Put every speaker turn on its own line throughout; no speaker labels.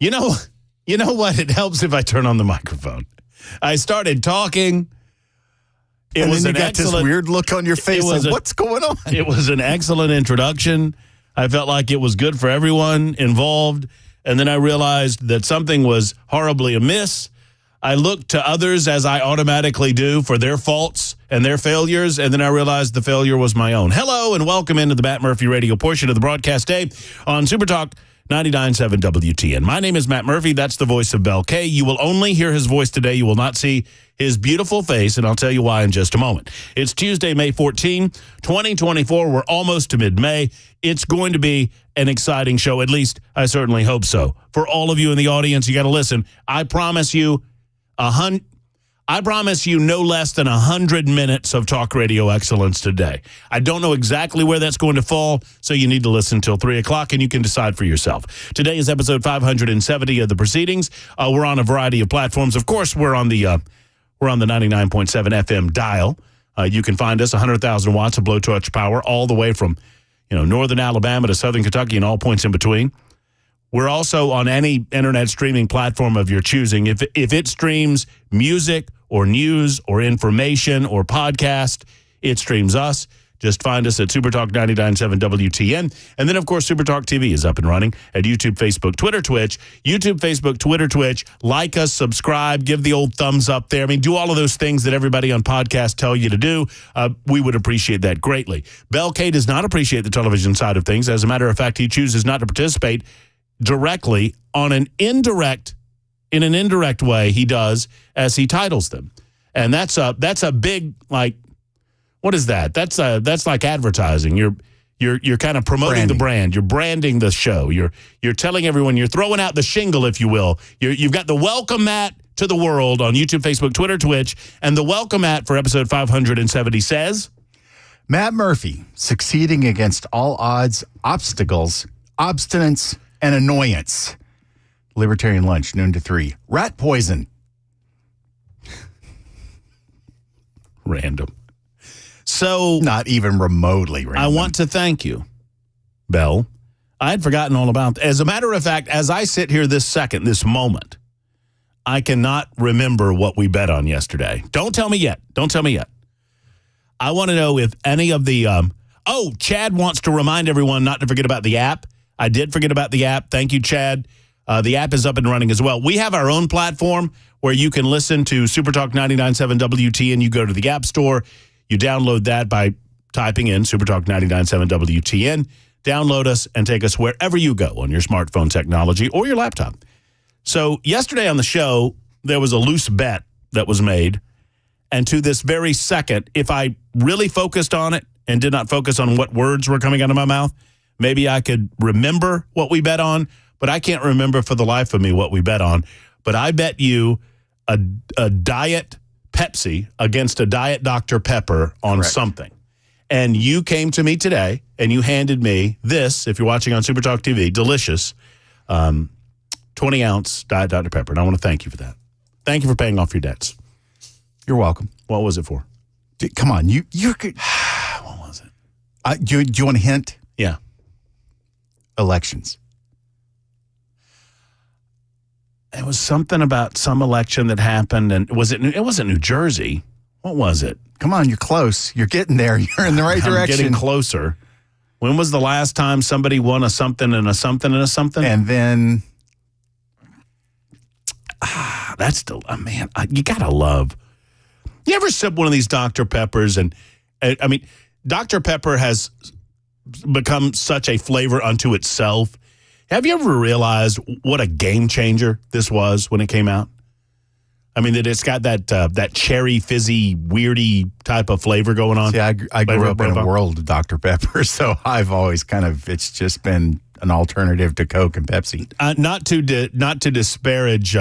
You know what? It helps if I turn on the microphone. I started talking.
And then you got this weird look on your face like, what's going on?
It was an excellent introduction. I felt like it was good for everyone involved. And then I realized that something was horribly amiss. I looked to others, as I automatically do, for their faults and their failures. And then I realized the failure was my own. Hello and welcome into the Matt Murphy radio portion of the broadcast day on Super Talk 99.7 WTN. My name is Matt Murphy. That's the voice of Bel K. You will only hear his voice today. You will not see his beautiful face, and I'll tell you why in just a moment. It's Tuesday, May 14, 2024. We're almost to mid-May. It's going to be an exciting show. At least I certainly hope so. For all of you in the audience, you got to listen. I promise you no less than 100 minutes of talk radio excellence today. I don't know exactly where that's going to fall, so you need to listen until 3 o'clock, and you can decide for yourself. Today is episode 570 of the proceedings. We're on a variety of platforms. Of course, we're on the 99.7 FM dial. You can find us 100,000 watts of blow-torch power all the way from northern Alabama to southern Kentucky and all points in between. We're also on any internet streaming platform of your choosing. If it streams music or news or information or podcast, it streams us. Just find us at Supertalk 99.7 WTN. And then, of course, Supertalk TV is up and running at YouTube, Facebook, Twitter, Twitch. YouTube, Facebook, Twitter, Twitch. Like us, subscribe, give the old thumbs up there. I mean, do all of those things that everybody on podcast tell you to do. We would appreciate that greatly. Bel K does not appreciate the television side of things. As a matter of fact, he chooses not to participate directly in an indirect way. He does as he titles them. And that's a big, like, what is that? That's like advertising. You're kind of promoting the brand. You're branding the show. You're telling everyone, you're throwing out the shingle, if you will. You've got the welcome mat to the world on YouTube, Facebook, Twitter, Twitch, and the welcome mat for episode 570 says,
Matt Murphy, succeeding against all odds, obstacles, obstinance, and annoyance. Libertarian lunch, noon to 3. Rat poison.
Random. So
not even remotely random.
I want to thank you, Bel. I had forgotten all about that. As a matter of fact, as I sit here this moment, I cannot remember what we bet on yesterday. Don't tell me yet. I want to know if any of the Chad wants to remind everyone not to forget about the app. I did forget about the app. Thank you, Chad. The app is up and running as well. We have our own platform where you can listen to Supertalk 99.7 WTN. You go to the App Store. You download that by typing in Supertalk 99.7 WTN. Download us and take us wherever you go on your smartphone technology or your laptop. So yesterday on the show, there was a loose bet that was made. And to this very second, if I really focused on it and did not focus on what words were coming out of my mouth, maybe I could remember what we bet on, but I can't remember for the life of me what we bet on. But I bet you a Diet Pepsi against a Diet Dr. Pepper on
Correct.
Something. And you came to me today and you handed me this, if you're watching on Supertalk TV, delicious 20-ounce Diet Dr. Pepper. And I want to thank you for that. Thank you for paying off your debts.
You're welcome.
What was it for?
Come on, you're good.
What was it?
Do you want a hint?
Yeah.
Elections.
It was something about some election that happened, and it wasn't New Jersey. What was it?
Come on, you're close. You're getting there. You're in the right direction.
I'm getting closer. When was the last time somebody won a something and a something and a something?
And then...
that's still, man, you got to love. You ever sip one of these Dr. Peppers? And I mean, Dr. Pepper has become such a flavor unto itself. Have you ever realized what a game changer this was when it came out? I mean, that it's got that cherry, fizzy, weirdy type of flavor going on.
See, I grew up in a world of Dr. Pepper, so I've always it's just been an alternative to Coke and Pepsi.
Not to disparage.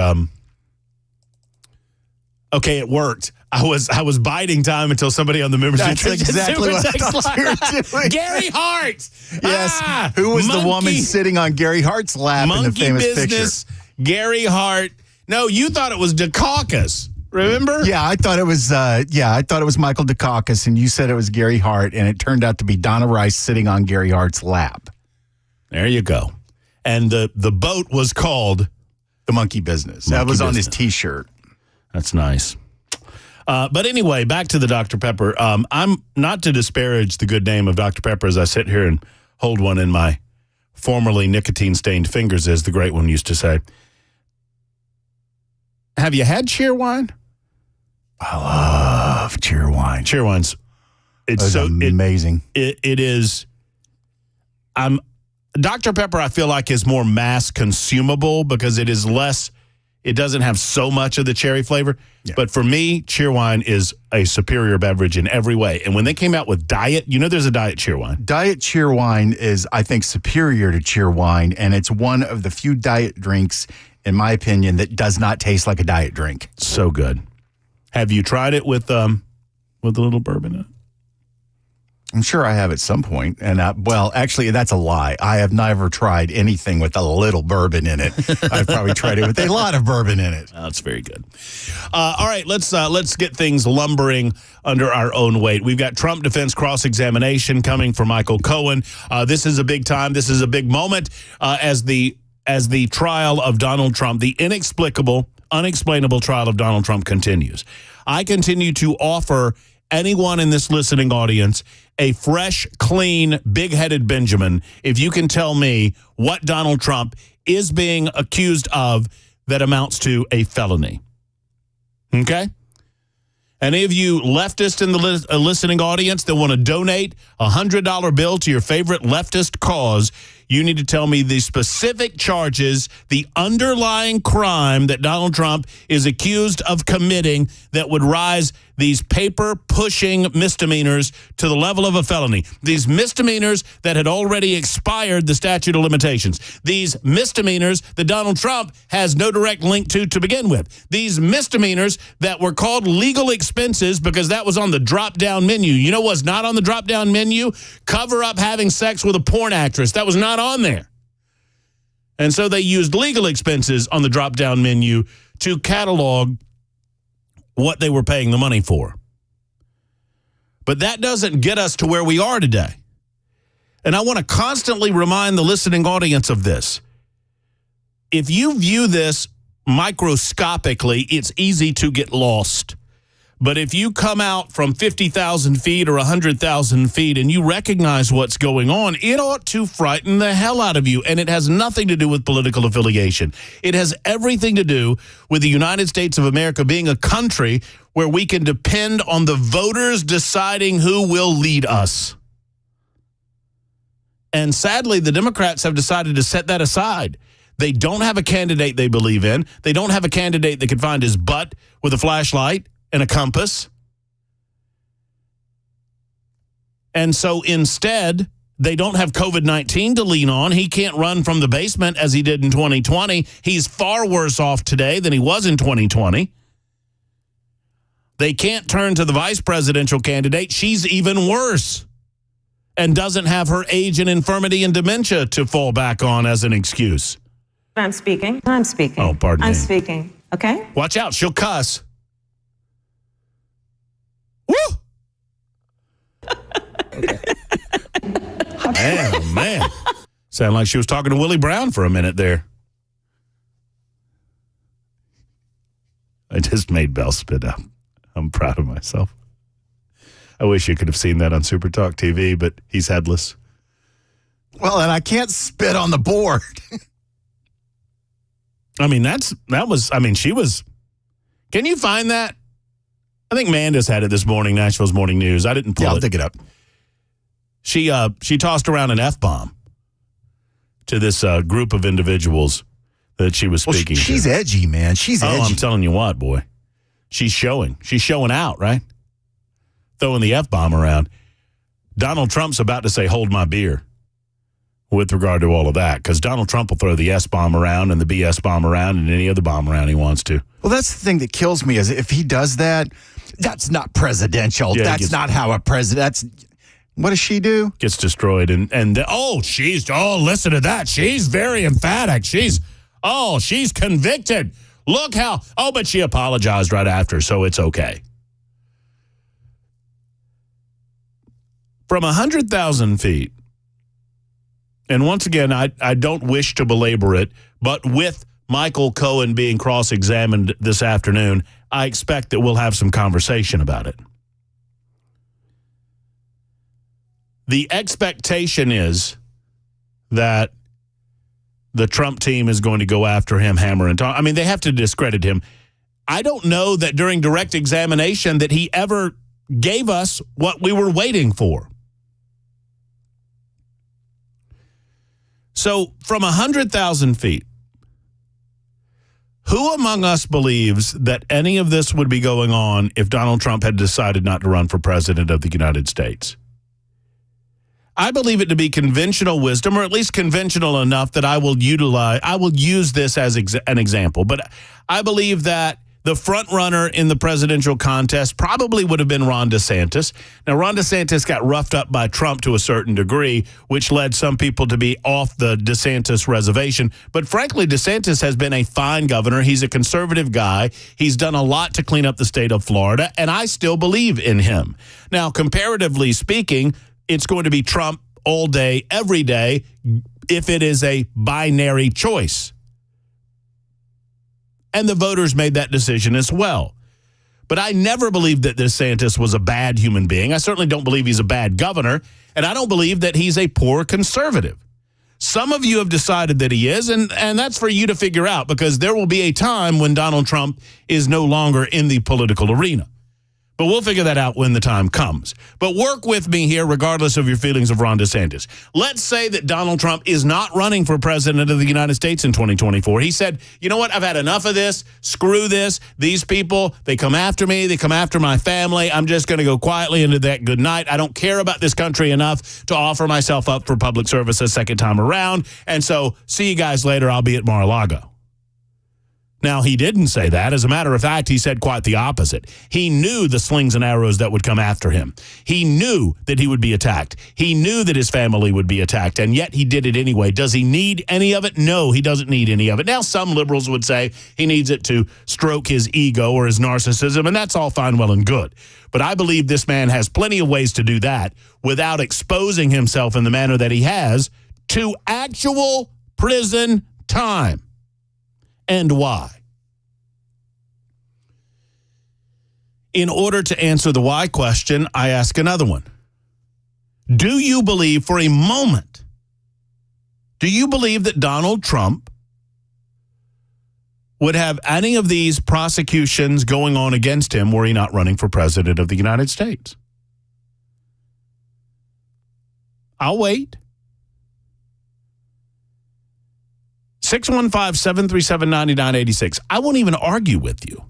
Okay, it worked. I was biding time until somebody on the membership.
That's exactly what I thought you were doing.
Gary Hart.
Yes. Who was the woman sitting on Gary Hart's lap in the famous
business,
picture?
Gary Hart. No, you thought it was Dukakis. Remember?
Yeah, I thought it was. Michael Dukakis, and you said it was Gary Hart, and it turned out to be Donna Rice sitting on Gary Hart's lap.
There you go. And the boat was called
The monkey business. That was on his T-shirt.
That's nice. But anyway, back to the Dr. Pepper. I'm not to disparage the good name of Dr. Pepper as I sit here and hold one in my formerly nicotine-stained fingers, as the great one used to say. Have you had Cheerwine?
I love Cheerwine.
Cheerwine's. It's
so amazing.
It is. Dr. Pepper, I feel like, is more mass consumable because it is less. It doesn't have so much of the cherry flavor. Yeah. But for me, Cheerwine is a superior beverage in every way. And when they came out with Diet, there's a Diet Cheerwine.
Diet Cheerwine is, I think, superior to Cheerwine, and it's one of the few diet drinks, in my opinion, that does not taste like a diet drink.
So good. Have you tried it with a little bourbon in it?
I'm sure I have at some point. And, well, actually, that's a lie. I have never tried anything with a little bourbon in it. I've probably tried it with a lot of bourbon in it.
That's very good. All right, let's get things lumbering under our own weight. We've got Trump defense cross-examination coming for Michael Cohen. This is a big time. This is a big moment as the trial of Donald Trump, the inexplicable, unexplainable trial of Donald Trump continues. I continue to offer anyone in this listening audience a fresh, clean, big-headed Benjamin if you can tell me what Donald Trump is being accused of that amounts to a felony. Okay? Any of you leftists in the listening audience that want to donate a $100 bill to your favorite leftist cause, you need to tell me the specific charges, the underlying crime that Donald Trump is accused of committing that would rise these paper-pushing misdemeanors to the level of a felony. These misdemeanors that had already expired the statute of limitations. These misdemeanors that Donald Trump has no direct link to begin with. These misdemeanors that were called legal expenses because that was on the drop-down menu. You know what's not on the drop-down menu? Cover up having sex with a porn actress. That was not on there. And so they used legal expenses on the drop-down menu to catalog what they were paying the money for. But that doesn't get us to where we are today. And I want to constantly remind the listening audience of this. If you view this microscopically, it's easy to get lost. But if you come out from 50,000 feet or 100,000 feet and you recognize what's going on, it ought to frighten the hell out of you. And it has nothing to do with political affiliation. It has everything to do with the United States of America being a country where we can depend on the voters deciding who will lead us. And sadly, the Democrats have decided to set that aside. They don't have a candidate they believe in. They don't have a candidate that can find his butt with a flashlight and a compass. And so instead, they don't have COVID-19 to lean on. He can't run from the basement as he did in 2020. He's far worse off today than he was in 2020. They can't turn to the vice presidential candidate. She's even worse and doesn't have her age and infirmity and dementia to fall back on as an excuse.
I'm speaking.
Oh, pardon me.
I'm speaking. Okay?
Watch out. She'll cuss. Woo! Man. Sound like she was talking to Willie Brown for a minute there. I just made Bell spit up. I'm proud of myself. I wish you could have seen that on Super Talk TV, but he's headless.
Well, and I can't spit on the board.
I mean, she was. Can you find that? I think Manda's had it this morning, Nashville's Morning News. I didn't pull it.
I'll dig it up.
She tossed around an F-bomb to this group of individuals that she was speaking to.
She's edgy, man. She's edgy.
I'm telling you what, boy. She's showing out, right? Throwing the F-bomb around. Donald Trump's about to say, hold my beer, with regard to all of that, because Donald Trump will throw the S-bomb around and the BS bomb around and any other bomb around he wants to.
Well, that's the thing that kills me is if he does that, that's not presidential.
Yeah,
that's not how a president. What does she do?
Gets destroyed. And listen to that. She's very emphatic. She's convicted. Look how, but she apologized right after, so it's okay. From 100,000 feet, and once again, I don't wish to belabor it, but with Michael Cohen being cross-examined this afternoon, I expect that we'll have some conversation about it. The expectation is that the Trump team is going to go after him hammer and tongs. I mean, they have to discredit him. I don't know that during direct examination that he ever gave us what we were waiting for. So from 100,000 feet, who among us believes that any of this would be going on if Donald Trump had decided not to run for president of the United States? I believe it to be conventional wisdom, or at least conventional enough that I will use this as an example. But I believe that the front runner in the presidential contest probably would have been Ron DeSantis. Now, Ron DeSantis got roughed up by Trump to a certain degree, which led some people to be off the DeSantis reservation. But frankly, DeSantis has been a fine governor. He's a conservative guy. He's done a lot to clean up the state of Florida, and I still believe in him. Now, comparatively speaking, it's going to be Trump all day, every day, if it is a binary choice. And the voters made that decision as well. But I never believed that DeSantis was a bad human being. I certainly don't believe he's a bad governor, and I don't believe that he's a poor conservative. Some of you have decided that he is, and that's for you to figure out, because there will be a time when Donald Trump is no longer in the political arena. But we'll figure that out when the time comes. But work with me here, regardless of your feelings of Ron DeSantis. Let's say that Donald Trump is not running for president of the United States in 2024. He said, you know what, I've had enough of this. Screw this. These people, they come after me. They come after my family. I'm just going to go quietly into that good night. I don't care about this country enough to offer myself up for public service a second time around. And so, see you guys later. I'll be at Mar-a-Lago. Now, he didn't say that. As a matter of fact, he said quite the opposite. He knew the slings and arrows that would come after him. He knew that he would be attacked. He knew that his family would be attacked, and yet he did it anyway. Does he need any of it? No, he doesn't need any of it. Now, some liberals would say he needs it to stroke his ego or his narcissism, and that's all fine, well, and good. But I believe this man has plenty of ways to do that without exposing himself in the manner that he has to actual prison time. And why? In order to answer the why question, I ask another one. Do you believe for a moment, do you believe that Donald Trump would have any of these prosecutions going on against him were he not running for president of the United States? I'll wait. 615-737-9986. I won't even argue with you.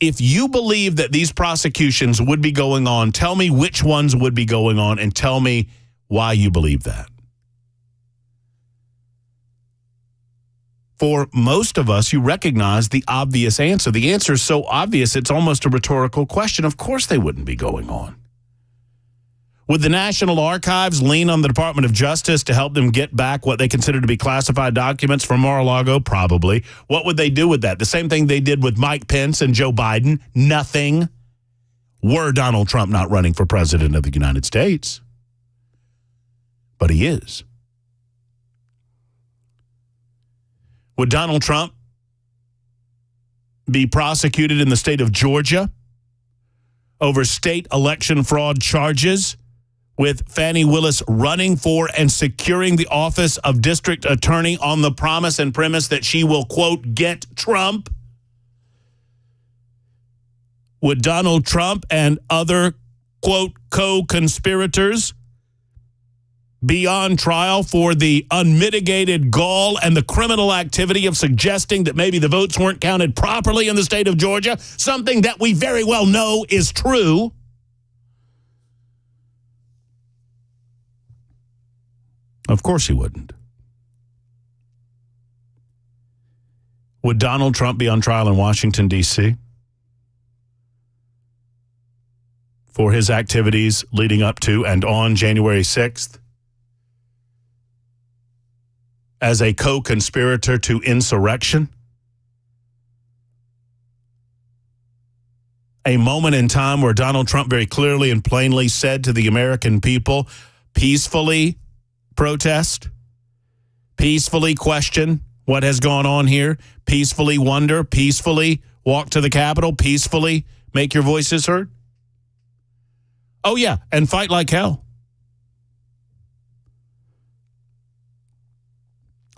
If you believe that these prosecutions would be going on, tell me which ones would be going on and tell me why you believe that. For most of us, you recognize the obvious answer. The answer is so obvious, it's almost a rhetorical question. Of course they wouldn't be going on. Would the National Archives lean on the Department of Justice to help them get back what they consider to be classified documents from Mar-a-Lago? Probably. What would they do with that? The same thing they did with Mike Pence and Joe Biden? Nothing. Were Donald Trump not running for president of the United States? But he is. Would Donald Trump be prosecuted in the state of Georgia over state election fraud charges, with Fani Willis running for and securing the office of district attorney on the promise and premise that she will, quote, get Trump? Would Donald Trump and other, quote, co-conspirators be on trial for the unmitigated gall and the criminal activity of suggesting that maybe the votes weren't counted properly in the state of Georgia, something that we very well know is true? Of course he wouldn't. Would Donald Trump be on trial in Washington, D.C. for his activities leading up to and on January 6th as a co-conspirator to insurrection? A moment in time where Donald Trump very clearly and plainly said to the American people, peacefully protest, peacefully question what has gone on here, peacefully wonder, peacefully walk to the Capitol, peacefully make your voices heard? Oh, yeah, and fight like hell.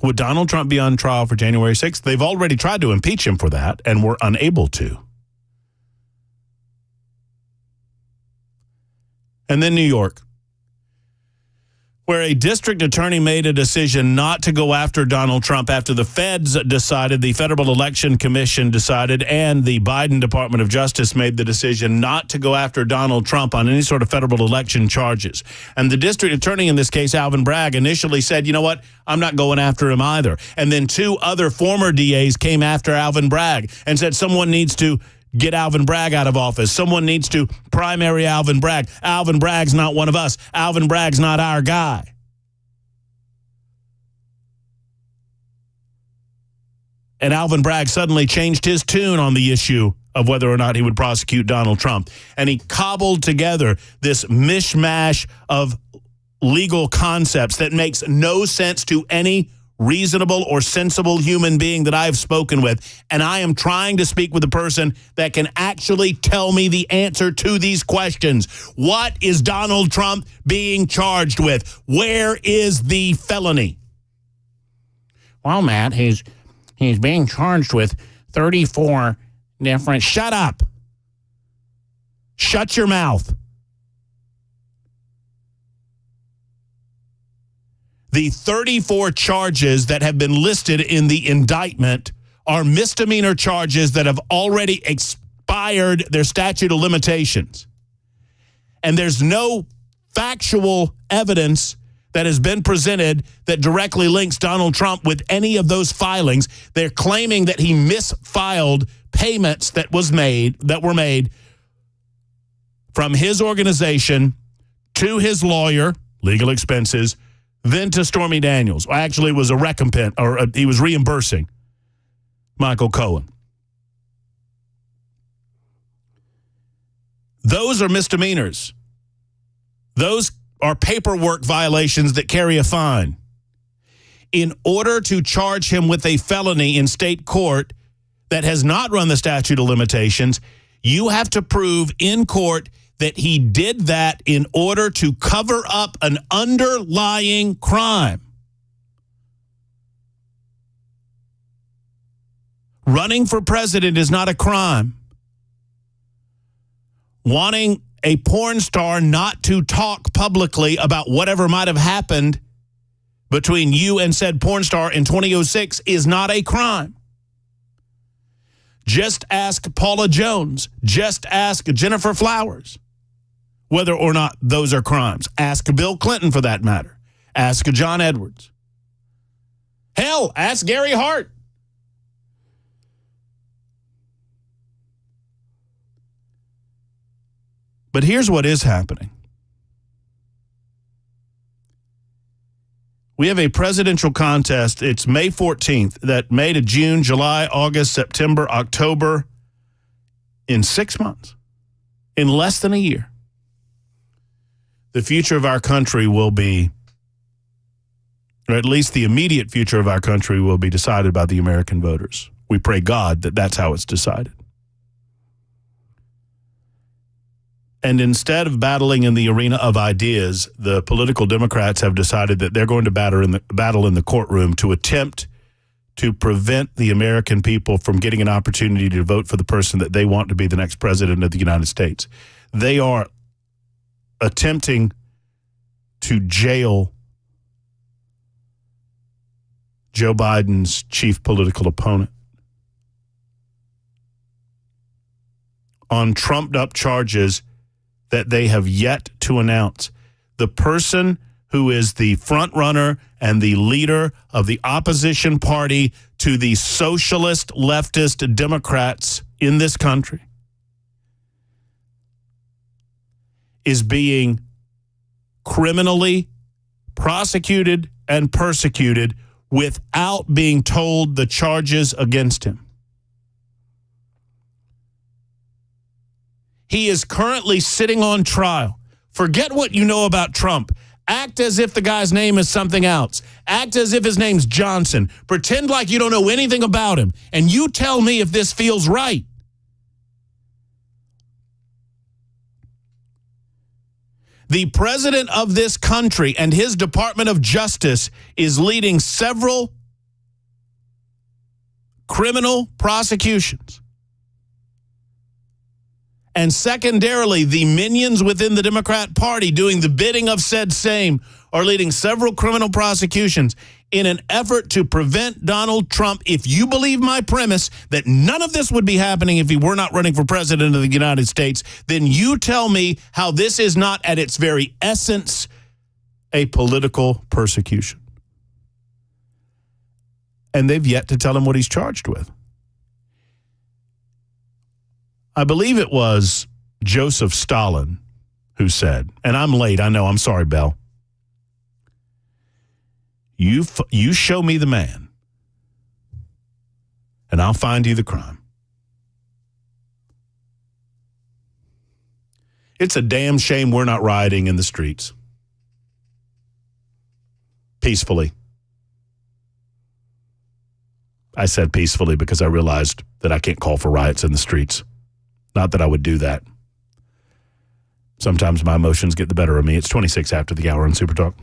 Would Donald Trump be on trial for January 6th? They've already tried to impeach him for that and were unable to. And then New York, where a district attorney made a decision not to go after Donald Trump after the feds decided, the Federal Election Commission decided, and the Biden Department of Justice made the decision not to go after Donald Trump on any sort of federal election charges. And the district attorney in this case, Alvin Bragg, initially said, you know what, I'm not going after him either. And then two other former DAs came after Alvin Bragg and said someone needs to get Alvin Bragg out of office. Someone needs to primary Alvin Bragg. Alvin Bragg's not one of us. Alvin Bragg's not our guy. And Alvin Bragg suddenly changed his tune on the issue of whether or not he would prosecute Donald Trump. And he cobbled together this mishmash of legal concepts that makes no sense to any reasonable or sensible human being that I've spoken with, and I am trying to speak with a person that can actually tell me the answer to these questions. What is Donald Trump being charged with? Where is the felony? Well, Matt, he's being charged with 34 different... Shut up. Shut your mouth. The 34 charges that have been listed in the indictment are misdemeanor charges that have already expired their statute of limitations. And there's no factual evidence that has been presented that directly links Donald Trump with any of those filings. They're claiming that he misfiled payments that were made from his organization to his lawyer, legal expenses, then to Stormy Daniels. Actually, it was a recompense, or he was reimbursing Michael Cohen. Those are misdemeanors. Those are paperwork violations that carry a fine. In order to charge him with a felony in state court that has not run the statute of limitations, you have to prove in court that he did that in order to cover up an underlying crime. Running for president is not a crime. Wanting a porn star not to talk publicly about whatever might have happened between you and said porn star in 2006 is not a crime. Just ask Paula Jones. Just ask Jennifer Flowers whether or not those are crimes. Ask Bill Clinton, for that matter. Ask John Edwards. Hell, ask Gary Hart. But here's what is happening. We have a presidential contest. It's May 14th, that May to June, July, August, September, October, in 6 months, in less than a year. The future of our country will be, or at least the immediate future of our country will be decided by the American voters. We pray God that that's how it's decided. And instead of battling in the arena of ideas, the political Democrats have decided that they're going to battle in the courtroom to attempt to prevent the American people from getting an opportunity to vote for the person that they want to be the next president of the United States. They are attempting to jail Joe Biden's chief political opponent on trumped-up charges that they have yet to announce. The person who is the front runner and the leader of the opposition party to the socialist leftist Democrats in this country is being criminally prosecuted and persecuted without being told the charges against him. He is currently sitting on trial. Forget what you know about Trump. Act as if the guy's name is something else. Act as if his name's Johnson. Pretend like you don't know anything about him. And you tell me if this feels right. The president of this country and his Department of Justice is leading several criminal prosecutions. And secondarily, the minions within the Democrat Party doing the bidding of said same are leading several criminal prosecutions in an effort to prevent Donald Trump. If you believe my premise that none of this would be happening if he were not running for president of the United States, then you tell me how this is not at its very essence a political persecution. And they've yet to tell him what he's charged with. I believe it was Joseph Stalin who said, and I'm late, I know, I'm sorry, Bell. You show me the man, and I'll find you the crime. It's a damn shame we're not rioting in the streets peacefully. I said peacefully because I realized that I can't call for riots in the streets. Not that I would do that. Sometimes my emotions get the better of me. It's 26 after the hour on Super Talk.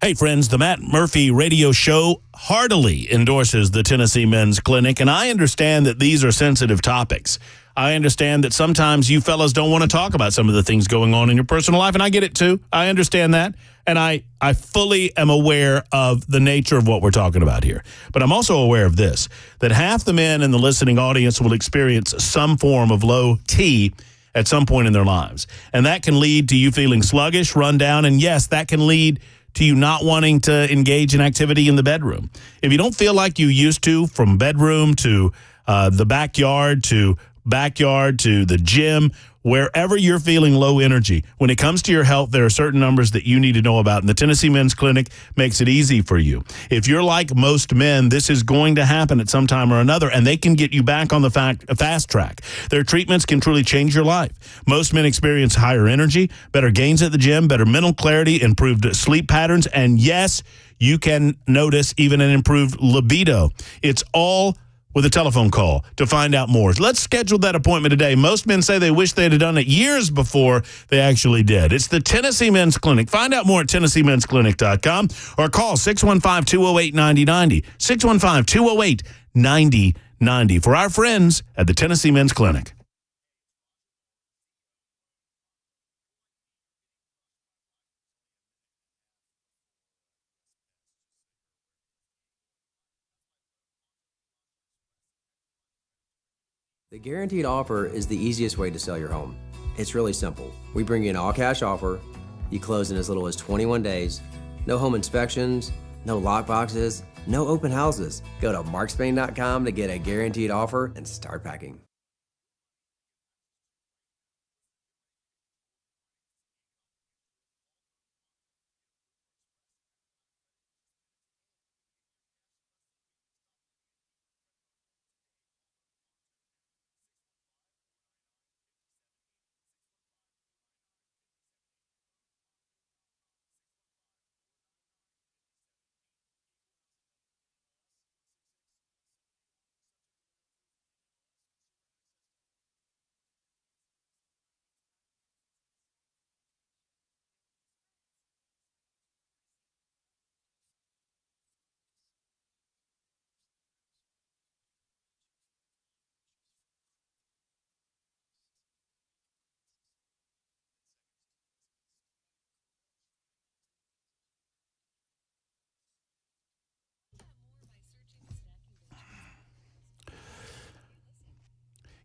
Hey, friends, the Matt Murphy radio show heartily endorses the Tennessee Men's Clinic, and I understand that these are sensitive topics. I understand that sometimes you fellas don't want to talk about some of the things going on in your personal life, and I get it too. I understand that, and I fully am aware of the nature of what we're talking about here. But I'm also aware of this, that half the men in the listening audience will experience some form of low T at some point in their lives, and that can lead to you feeling sluggish, run down, and yes, that can lead to you not wanting to engage in activity in the bedroom. If you don't feel like you used to, from bedroom to the backyard to the gym, wherever you're feeling low energy, when it comes to your health, there are certain numbers that you need to know about, and the Tennessee Men's Clinic makes it easy for you. If you're like most men, this is going to happen at some time or another, and they can get you back on the fast track. Their treatments can truly change your life. Most men experience higher energy, better gains at the gym, better mental clarity, improved sleep patterns, and yes, you can notice even an improved libido. It's all with a telephone call to find out more. Let's schedule that appointment today. Most men say they wish they'd have done it years before they actually did. It's the Tennessee Men's Clinic. Find out more at TennesseeMen'sClinic.com or call 615-208-9090. 615-208-9090 for our friends at the Tennessee Men's Clinic.
The guaranteed offer is the easiest way to sell your home. It's really simple. We bring you an all-cash offer. You close in as little as 21 days. No home inspections, no lock boxes, no open houses. Go to markspain.com to get a guaranteed offer and start packing.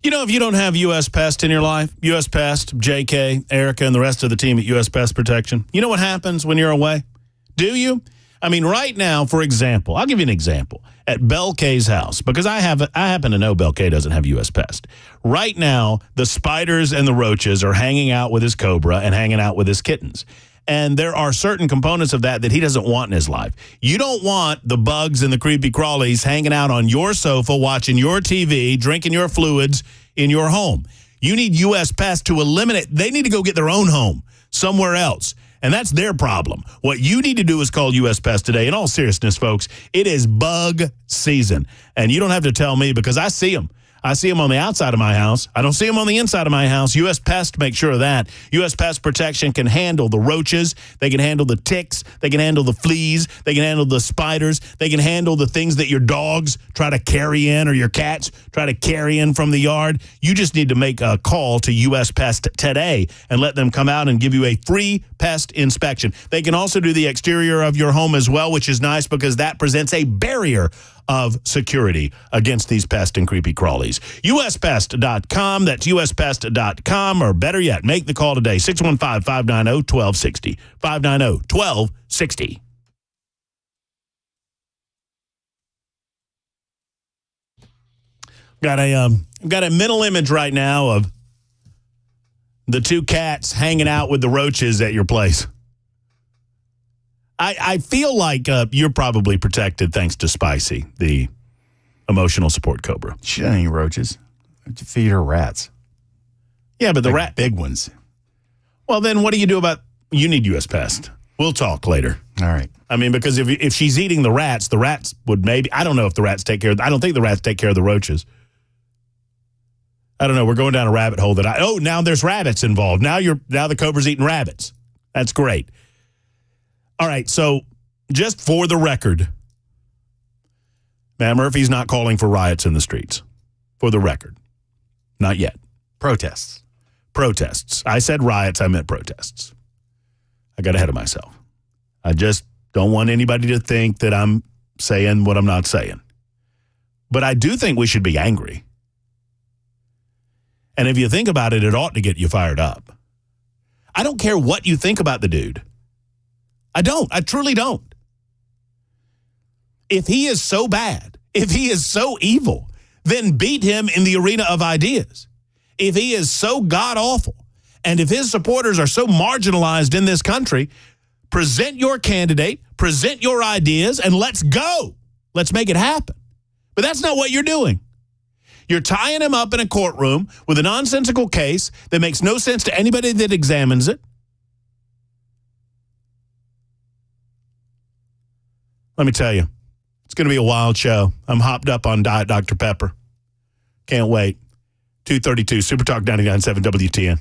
You know, if you don't have U.S. Pest in your life, U.S. Pest, J.K., Erica, and the rest of the team at U.S. Pest Protection, you know what happens when you're away? Do you? I mean, right now, for example, I'll give you an example. At Belle Kay's house, because I happen to know Belle Kay doesn't have U.S. Pest. Right now, the spiders and the roaches are hanging out with his Cobra and hanging out with his kittens. And there are certain components of that he doesn't want in his life. You don't want the bugs and the creepy crawlies hanging out on your sofa, watching your TV, drinking your fluids in your home. You need U.S. Pest to eliminate. They need to go get their own home somewhere else. And that's their problem. What you need to do is call U.S. Pest today. In all seriousness, folks, it is bug season. And you don't have to tell me because I see them. I see them on the outside of my house. I don't see them on the inside of my house. U.S. Pest, make sure of that. U.S. Pest Protection can handle the roaches. They can handle the ticks. They can handle the fleas. They can handle the spiders. They can handle the things that your dogs try to carry in or your cats try to carry in from the yard. You just need to make a call to U.S. Pest today and let them come out and give you a free pest inspection. They can also do the exterior of your home as well, which is nice because that presents a barrier of security against these pests and creepy crawlies. USPest.com. That's USPest.com. Or better yet, make the call today. 615-590-1260. 590-1260. Got a mental image right now of the two cats hanging out with the roaches at your place. I feel like you're probably protected thanks to Spicy, the emotional support Cobra.
She doesn't eat roaches. To feed her rats.
Yeah, but the
big ones.
Well, then what do you do about? You need U.S. Pest. We'll talk later.
All right.
I mean, because if she's eating the rats would maybe. I don't know if the rats take care. I don't think the rats take care of the roaches. I don't know. We're going down a rabbit hole now there's rabbits involved. Now the Cobra's eating rabbits. That's great. All right, so just for the record, Matt Murphy's not calling for riots in the streets. For the record. Not yet.
Protests.
I said riots, I meant protests. I got ahead of myself. I just don't want anybody to think that I'm saying what I'm not saying. But I do think we should be angry. And if you think about it, it ought to get you fired up. I don't care what you think about the dude. I don't. I truly don't. If he is so bad, if he is so evil, then beat him in the arena of ideas. If he is so god-awful, and if his supporters are so marginalized in this country, present your candidate, present your ideas, and let's go. Let's make it happen. But that's not what you're doing. You're tying him up in a courtroom with a nonsensical case that makes no sense to anybody that examines it. Let me tell you, it's going to be a wild show. I'm hopped up on Diet Dr. Pepper. Can't wait. 2:32, Super Talk 99.7 WTN.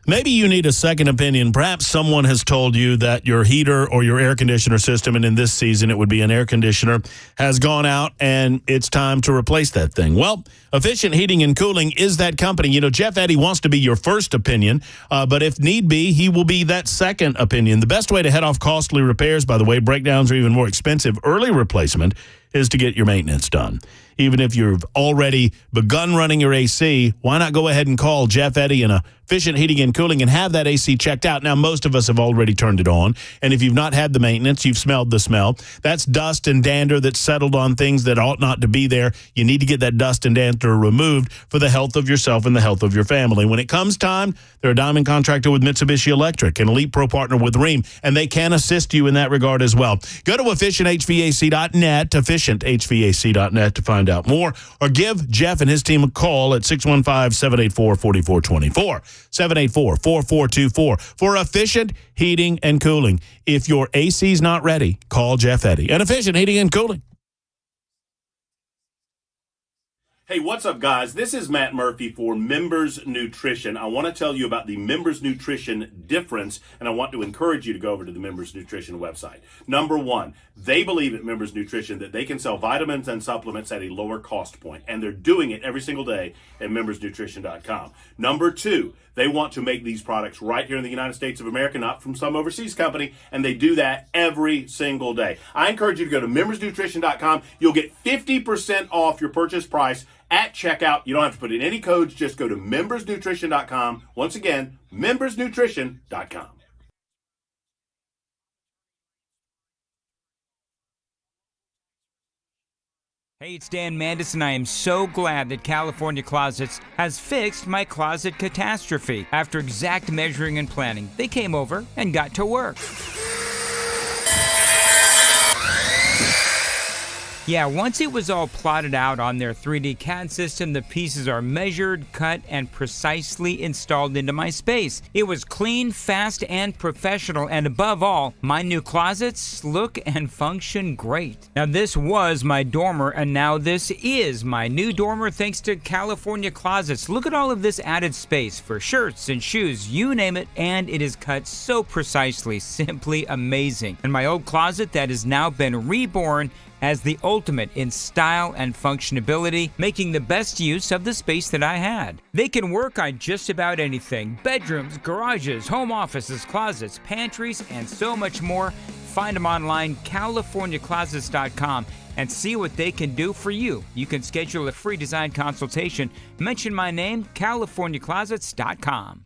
Maybe you need a second opinion. Perhaps someone has told you that your heater or your air conditioner system, and in this season it would be an air conditioner, has gone out and it's time to replace that thing. Well, Efficient Heating and Cooling is that company. You know, Jeff Eddy wants to be your first opinion, but if need be, he will be that second opinion. The best way to head off costly repairs, by the way, breakdowns or even more expensive early replacement, is to get your maintenance done. Even if you've already begun running your AC, why not go ahead and call Jeff Eddy and Efficient Heating and Cooling and have that AC checked out? Now, most of us have already turned it on, and if you've not had the maintenance, you've smelled the smell. That's dust and dander that's settled on things that ought not to be there. You need to get that dust and dander removed for the health of yourself and the health of your family. When it comes time, they're a diamond contractor with Mitsubishi Electric, an elite pro partner with Rheem, and they can assist you in that regard as well. Go to efficienthvac.net, efficienthvac.net to find find out more. Or give Jeff and his team a call at 615-784-4424, 784-4424 for efficient heating and cooling. If your AC's not ready, call Jeff Eddy. And efficient heating and cooling. Hey, what's up, guys? This is Matt Murphy for Members Nutrition. I want to tell you about the Members Nutrition difference, and I want to encourage you to go over to the Members Nutrition website. Number one, they believe at Members Nutrition that they can sell vitamins and supplements at a lower cost point, and they're doing it every single day at membersnutrition.com. Number two, they want to make these products right here in the United States of America, not from some overseas company, and they do that every single day. I encourage you to go to membersnutrition.com. You'll get 50% off your purchase price at checkout. You don't have to put in any codes. Just go to membersnutrition.com. Once again, membersnutrition.com.
Hey, it's Dan Mandis, and I am so glad that California Closets has fixed my closet catastrophe. After exact measuring and planning, they came over and got to work. Yeah, once it was all plotted out on their 3D CAD system, the pieces are measured, cut, and precisely installed into my space. It was clean, fast, and professional, and above all, my new closets look and function great. Now, this was my dormer, and now this is my new dormer thanks to California Closets. Look at all of this added space for shirts and shoes, you name it, and it is cut so precisely, simply amazing. And my old closet that has now been reborn as the ultimate in style and functionality, making the best use of the space that I had. They can work on just about anything: bedrooms, garages, home offices, closets, pantries, and so much more. Find them online, CaliforniaClosets.com, and see what they can do for you. You can schedule a free design consultation. Mention my name, CaliforniaClosets.com.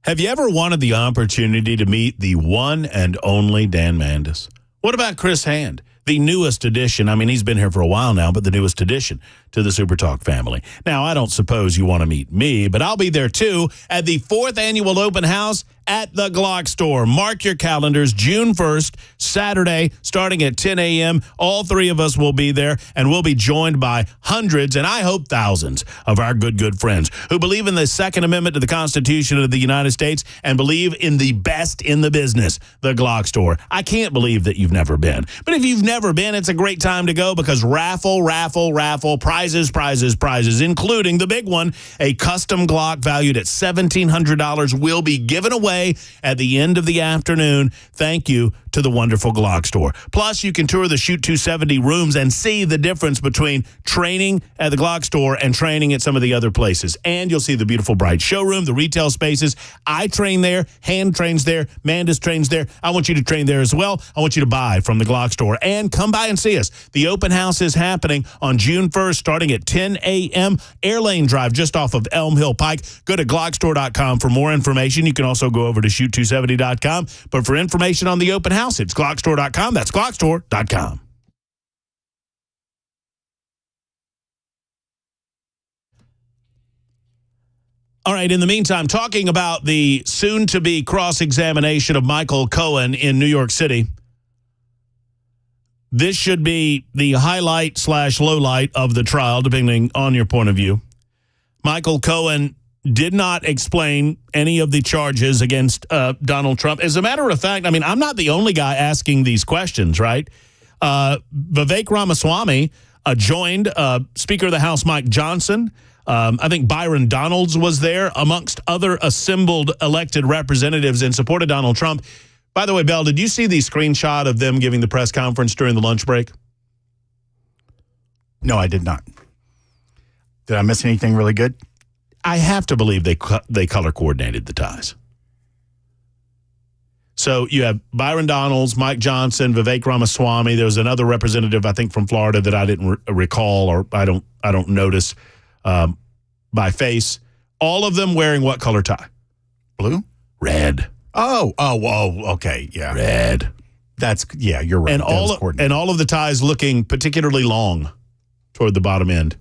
Have you ever wanted the opportunity to meet the one and only Dan Mandis? What about Chris Hand, the newest addition? I mean, he's been here for a while now, but the newest addition to the Super Talk family. Now, I don't suppose you want to meet me, but I'll be there too at the 4th annual open house at the Glock store. Mark your calendars, June 1st, Saturday, starting at 10 a.m. All three of us will be there, and we'll be joined by hundreds, and I hope thousands, of our good friends who believe in the Second Amendment to the Constitution of the United States and believe in the best in the business, the Glock store. I can't believe that you've never been. But if you've never been, it's a great time to go because raffle, prizes, including the big one, a custom Glock valued at $1,700 will be given away at the end of the afternoon. Thank you to the wonderful Glock store. Plus, you can tour the Shoot 270 rooms and see the difference between training at the Glock store and training at some of the other places. And you'll see the beautiful bright showroom, the retail spaces. I train there, Hand trains there, Mandis trains there. I want you to train there as well. I want you to buy from the Glock store and come by and see us. The open house is happening on June 1st, starting at 10 a.m. Airlane Drive, just off of Elm Hill Pike. Go to Glockstore.com for more information. You can also go over to Shoot270.com. But for information on the open house, it's Glockstore.com. That's Glockstore.com. All right, in the meantime, talking about the soon-to-be cross-examination of Michael Cohen in New York City. This should be the highlight/lowlight of the trial, depending on your point of view. Michael Cohen did not explain any of the charges against Donald Trump. As a matter of fact, I mean, I'm not the only guy asking these questions, right? Vivek Ramaswamy joined Speaker of the House Mike Johnson. I think Byron Donalds was there, amongst other assembled elected representatives in support of Donald Trump. By the way, Bell, did you see the screenshot of them giving the press conference during the lunch break?
No, I did not. Did I miss anything really good?
I have to believe they color coordinated the ties. So you have Byron Donalds, Mike Johnson, Vivek Ramaswamy. There was another representative, I think, from Florida that I didn't recall, or I don't notice by face. All of them wearing what color tie?
Blue?
Red.
Oh, okay, yeah.
Red.
You're right.
And all of the ties looking particularly long toward the bottom end,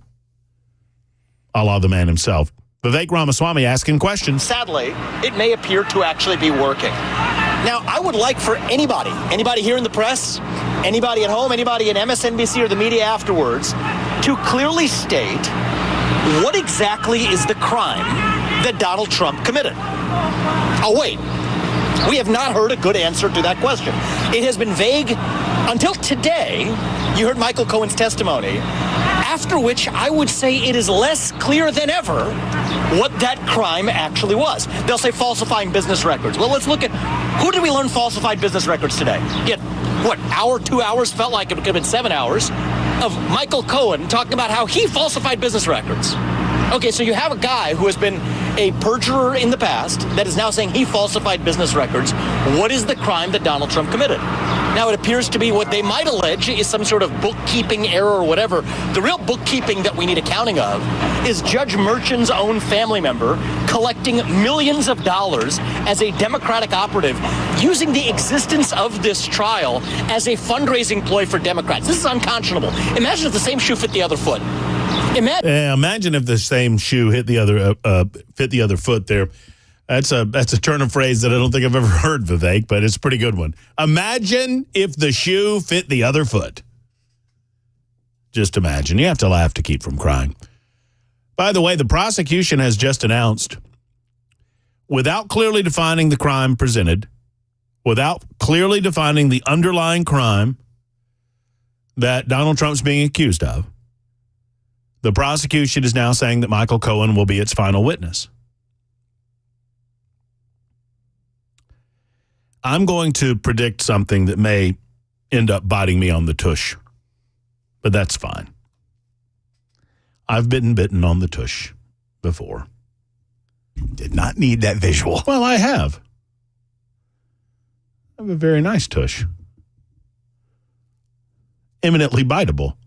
a la the man himself. Vivek Ramaswamy asking questions.
Sadly, it may appear to actually be working. Now, I would like for anybody here in the press, anybody at home, anybody in MSNBC or the media afterwards, to clearly state what exactly is the crime that Donald Trump committed. Oh, wait. We have not heard a good answer to that question. It has been vague until today. You heard Michael Cohen's testimony, after which I would say it is less clear than ever what that crime actually was. They'll say falsifying business records. Well, let's look at who did we learn falsified business records today? Get what, hour, 2 hours, felt like it could have been 7 hours of Michael Cohen talking about how he falsified business records. Okay, so you have a guy who has been a perjurer in the past that is now saying he falsified business records. What is the crime that Donald Trump committed? Now, it appears to be what they might allege is some sort of bookkeeping error or whatever. The real bookkeeping that we need accounting of is Judge Merchan's own family member collecting millions of dollars as a Democratic operative, using the existence of this trial as a fundraising ploy for Democrats. This is unconscionable. Imagine if the same shoe fit the other foot.
Imagine if the same shoe hit the other foot there. That's a turn of phrase that I don't think I've ever heard, Vivek, but it's a pretty good one. Imagine if the shoe fit the other foot. Just imagine. You have to laugh to keep from crying. By the way, the prosecution has just announced, without clearly defining the crime presented, without clearly defining the underlying crime that Donald Trump's being accused of, the prosecution is now saying that Michael Cohen will be its final witness. I'm going to predict something that may end up biting me on the tush, but that's fine. I've been bitten on the tush before.
Did not need that visual.
Well, I have. I have a very nice tush. Eminently biteable.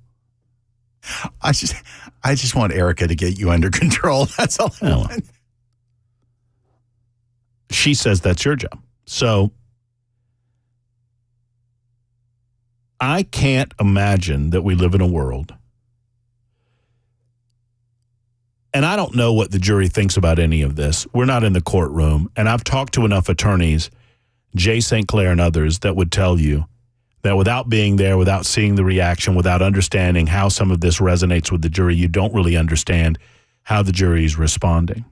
I just want Erica to get you under control. That's all I want.
She says that's your job. So I can't imagine that we live in a world, and I don't know what the jury thinks about any of this. We're not in the courtroom, and I've talked to enough attorneys, Jay St. Clair and others, that would tell you that without being there, without seeing the reaction, without understanding how some of this resonates with the jury, you don't really understand how the jury is responding.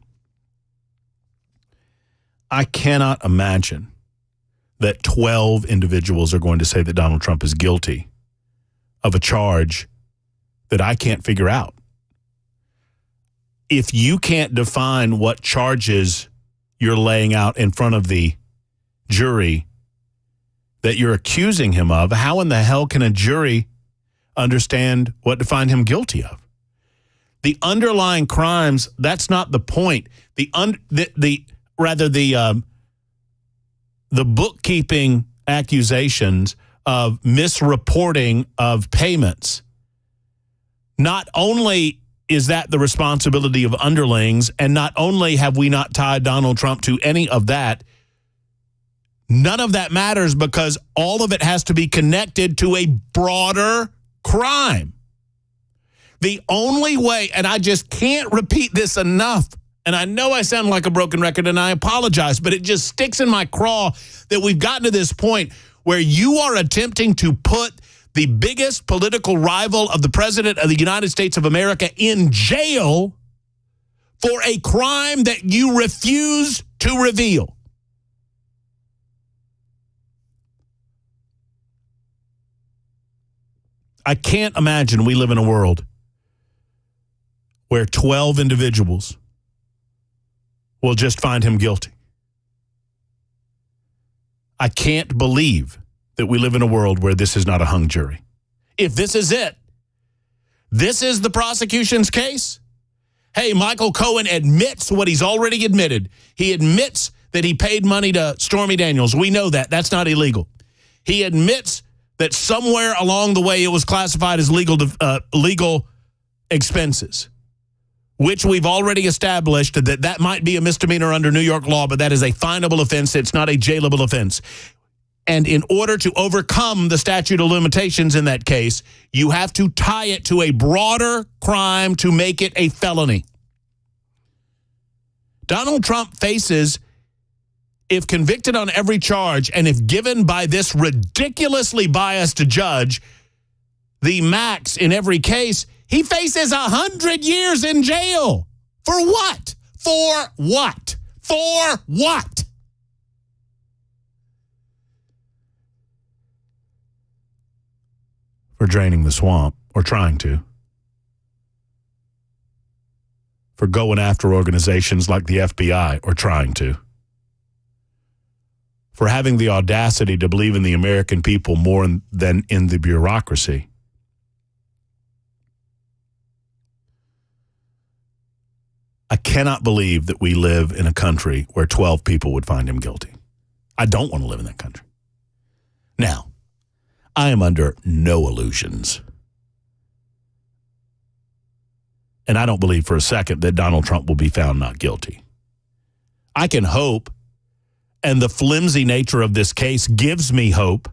I cannot imagine that 12 individuals are going to say that Donald Trump is guilty of a charge that I can't figure out. If you can't define what charges you're laying out in front of the jury that you're accusing him of, how in the hell can a jury understand what to find him guilty of? The underlying crimes, that's not the point. The bookkeeping accusations of misreporting of payments, not only is that the responsibility of underlings, and not only have we not tied Donald Trump to any of that, none of that matters because all of it has to be connected to a broader crime. The only way, and I just can't repeat this enough, and I know I sound like a broken record, and I apologize, but it just sticks in my craw that we've gotten to this point where you are attempting to put the biggest political rival of the President of the United States of America in jail for a crime that you refuse to reveal. I can't imagine we live in a world where 12 individuals will just find him guilty. I can't believe that we live in a world where this is not a hung jury. If this is it, this is the prosecution's case. Hey, Michael Cohen admits what he's already admitted. He admits that he paid money to Stormy Daniels. We know that. That's not illegal. He admits that somewhere along the way it was classified as legal expenses, which we've already established that might be a misdemeanor under New York law, but that is a finable offense. It's not a jailable offense. And in order to overcome the statute of limitations in that case, you have to tie it to a broader crime to make it a felony. Donald Trump faces, if convicted on every charge and if given by this ridiculously biased judge the max in every case, he faces 100 years in jail. For what? For what? For what? For draining the swamp, or trying to. For going after organizations like the FBI, or trying to. For having the audacity to believe in the American people more than in the bureaucracy. I cannot believe that we live in a country where 12 people would find him guilty. I don't want to live in that country. Now, I am under no illusions. And I don't believe for a second that Donald Trump will be found not guilty. I can hope, and the flimsy nature of this case gives me hope,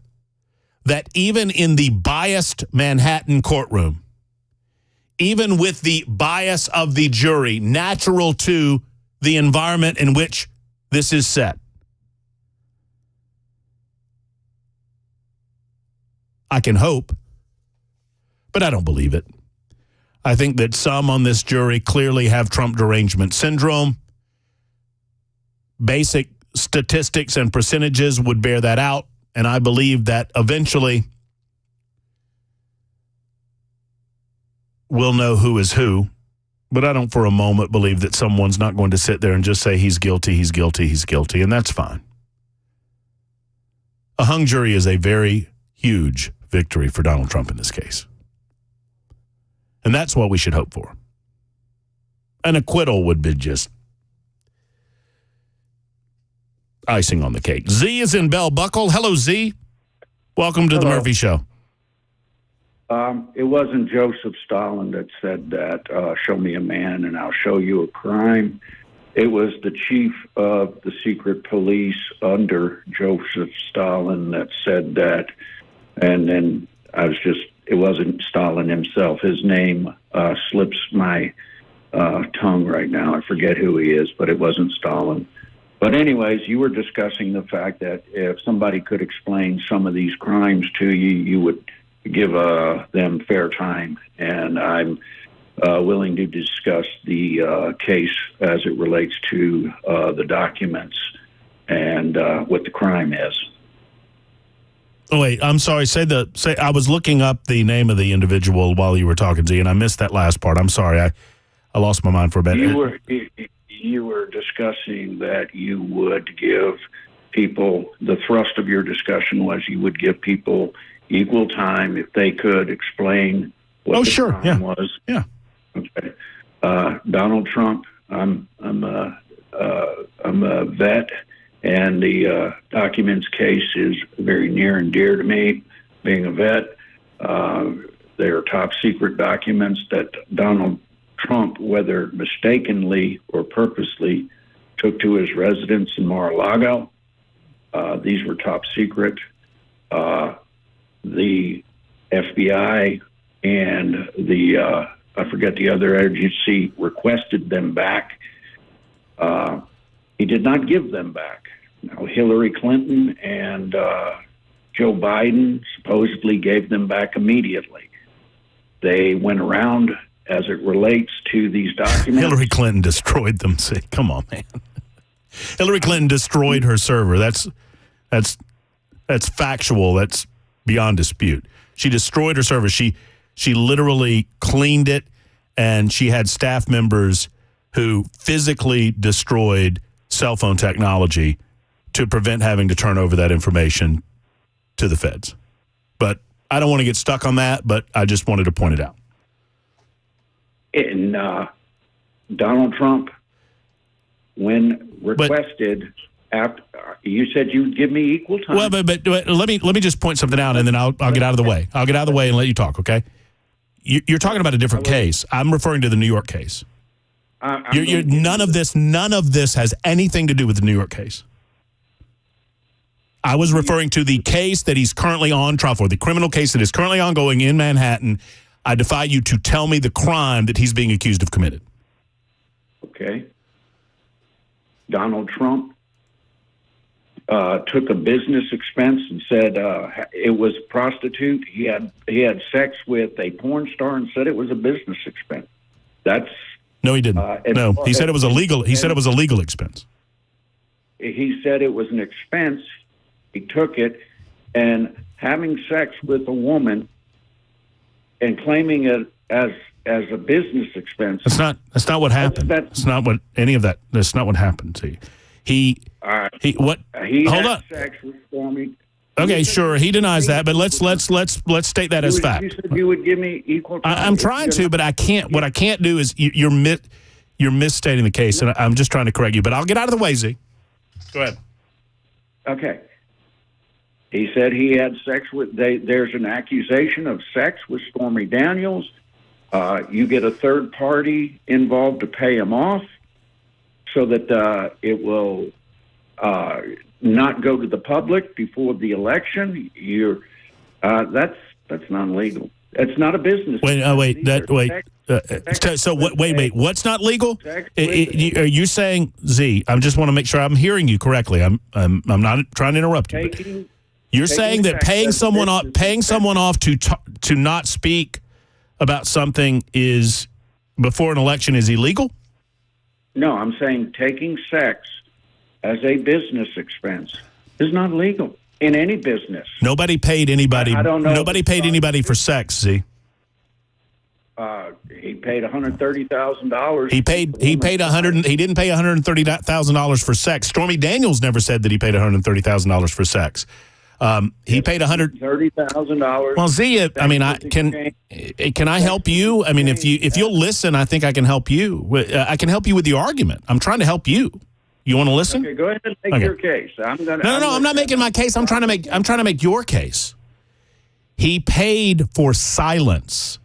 that even in the biased Manhattan courtroom, even with the bias of the jury, natural to the environment in which this is set, I can hope, but I don't believe it. I think that some on this jury clearly have Trump derangement syndrome. Basic statistics and percentages would bear that out, and I believe that eventually we'll know who is who, but I don't for a moment believe that someone's not going to sit there and just say he's guilty, he's guilty, he's guilty, and that's fine. A hung jury is a very huge victory for Donald Trump in this case. And that's what we should hope for. An acquittal would be just icing on the cake. Z is in Bell Buckle. Hello, Z. Welcome to the Murphy Show.
It wasn't Joseph Stalin that said that, show me a man and I'll show you a crime. It was the chief of the secret police under Joseph Stalin that said that. And then it wasn't Stalin himself. His name slips my tongue right now. I forget who he is, but it wasn't Stalin. But anyways, you were discussing the fact that if somebody could explain some of these crimes to you, you would give them fair time. And I'm willing to discuss the case as it relates to the documents and what the crime is.
Oh, wait, I'm sorry. I was looking up the name of the individual while you were talking, Z, and I missed that last part. I'm sorry. I lost my mind for a bit.
You were discussing that you would give people, the thrust of your discussion was you would give people equal time if they could explain what the crime was. Yeah. Okay. Donald Trump, I'm a vet, and the documents case is very near and dear to me, being a vet. They are top secret documents that Donald Trump, whether mistakenly or purposely, took to his residence in Mar-a-Lago. These were top secret. The FBI and I forget the other agency, requested them back. He did not give them back. Now, Hillary Clinton and Joe Biden supposedly gave them back immediately. They went around as it relates to these documents.
Hillary Clinton destroyed them. See, come on, man. Hillary Clinton destroyed her server. That's factual. That's beyond dispute. She destroyed her server. She literally cleaned it, and she had staff members who physically destroyed cell phone technology to prevent having to turn over that information to the feds. But I don't want to get stuck on that, but I just wanted to point it out.
And Donald Trump, when requested After you said you'd give me equal time.
Well, but let me just point something out, and then I'll get out of the way. I'll get out of the way and let you talk. Okay? You're talking about a different case. I'm referring to the New York case. None of this has anything to do with the New York case. I was referring to the case that he's currently on trial for, the criminal case that is currently ongoing in Manhattan. I defy you to tell me the crime that he's being accused of committed.
Okay. Donald Trump took a business expense and said it was a prostitute. He had sex with a porn star and said it was a business expense.
No, he didn't. No, he said it was illegal. He said it was a legal expense.
He said it was an expense. He took it, and having sex with a woman and claiming it as a business expense. That's
not what happened. That's not what any of that. That's not what happened to you. He hold on.
Sex with Stormy.
Okay, sure. He denies that, but let's state that as fact.
You said you would give me equal time.
I'm trying to, but I can't. What I can't do is you're misstating the case, and I'm just trying to correct you. But I'll get out of the way, Z. Go ahead.
Okay. He said he had sex with. There's an accusation of sex with Stormy Daniels. You get a third party involved to pay him off, so that it will not go to the public before the election. That's not legal. It's not a business.
Wait. Wait. What's not legal? Are you saying, Z? I just want to make sure I'm hearing you correctly. I'm not trying to interrupt you. You're saying that paying someone off to not speak about something is before an election is illegal?
No, I'm saying taking sex as a business expense is not legal in any business.
Nobody paid anybody.
I don't know.
Nobody paid anybody for sex. Z.
He paid $130,000.
He paid He didn't pay $130,000 for sex. Stormy Daniels never said that he paid $130,000 for sex. He paid
$130,000.
Well, Z, I mean, can I help you? I mean, if you'll listen, I think I can help you. I can help you with the argument. I'm trying to help you. You want to listen?
Okay, go ahead and make your case.
No, I'm not making my case. I'm trying to make your case. He paid for silence,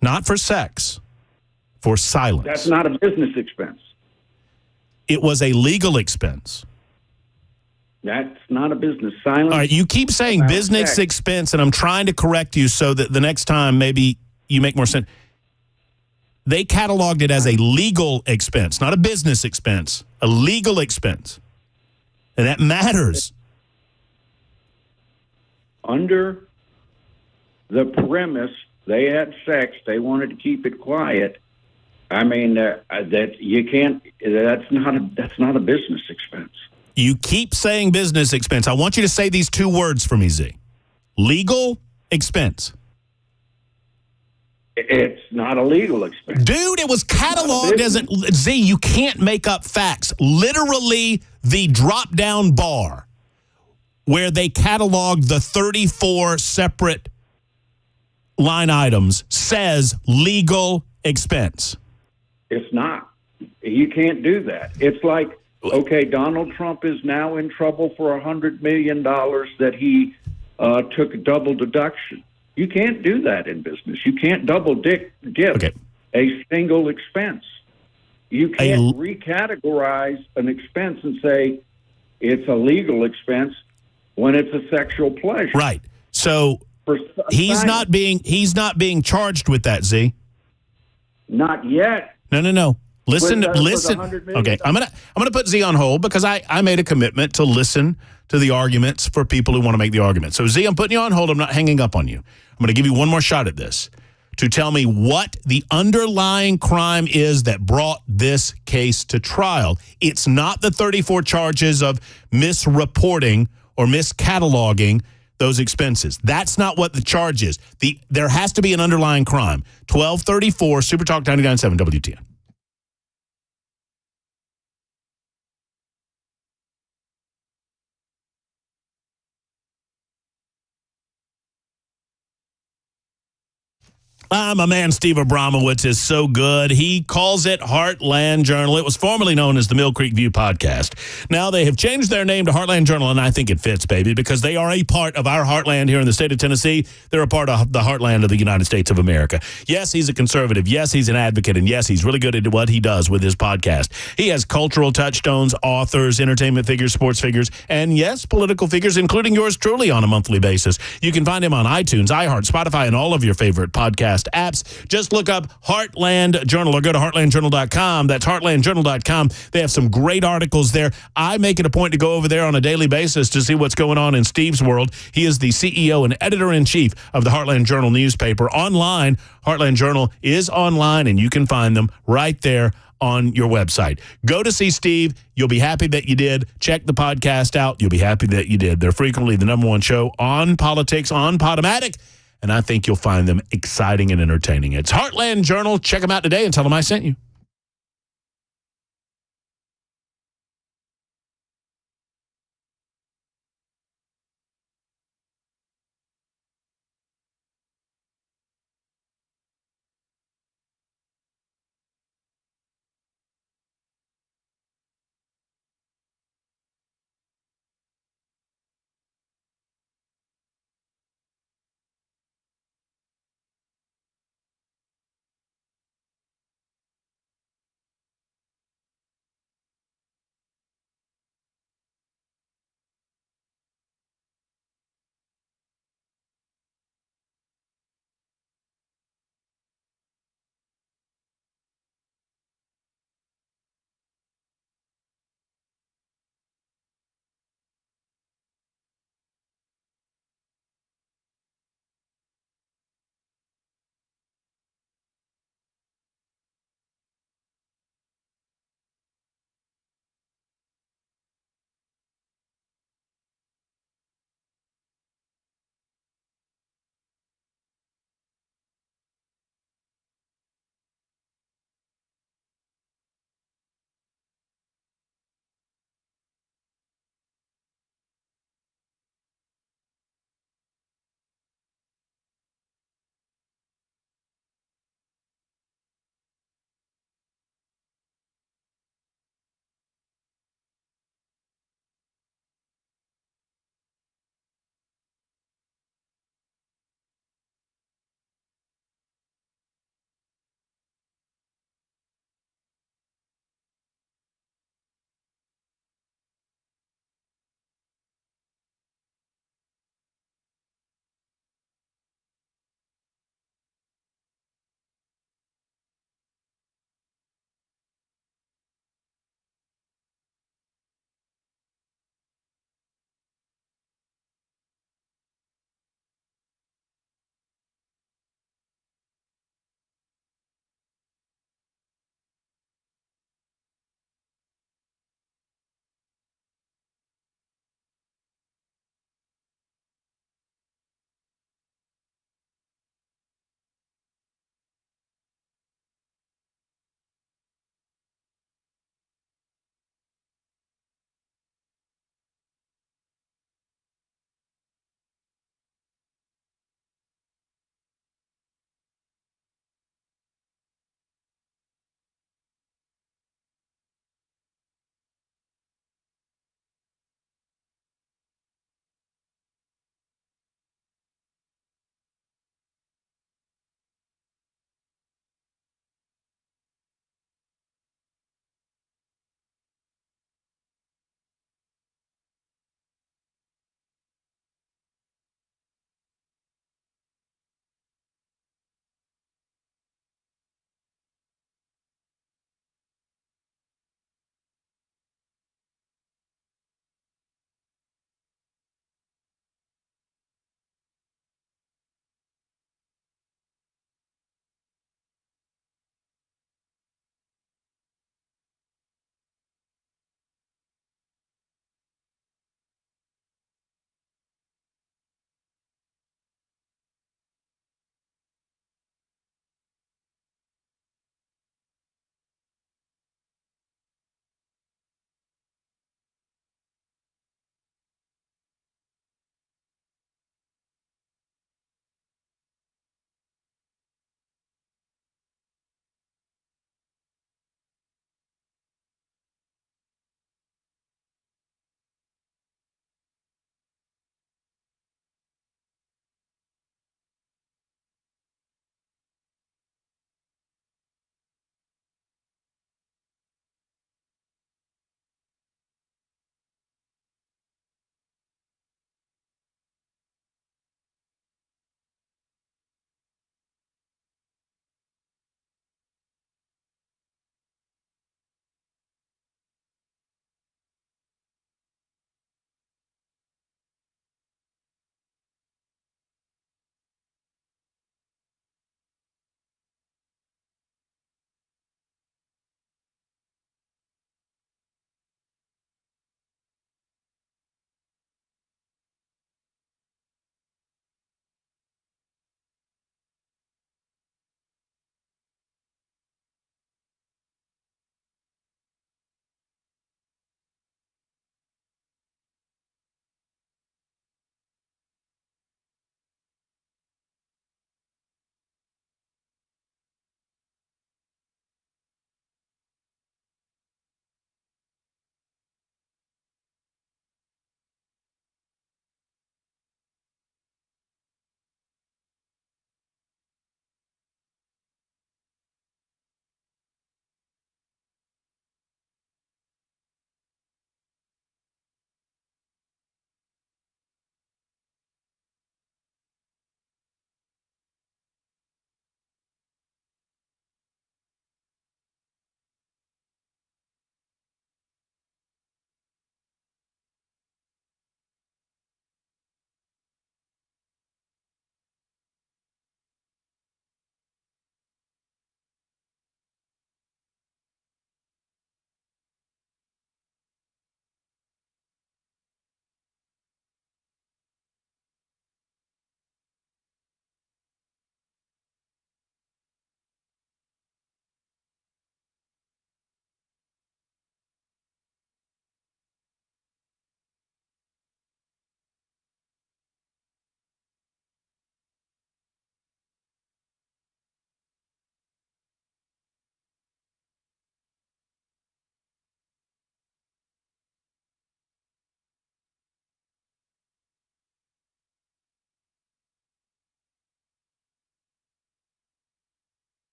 not for sex, for silence.
That's not a business expense.
It was a legal expense.
That's not a business. Silence.
All right, you keep saying business expense, and I'm trying to correct you so that the next time maybe you make more sense. They cataloged it as a legal expense, not a business expense, a legal expense. And that matters.
Under the premise they had sex, they wanted to keep it quiet. I mean, that you can't. That's not a business expense.
You keep saying business expense. I want you to say these two words for me, Z. Legal expense.
It's not a legal expense.
Dude, it was cataloged as a... Z, you can't make up facts. Literally, the drop-down bar where they cataloged the 34 separate line items says legal expense.
It's not. You can't do that. It's like, okay, Donald Trump is now in trouble for $100 million that he took a double deduction. You can't do that in business. You can't double dip a single expense. You can't recategorize an expense and say it's a legal expense when it's a sexual pleasure.
Right. So he's not being charged with that, Z.
Not yet.
No. Listen. Okay, I'm gonna put Z on hold because I made a commitment to listen to the arguments for people who want to make the argument. So Z, I'm putting you on hold. I'm not hanging up on you. I'm going to give you one more shot at this to tell me what the underlying crime is that brought this case to trial. It's not the 34 charges of misreporting or miscataloging those expenses. That's not what the charge is. There has to be an underlying crime. 1234 Super Talk 99.7 WTN. My man Steve Abramowitz is so good. He calls it Heartland Journal. It was formerly known as the Mill Creek View Podcast. Now they have changed their name to Heartland Journal, and I think it fits, baby, because they are a part of our heartland here in the state of Tennessee. They're a part of the heartland of the United States of America. Yes, he's a conservative. Yes, he's an advocate. And yes, he's really good at what he does with his podcast. He has cultural touchstones, authors, entertainment figures, sports figures, and yes, political figures, including yours truly on a monthly basis. You can find him on iTunes, iHeart, Spotify, and all of your favorite podcast apps. Just look up Heartland Journal or go to heartlandjournal.com. That's heartlandjournal.com. They have some great articles there. I make it a point to go over there on a daily basis to see what's going on in Steve's world. He is the CEO and editor-in-chief of the Heartland Journal newspaper. Online, Heartland Journal is online, and you can find them right there on your website. Go to see Steve. You'll be happy that you did. Check the podcast out. You'll be happy that you did. They're frequently the number one show on politics on Podomatic, and I think you'll find them exciting and entertaining. It's Heartland Journal. Check them out today and tell them I sent you.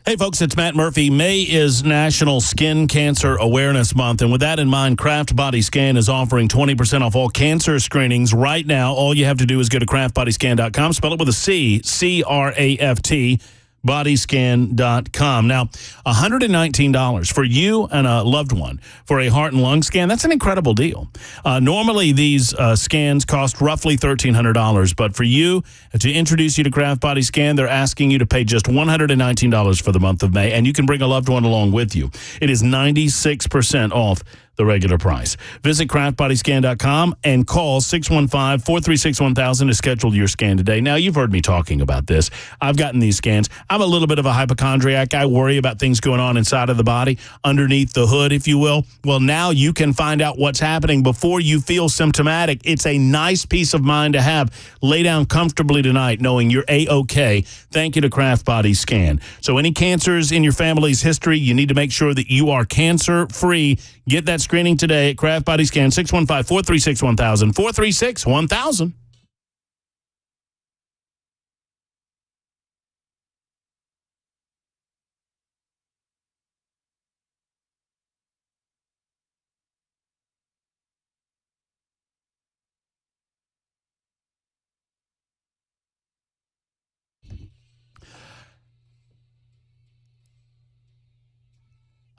Hey, folks, it's Matt Murphy. May is National Skin Cancer Awareness Month, and with that in mind, Craft Body Scan is offering 20% off all cancer screenings right now. All you have to do is go to craftbodyscan.com, spell it with a C, C-R-A-F-T, bodyscan.com. Now, $119 for you and a loved one for a heart and lung scan. That's an incredible deal. Normally, these scans cost roughly $1,300, but for you, to introduce you to Craft Body Scan, they're asking you to pay just $119 for the month of May, and you can bring a loved one along with you. It is 96% off the regular price. Visit craftbodyscan.com and call 615-436-1000 to schedule your scan today. Now, you've heard me talking about this. I've gotten these scans. I'm a little bit of a hypochondriac. I worry about things going on inside of the body, underneath the hood, if you will. Well, now you can find out what's happening before you feel symptomatic. It's a nice peace of mind to have. Lay down comfortably tonight knowing you're A-OK. Thank you to Craft Body Scan. So any cancers in your family's history, you need to make sure that you are cancer-free. Get that screening today at Craft Body Scan, 615-436-1000, 436-1000.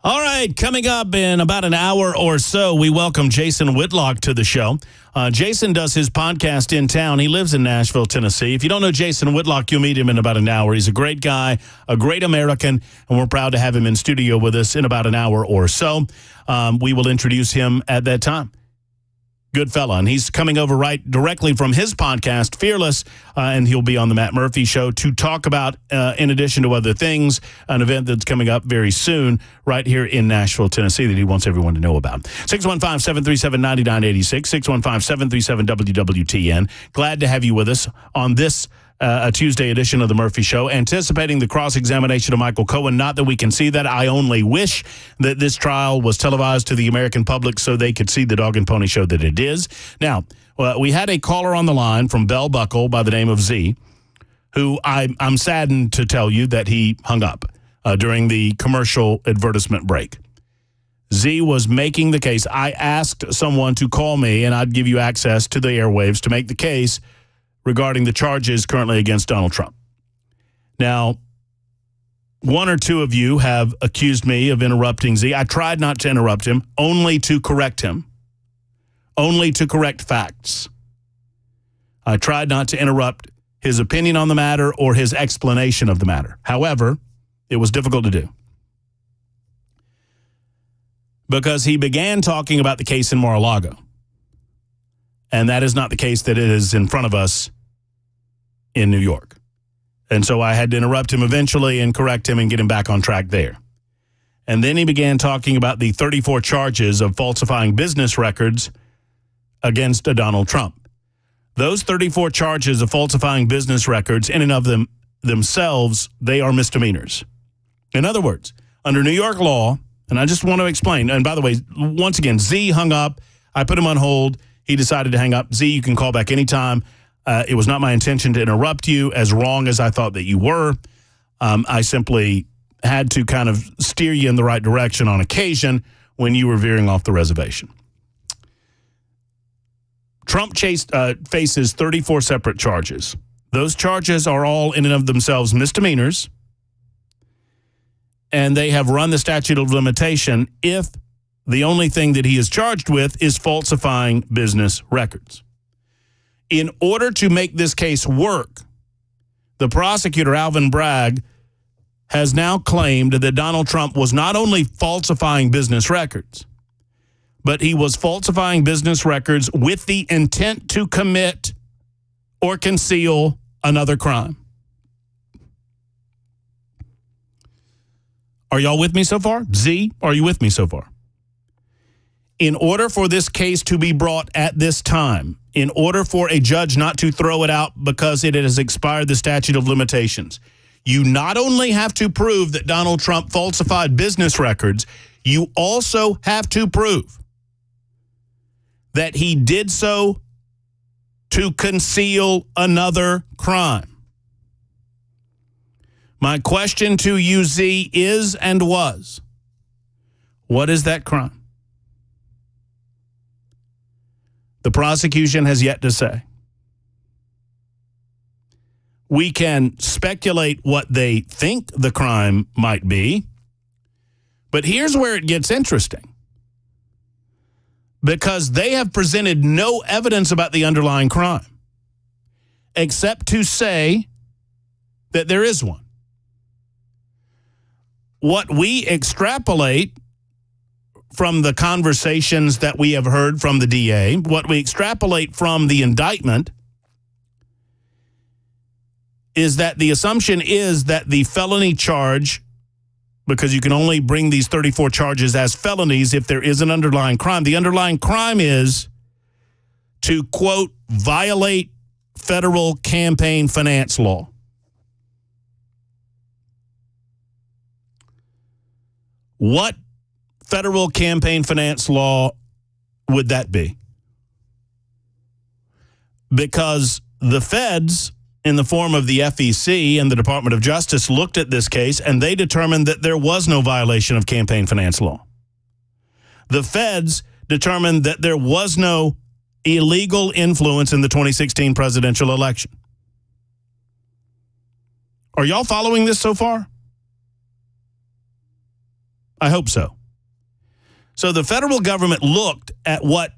All right, coming up in about an hour or so, we welcome Jason Whitlock to the show. Jason does his podcast in town. He lives in Nashville, Tennessee. If you don't know Jason Whitlock, you'll meet him in about an hour. He's a great guy, a great American, and we're proud to have him in studio with us in about an hour or so. We will introduce him at that time. Good fella, and he's coming over right directly from his podcast, Fearless, and he'll be on the Matt Murphy Show to talk about, in addition to other things, an event that's coming up very soon right here in Nashville, Tennessee that he wants everyone to know about. 615-737-9986, 615-737-WWTN. Glad to have you with us on this a Tuesday edition of the Murphy Show, anticipating the cross-examination of Michael Cohen. Not that we can see that. I only wish that this trial was televised to the American public so they could see the dog and pony show that it is. Now, we had a caller on the line from Bell Buckle by the name of Z, who I'm saddened to tell you that he hung up during the commercial advertisement break. Z was making the case. I asked someone to call me, and I'd give you access to the airwaves to make the case regarding the charges currently against Donald Trump. Now, one or two of you have accused me of interrupting Z. I tried not to interrupt him, only to correct him, only to correct facts. I tried not to interrupt his opinion on the matter or his explanation of the matter. However, it was difficult to do because he began talking about the case in Mar-a-Lago, and that is not the case that is in front of us in New York. And so I had to interrupt him eventually and correct him and get him back on track there. And then he began talking about the 34 charges of falsifying business records against Donald Trump. Those 34 charges of falsifying business records, in and of themselves, they are misdemeanors. In other words, under New York law, and I just want to explain, and by the way, once again, Z hung up. I put him on hold. He decided to hang up. Z, you can call back anytime. It was not my intention to interrupt you, as wrong as I thought that you were. I simply had to kind of steer you in the right direction on occasion when you were veering off the reservation. Trump faces 34 separate charges. Those charges are all in and of themselves misdemeanors, and they have run the statute of limitation if the only thing that he is charged with is falsifying business records. In order to make this case work, the prosecutor, Alvin Bragg, has now claimed that Donald Trump was not only falsifying business records, but he was falsifying business records with the intent to commit or conceal another crime. Are y'all with me so far? Z, are you with me so far? In order for this case to be brought at this time, in order for a judge not to throw it out because it has expired the statute of limitations, you not only have to prove that Donald Trump falsified business records, you also have to prove that he did so to conceal another crime. My question to you, Z, is and was, what is that crime? The prosecution has yet to say. We can speculate what they think the crime might be, but here's where it gets interesting. Because they have presented no evidence about the underlying crime, except to say that there is one. What we extrapolate from the conversations that we have heard from the DA, what we extrapolate from the indictment, is that the assumption is that the felony charge, because you can only bring these 34 charges as felonies if there is an underlying crime. The underlying crime is to, quote, violate federal campaign finance law. What federal campaign finance law would that be? Because the feds, in the form of the FEC and the Department of Justice, looked at this case and they determined that there was no violation of campaign finance law. The feds determined that there was no illegal influence in the 2016 presidential election. Are y'all following this so far? I hope so. So the federal government looked at what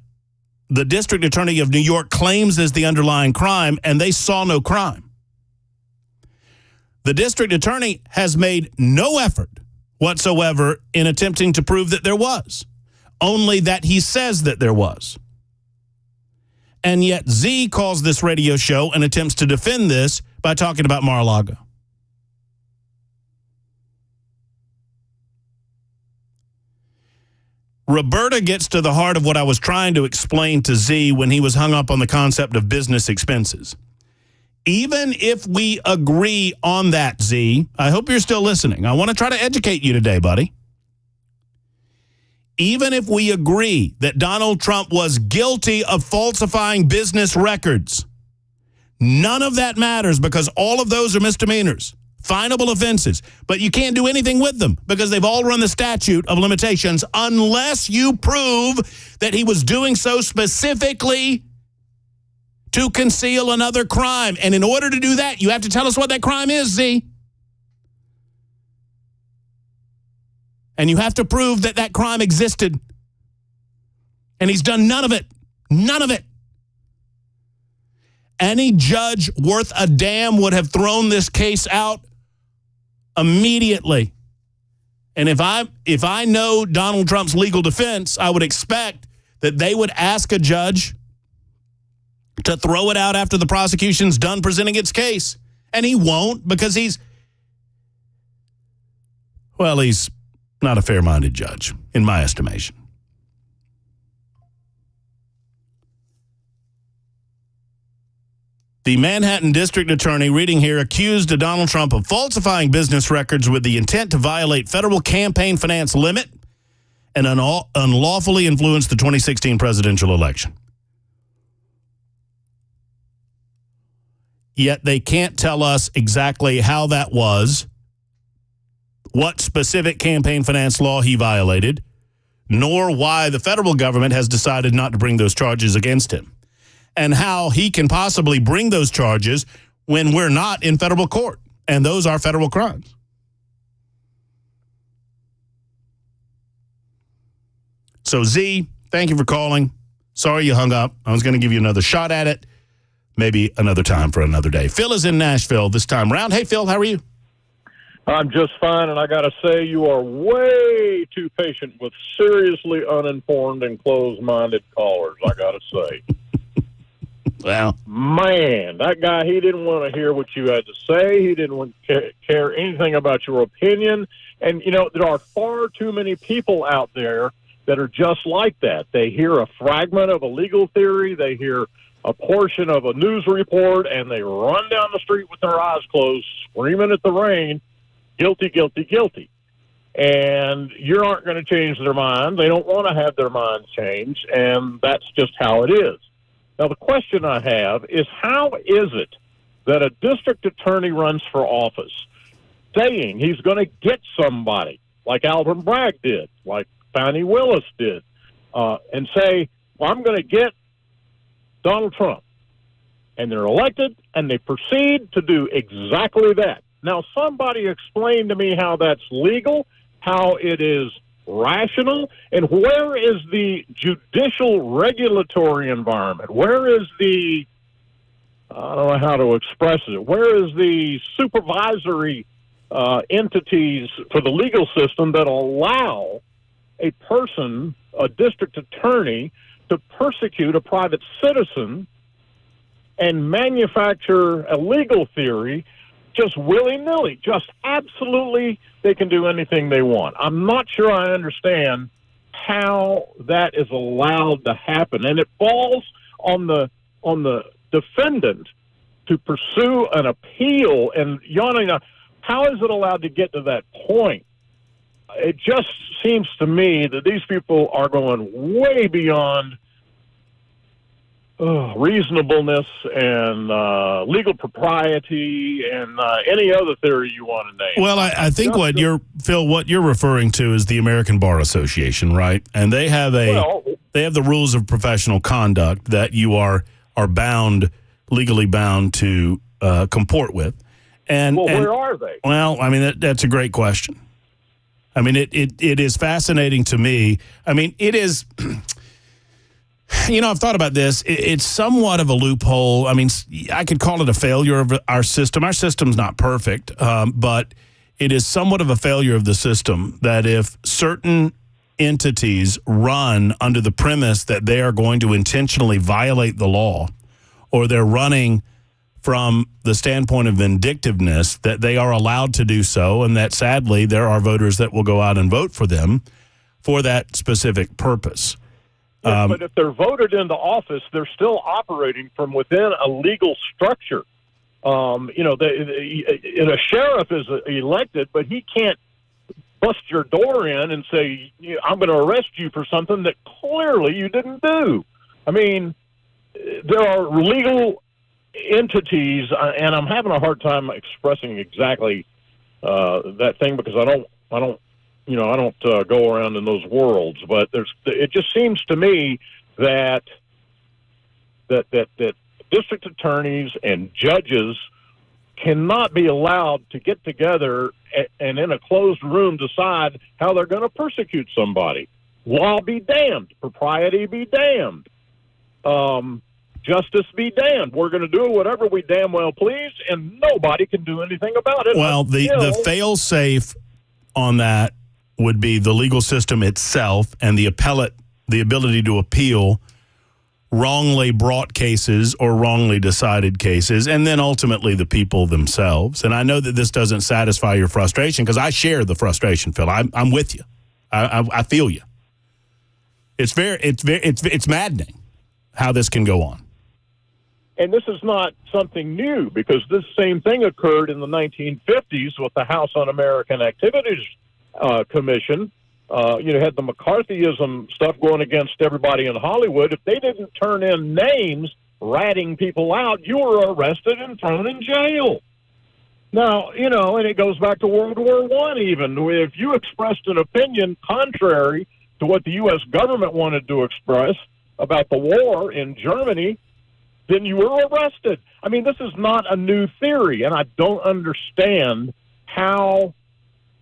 the district attorney of New York claims is the underlying crime, and they saw no crime. The district attorney has made no effort whatsoever in attempting to prove that there was, only that he says that there was. And yet Z calls this radio show and attempts to defend this by talking about Mar-a-Lago. Roberta gets to the heart of what I was trying to explain to Z when he was hung up on the concept of business expenses. Even if we agree on that, Z, I hope you're still listening. I want to try to educate you today, buddy. Even if we agree that Donald Trump was guilty of falsifying business records, none of that matters because all of those are misdemeanors. Finable offenses, but you can't do anything with them because they've all run the statute of limitations unless you prove that he was doing so specifically to conceal another crime. And in order to do that, you have to tell us what that crime is, Z. And you have to prove that that crime existed. And he's done none of it. None of it. Any judge worth a damn would have thrown this case out immediately. And if I know Donald Trump's legal defense, I would expect that they would ask a judge to throw it out after the prosecution's done presenting its case. And he won't because he's not a fair-minded judge, in my estimation. The Manhattan District Attorney, reading here, accused Donald Trump of falsifying business records with the intent to violate federal campaign finance limit and unlawfully influence the 2016 presidential election. Yet they can't tell us exactly how that was, what specific campaign finance law he violated, nor why the federal government has decided not to bring those charges against him, and how he can possibly bring those charges when we're not in federal court, and those are federal crimes. So, Z, thank you for calling. Sorry you hung up. I was going to give you another shot at it. Maybe another time for another day. Phil is in Nashville this time around. Hey, Phil, how are you?
I'm just fine, and I got to say you are way too patient with seriously uninformed and closed-minded callers, I got to say.
Well,
man, that guy, he didn't want to hear what you had to say. He didn't want to care anything about your opinion. And, you know, there are far too many people out there that are just like that. They hear a fragment of a legal theory, they hear a portion of a news report, and they run down the street with their eyes closed, screaming at the rain, guilty, guilty, guilty. And you aren't going to change their mind. They don't want to have their minds changed, and that's just how it is. Now, the question I have is, how is it that a district attorney runs for office, saying he's going to get somebody, like Alvin Bragg did, like Fani Willis did, and say, well, I'm going to get Donald Trump. And they're elected, and they proceed to do exactly that. Now, somebody explain to me how that's legal, how it is rational, and where is the judicial regulatory environment? Where is the, I don't know how to express it, where is the supervisory entities for the legal system that allow a person, a district attorney, to persecute a private citizen and manufacture a legal theory just willy-nilly, just absolutely, they can do anything they want. I'm not sure I understand how that is allowed to happen. And it falls on the defendant to pursue an appeal. And, Yana, how is it allowed to get to that point? It just seems to me that these people are going way beyond reasonableness and legal propriety and any other theory you want to name.
Well, I think what you're referring to is the American Bar Association, right? And they have the rules of professional conduct that you are legally bound to comport with. And
where are they?
Well, I mean that's a great question. I mean it is fascinating to me. I mean it is. You know, I've thought about this. It's somewhat of a loophole. I mean, I could call it a failure of our system. Our system's not perfect, but it is somewhat of a failure of the system that if certain entities run under the premise that they are going to intentionally violate the law, or they're running from the standpoint of vindictiveness, that they are allowed to do so, and that sadly there are voters that will go out and vote for them for that specific purpose.
Yes, but if they're voted into office, they're still operating from within a legal structure. You know, a sheriff is elected, but he can't bust your door in and say, I'm going to arrest you for something that clearly you didn't do. I mean, there are legal entities, and I'm having a hard time expressing exactly that thing because I don't go around in those worlds, but it just seems to me that district attorneys and judges cannot be allowed to get together and in a closed room decide how they're going to persecute somebody. Law be damned. Propriety be damned. Justice be damned. We're going to do whatever we damn well please, and nobody can do anything about it.
Well, the fail-safe on that would be the legal system itself and the ability to appeal wrongly brought cases or wrongly decided cases, and then ultimately the people themselves. And I know that this doesn't satisfy your frustration because I share the frustration, Phil. I'm with you. I feel you. It's maddening how this can go on.
And this is not something new because this same thing occurred in the 1950s with the House Un-American Activities Commission. Had the McCarthyism stuff going against everybody in Hollywood. If they didn't turn in names ratting people out, you were arrested and thrown in jail. Now, and it goes back to World War I even. If you expressed an opinion contrary to what the U.S. government wanted to express about the war in Germany, then you were arrested. I mean, this is not a new theory, and I don't understand how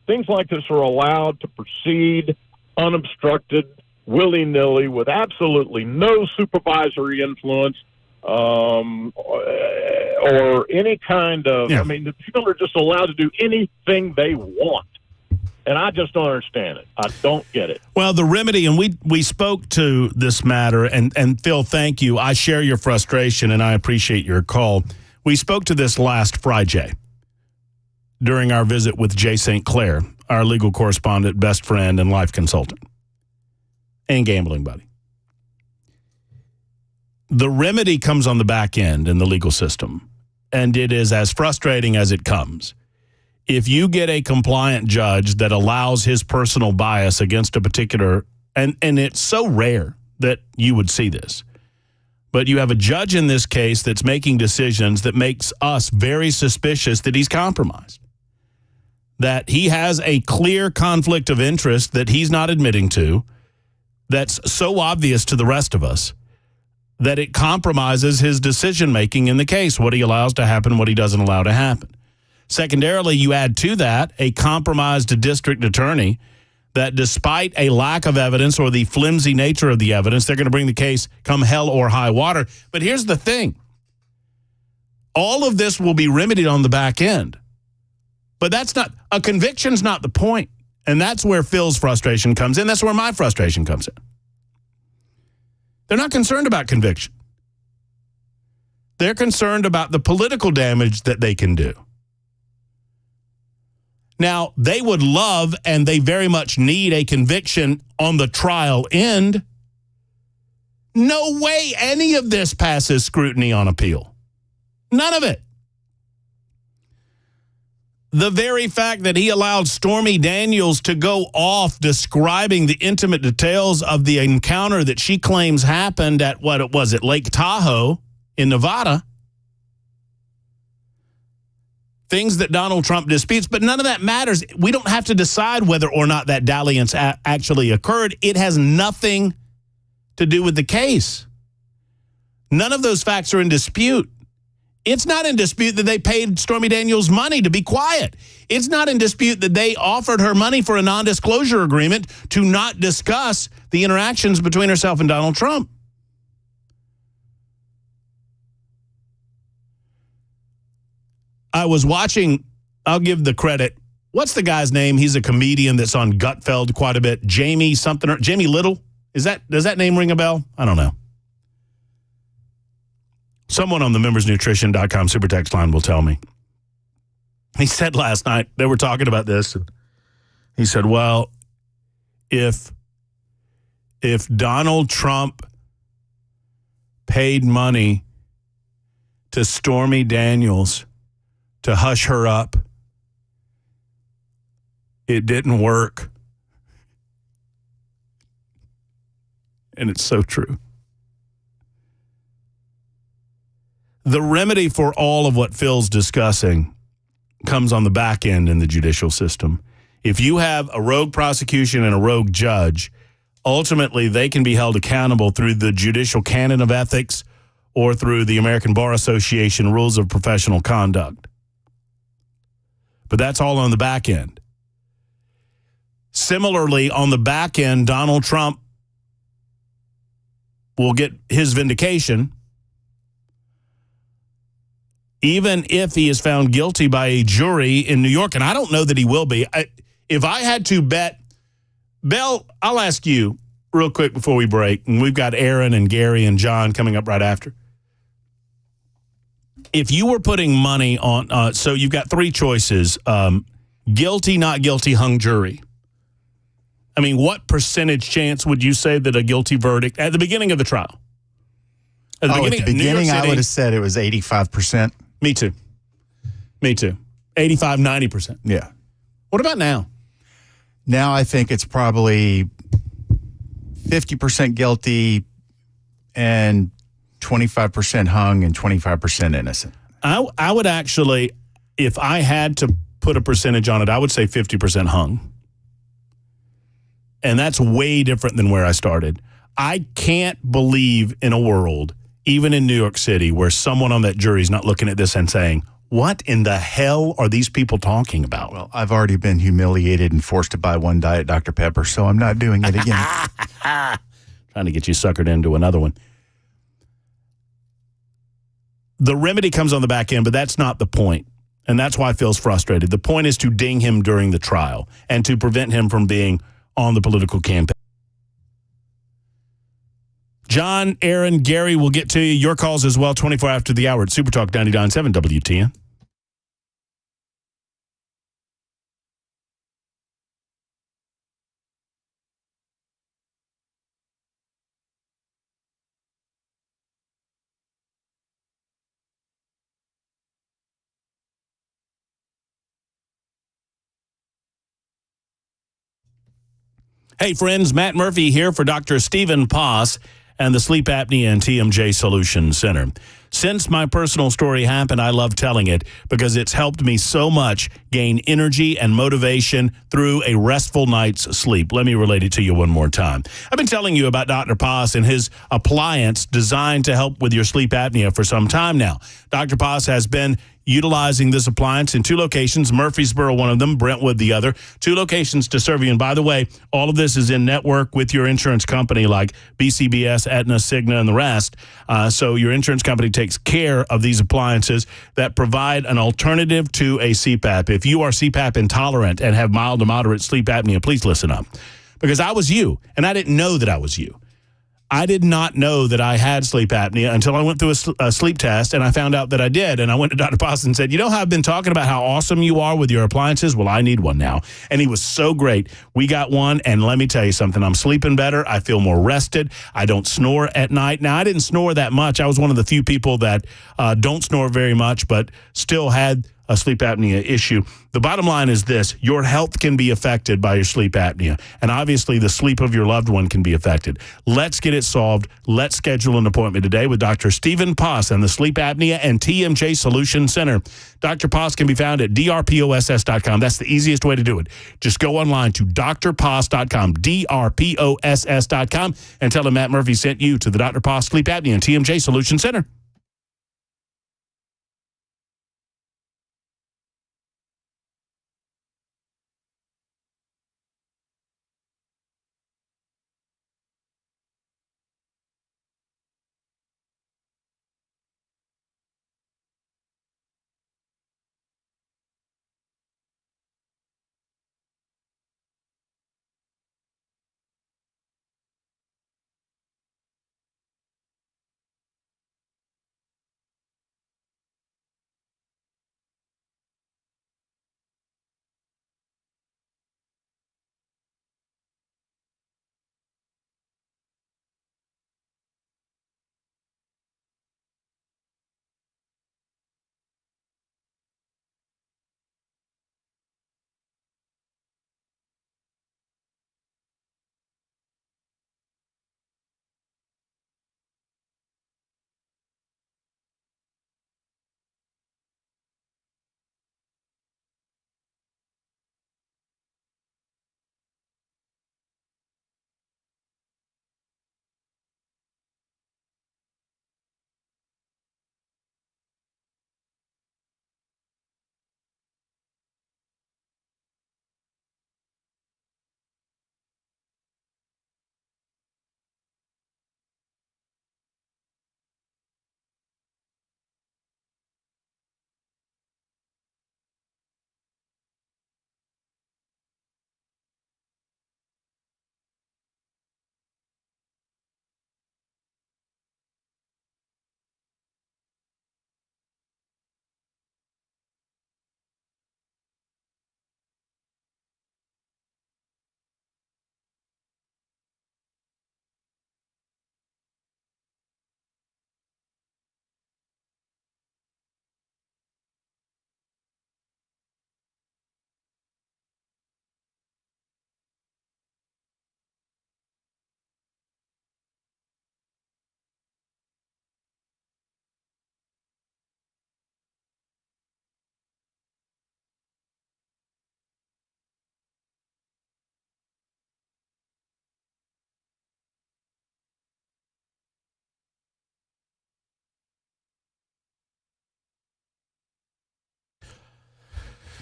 things like this are allowed to proceed unobstructed, willy-nilly, with absolutely no supervisory influence or any kind of... Yeah. I mean, the people are just allowed to do anything they want. And I just don't understand it. I don't get it.
Well, the remedy, and we spoke to this matter, and Phil, thank you. I share your frustration, and I appreciate your call. We spoke to this last Friday during our visit with Jay St. Clair, our legal correspondent, best friend, and life consultant, and gambling buddy. The remedy comes on the back end in the legal system, and it is as frustrating as it comes. If you get a compliant judge that allows his personal bias against a particular, and it's so rare that you would see this, but you have a judge in this case that's making decisions that makes us very suspicious that he's compromised. that he has a clear conflict of interest that he's not admitting to, that's so obvious to the rest of us that it compromises his decision-making in the case, what he allows to happen, what he doesn't allow to happen. Secondarily, you add to that a compromised district attorney that despite a lack of evidence or the flimsy nature of the evidence, they're going to bring the case come hell or high water. But here's the thing. All of this will be remedied on the back end. But that's not, a conviction's not the point. And that's where Phil's frustration comes in. That's where my frustration comes in. They're not concerned about conviction. They're concerned about the political damage that they can do. Now, they would love and they very much need a conviction on the trial end. No way any of this passes scrutiny on appeal. None of it. The very fact that he allowed Stormy Daniels to go off describing the intimate details of the encounter that she claims happened at, what it was, at Lake Tahoe in Nevada. Things that Donald Trump disputes, but none of that matters. We don't have to decide whether or not that dalliance actually occurred. It has nothing to do with the case. None of those facts are in dispute. It's not in dispute that they paid Stormy Daniels money to be quiet. It's not in dispute that they offered her money for a non-disclosure agreement to not discuss the interactions between herself and Donald Trump. I was watching, I'll give the credit. What's the guy's name? He's a comedian that's on Gutfeld quite a bit. Jamie Little? Does that name ring a bell? I don't know. Someone on the membersnutrition.com super text line will tell me. He said last night, they were talking about this, and he said, well, if Donald Trump paid money to Stormy Daniels to hush her up, it didn't work. And it's so true. The remedy for all of what Phil's discussing comes on the back end in the judicial system. If you have a rogue prosecution and a rogue judge, ultimately they can be held accountable through the judicial canon of ethics or through the American Bar Association rules of professional conduct. But that's all on the back end. Similarly, on the back end, Donald Trump will get his vindication even if he is found guilty by a jury in New York. And I don't know that he will be. If I had to bet, Bell, I'll ask you real quick before we break, and we've got Aaron and Gary and John coming up right after. If you were putting money on, so you've got three choices, guilty, not guilty, hung jury. I mean, what percentage chance would you say that a guilty verdict at the beginning of the trial?
At the beginning, I would have said it was 85%.
Me too. 85, 90%.
Yeah.
What about now?
Now I think it's probably 50% guilty and 25% hung and 25% innocent.
I would actually, if I had to put a percentage on it, I would say 50% hung. And that's way different than where I started. I can't believe in a world, even in New York City, where someone on that jury is not looking at this and saying, what in the hell are these people talking about?
Well, I've already been humiliated and forced to buy one Diet Dr. Pepper, so I'm not doing it again.
Trying to get you suckered into another one. The remedy comes on the back end, but that's not the point. And that's why Phil's frustrated. The point is to ding him during the trial and to prevent him from being on the political campaign. John, Aaron, Gary, will get to you. Your calls as well, 24 after the hour at Super Talk 99.7 WTN. Hey, friends, Matt Murphy here for Dr. Stephen Poss. and the Sleep Apnea and TMJ Solution Center. Since my personal story happened, I love telling it because it's helped me so much gain energy and motivation through a restful night's sleep. Let me relate it to you one more time. I've been telling you about Dr. Paz and his appliance designed to help with your sleep apnea for some time now. Dr. Paz has been utilizing this appliance in 2 locations, Murfreesboro, one of them, Brentwood, the other. 2 locations to serve you. And by the way, all of this is in network with your insurance company like BCBS, Aetna, Cigna, and the rest. So your insurance company takes care of these appliances that provide an alternative to a CPAP. If you are CPAP intolerant and have mild to moderate sleep apnea, please listen up. Because I was you, and I didn't know that I was you. I did not know that I had sleep apnea until I went through a sleep test, and I found out that I did. And I went to Dr. Paz and said, you know how I've been talking about how awesome you are with your appliances? Well, I need one now. And he was so great. We got one, and let me tell you something. I'm sleeping better. I feel more rested. I don't snore at night. Now, I didn't snore that much. I was one of the few people that don't snore very much, but still had a sleep apnea issue. The bottom line is this: your health can be affected by your sleep apnea, and obviously the sleep of your loved one can be affected. Let's get it solved. Let's schedule an appointment today with Dr. Stephen Paz and the Sleep Apnea and TMJ Solution Center. Dr. Paz can be found at drposs.com. That's the easiest way to do it. Just go online to drposs.com, drposs.com, and tell him Matt Murphy sent you to the Dr. Paz Sleep Apnea and TMJ Solution Center.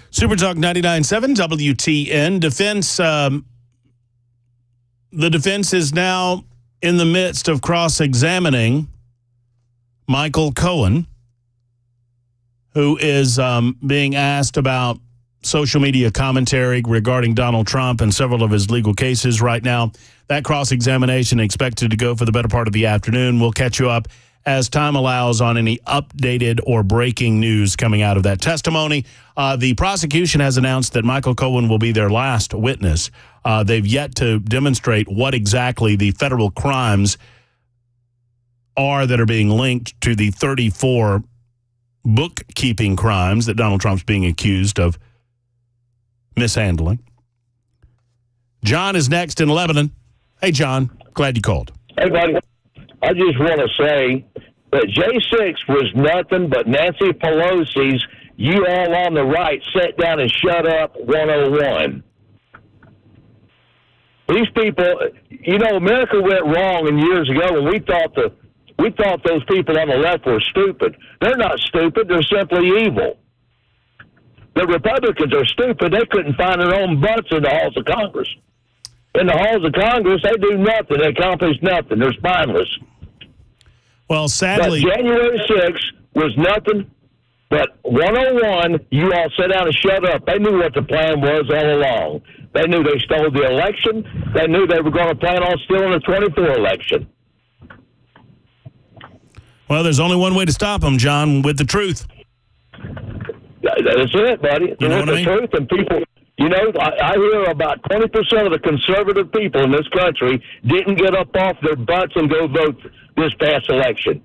Super Talk 99.7 WTN. The defense is now in the midst of cross-examining Michael Cohen, who is being asked about social media commentary regarding Donald Trump and several of his legal cases right now. That cross-examination expected to go for the better part of the afternoon. We'll catch you up as time allows on any updated or breaking news coming out of that testimony. The prosecution has announced that Michael Cohen will be their last witness. They've yet to demonstrate what exactly the federal crimes are that are being linked to the 34 bookkeeping crimes that Donald Trump's being accused of mishandling. John is next in Lebanon. Hey, John. Glad you called.
Hey, buddy.
I just want to say that J6 was nothing but Nancy Pelosi's "you all on the right, sit down and shut up" 101. These people, America went wrong in years ago when we thought those people on the left were stupid. They're not stupid. They're simply evil. The Republicans are stupid. They couldn't find their own butts in the halls of Congress. In the halls of Congress, they do nothing. They accomplish nothing. They're spineless.
Well, sadly,
but January 6th was nothing but 101. You all sit down and shut up. They knew what the plan was all along. They knew they stole the election. They knew they were going to plan on stealing the 24 election.
Well, there's only one way to stop them, John, with the truth.
That's it, buddy.
You know what I mean?
Truth and people. I hear about 20% of the conservative people in this country didn't get up off their butts and go vote this past election.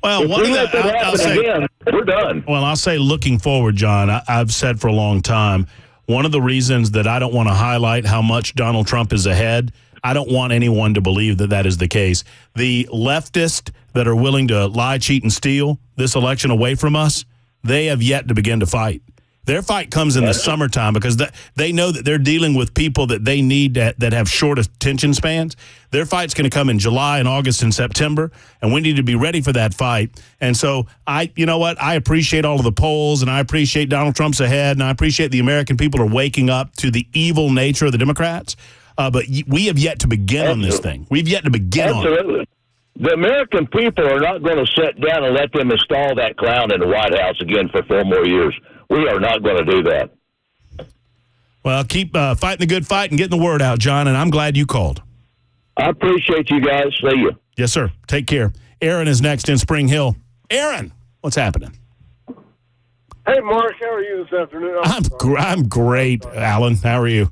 Well,
if we let that happen again, we're done.
Well, I'll say looking forward, John, I've said for a long time, one of the reasons that I don't want to highlight how much Donald Trump is ahead, I don't want anyone to believe that that is the case. The leftists that are willing to lie, cheat, and steal this election away from us, they have yet to begin to fight. Their fight comes in the summertime because they know that they're dealing with people that they need that have short attention spans. Their fight's going to come in July and August and September, and we need to be ready for that fight. And so, you know what? I appreciate all of the polls, and I appreciate Donald Trump's ahead, and I appreciate the American people are waking up to the evil nature of the Democrats. But we have yet to begin on this thing. We've yet to begin on it.
Absolutely. The American people are not going to sit down and let them install that clown in the White House again for 4 more years. We are not going to do that.
Well, keep fighting the good fight and getting the word out, John, and I'm glad you called.
I appreciate you guys. See you.
Yes, sir. Take care. Aaron is next in Spring Hill. Aaron, what's happening?
Hey, Mark, how are you this afternoon?
I'm great, Alan. How are you?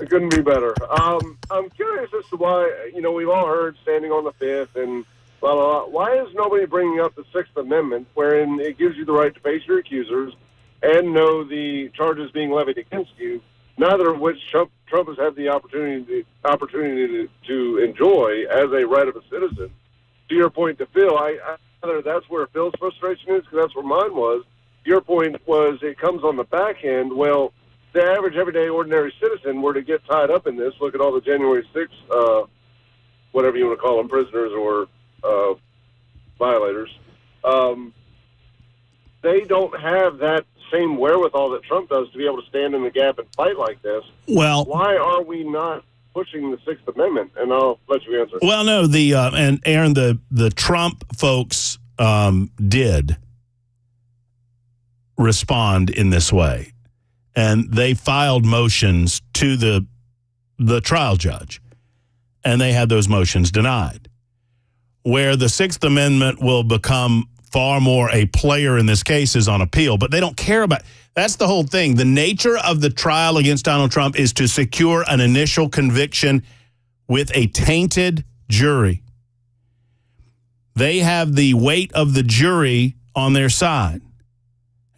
It couldn't be better. I'm curious as to why, we've all heard standing on the fifth and blah, blah, blah. Why is nobody bringing up the Sixth Amendment, wherein it gives you the right to face your accusers and know the charges being levied against you, neither of which Trump has had the opportunity to enjoy as a right of a citizen? To your point to Phil, I that's where Phil's frustration is, because that's where mine was. Your point was it comes on the back end. Well, the average, everyday, ordinary citizen were to get tied up in this. Look at all the January 6th, whatever you want to call them, prisoners or violators. They don't have that same wherewithal that Trump does to be able to stand in the gap and fight like this.
Well,
why are we not pushing the Sixth Amendment? And I'll let you answer.
Well, no, and Aaron, the Trump folks did respond in this way, and they filed motions to the trial judge, and they had those motions denied. Where the Sixth Amendment will become far more a player in this case is on appeal, but they don't care about. That's the whole thing. The nature of the trial against Donald Trump is to secure an initial conviction with a tainted jury. They have the weight of the jury on their side,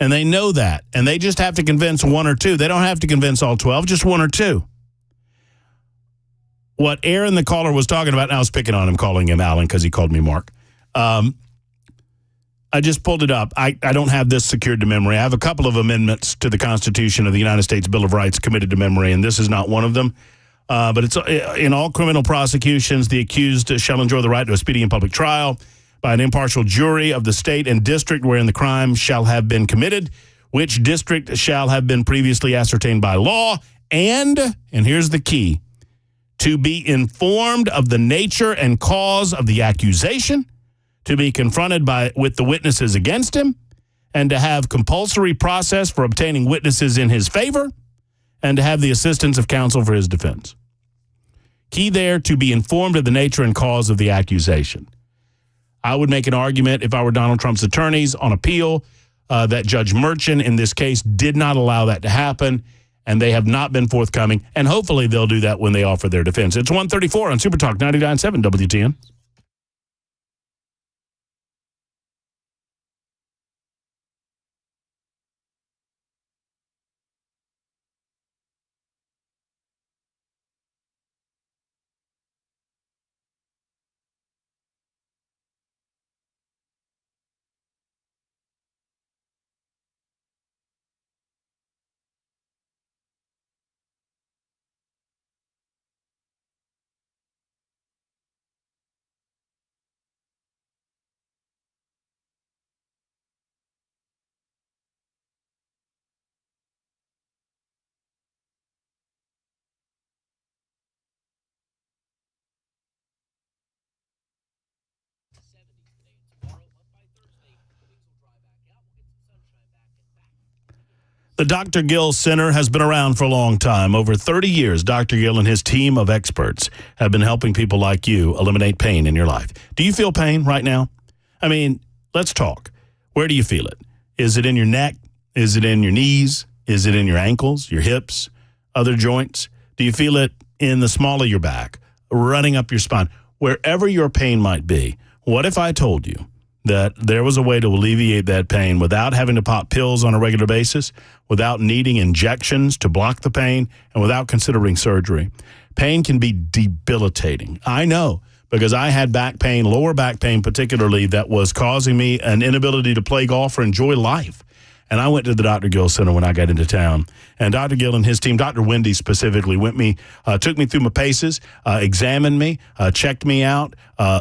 and they know that, and they just have to convince 1 or 2. They don't have to convince all 12, just 1 or 2. What Aaron, the caller, was talking about, and I was picking on him, calling him Alan because he called me Mark. I just pulled it up. I don't have this secured to memory. I have a couple of amendments to the Constitution of the United States Bill of Rights committed to memory, and this is not one of them. But it's in all criminal prosecutions, the accused shall enjoy the right to a speedy and public trial by an impartial jury of the state and district wherein the crime shall have been committed, which district shall have been previously ascertained by law, and here's the key, to be informed of the nature and cause of the accusation, to be confronted with the witnesses against him, and to have compulsory process for obtaining witnesses in his favor, and to have the assistance of counsel for his defense. Key there, to be informed of the nature and cause of the accusation. I would make an argument, if I were Donald Trump's attorneys on appeal, that Judge Merchan in this case did not allow that to happen, and they have not been forthcoming, and hopefully they'll do that when they offer their defense. It's 1:34 on Super Talk 99.7 WTN. The Dr. Gill Center has been around for a long time. Over 30 years, Dr. Gill and his team of experts have been helping people like you eliminate pain in your life. Do you feel pain right now? I mean, let's talk. Where do you feel it? Is it in your neck? Is it in your knees? Is it in your ankles, your hips, other joints? Do you feel it in the small of your back, running up your spine? Wherever your pain might be, what if I told you that there was a way to alleviate that pain without having to pop pills on a regular basis, without needing injections to block the pain, and without considering surgery? Pain can be debilitating. I know, because I had back pain, lower back pain particularly, that was causing me an inability to play golf or enjoy life. And I went to the Dr. Gill Center when I got into town. And Dr. Gill and his team, Dr. Wendy specifically, took me through my paces, examined me, checked me out,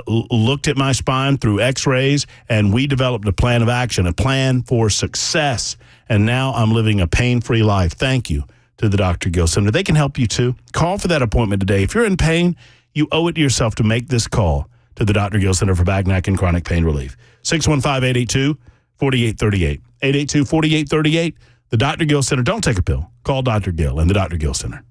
looked at my spine through x-rays, and we developed a plan of action, a plan for success. And now I'm living a pain-free life. Thank you to the Dr. Gill Center. They can help you too. Call for that appointment today. If you're in pain, you owe it to yourself to make this call to the Dr. Gill Center for Back, Neck, and Chronic Pain Relief. 615-882-4838. 882-4838. The Dr. Gill Center. Don't take a pill. Call Dr. Gill and the Dr. Gill Center.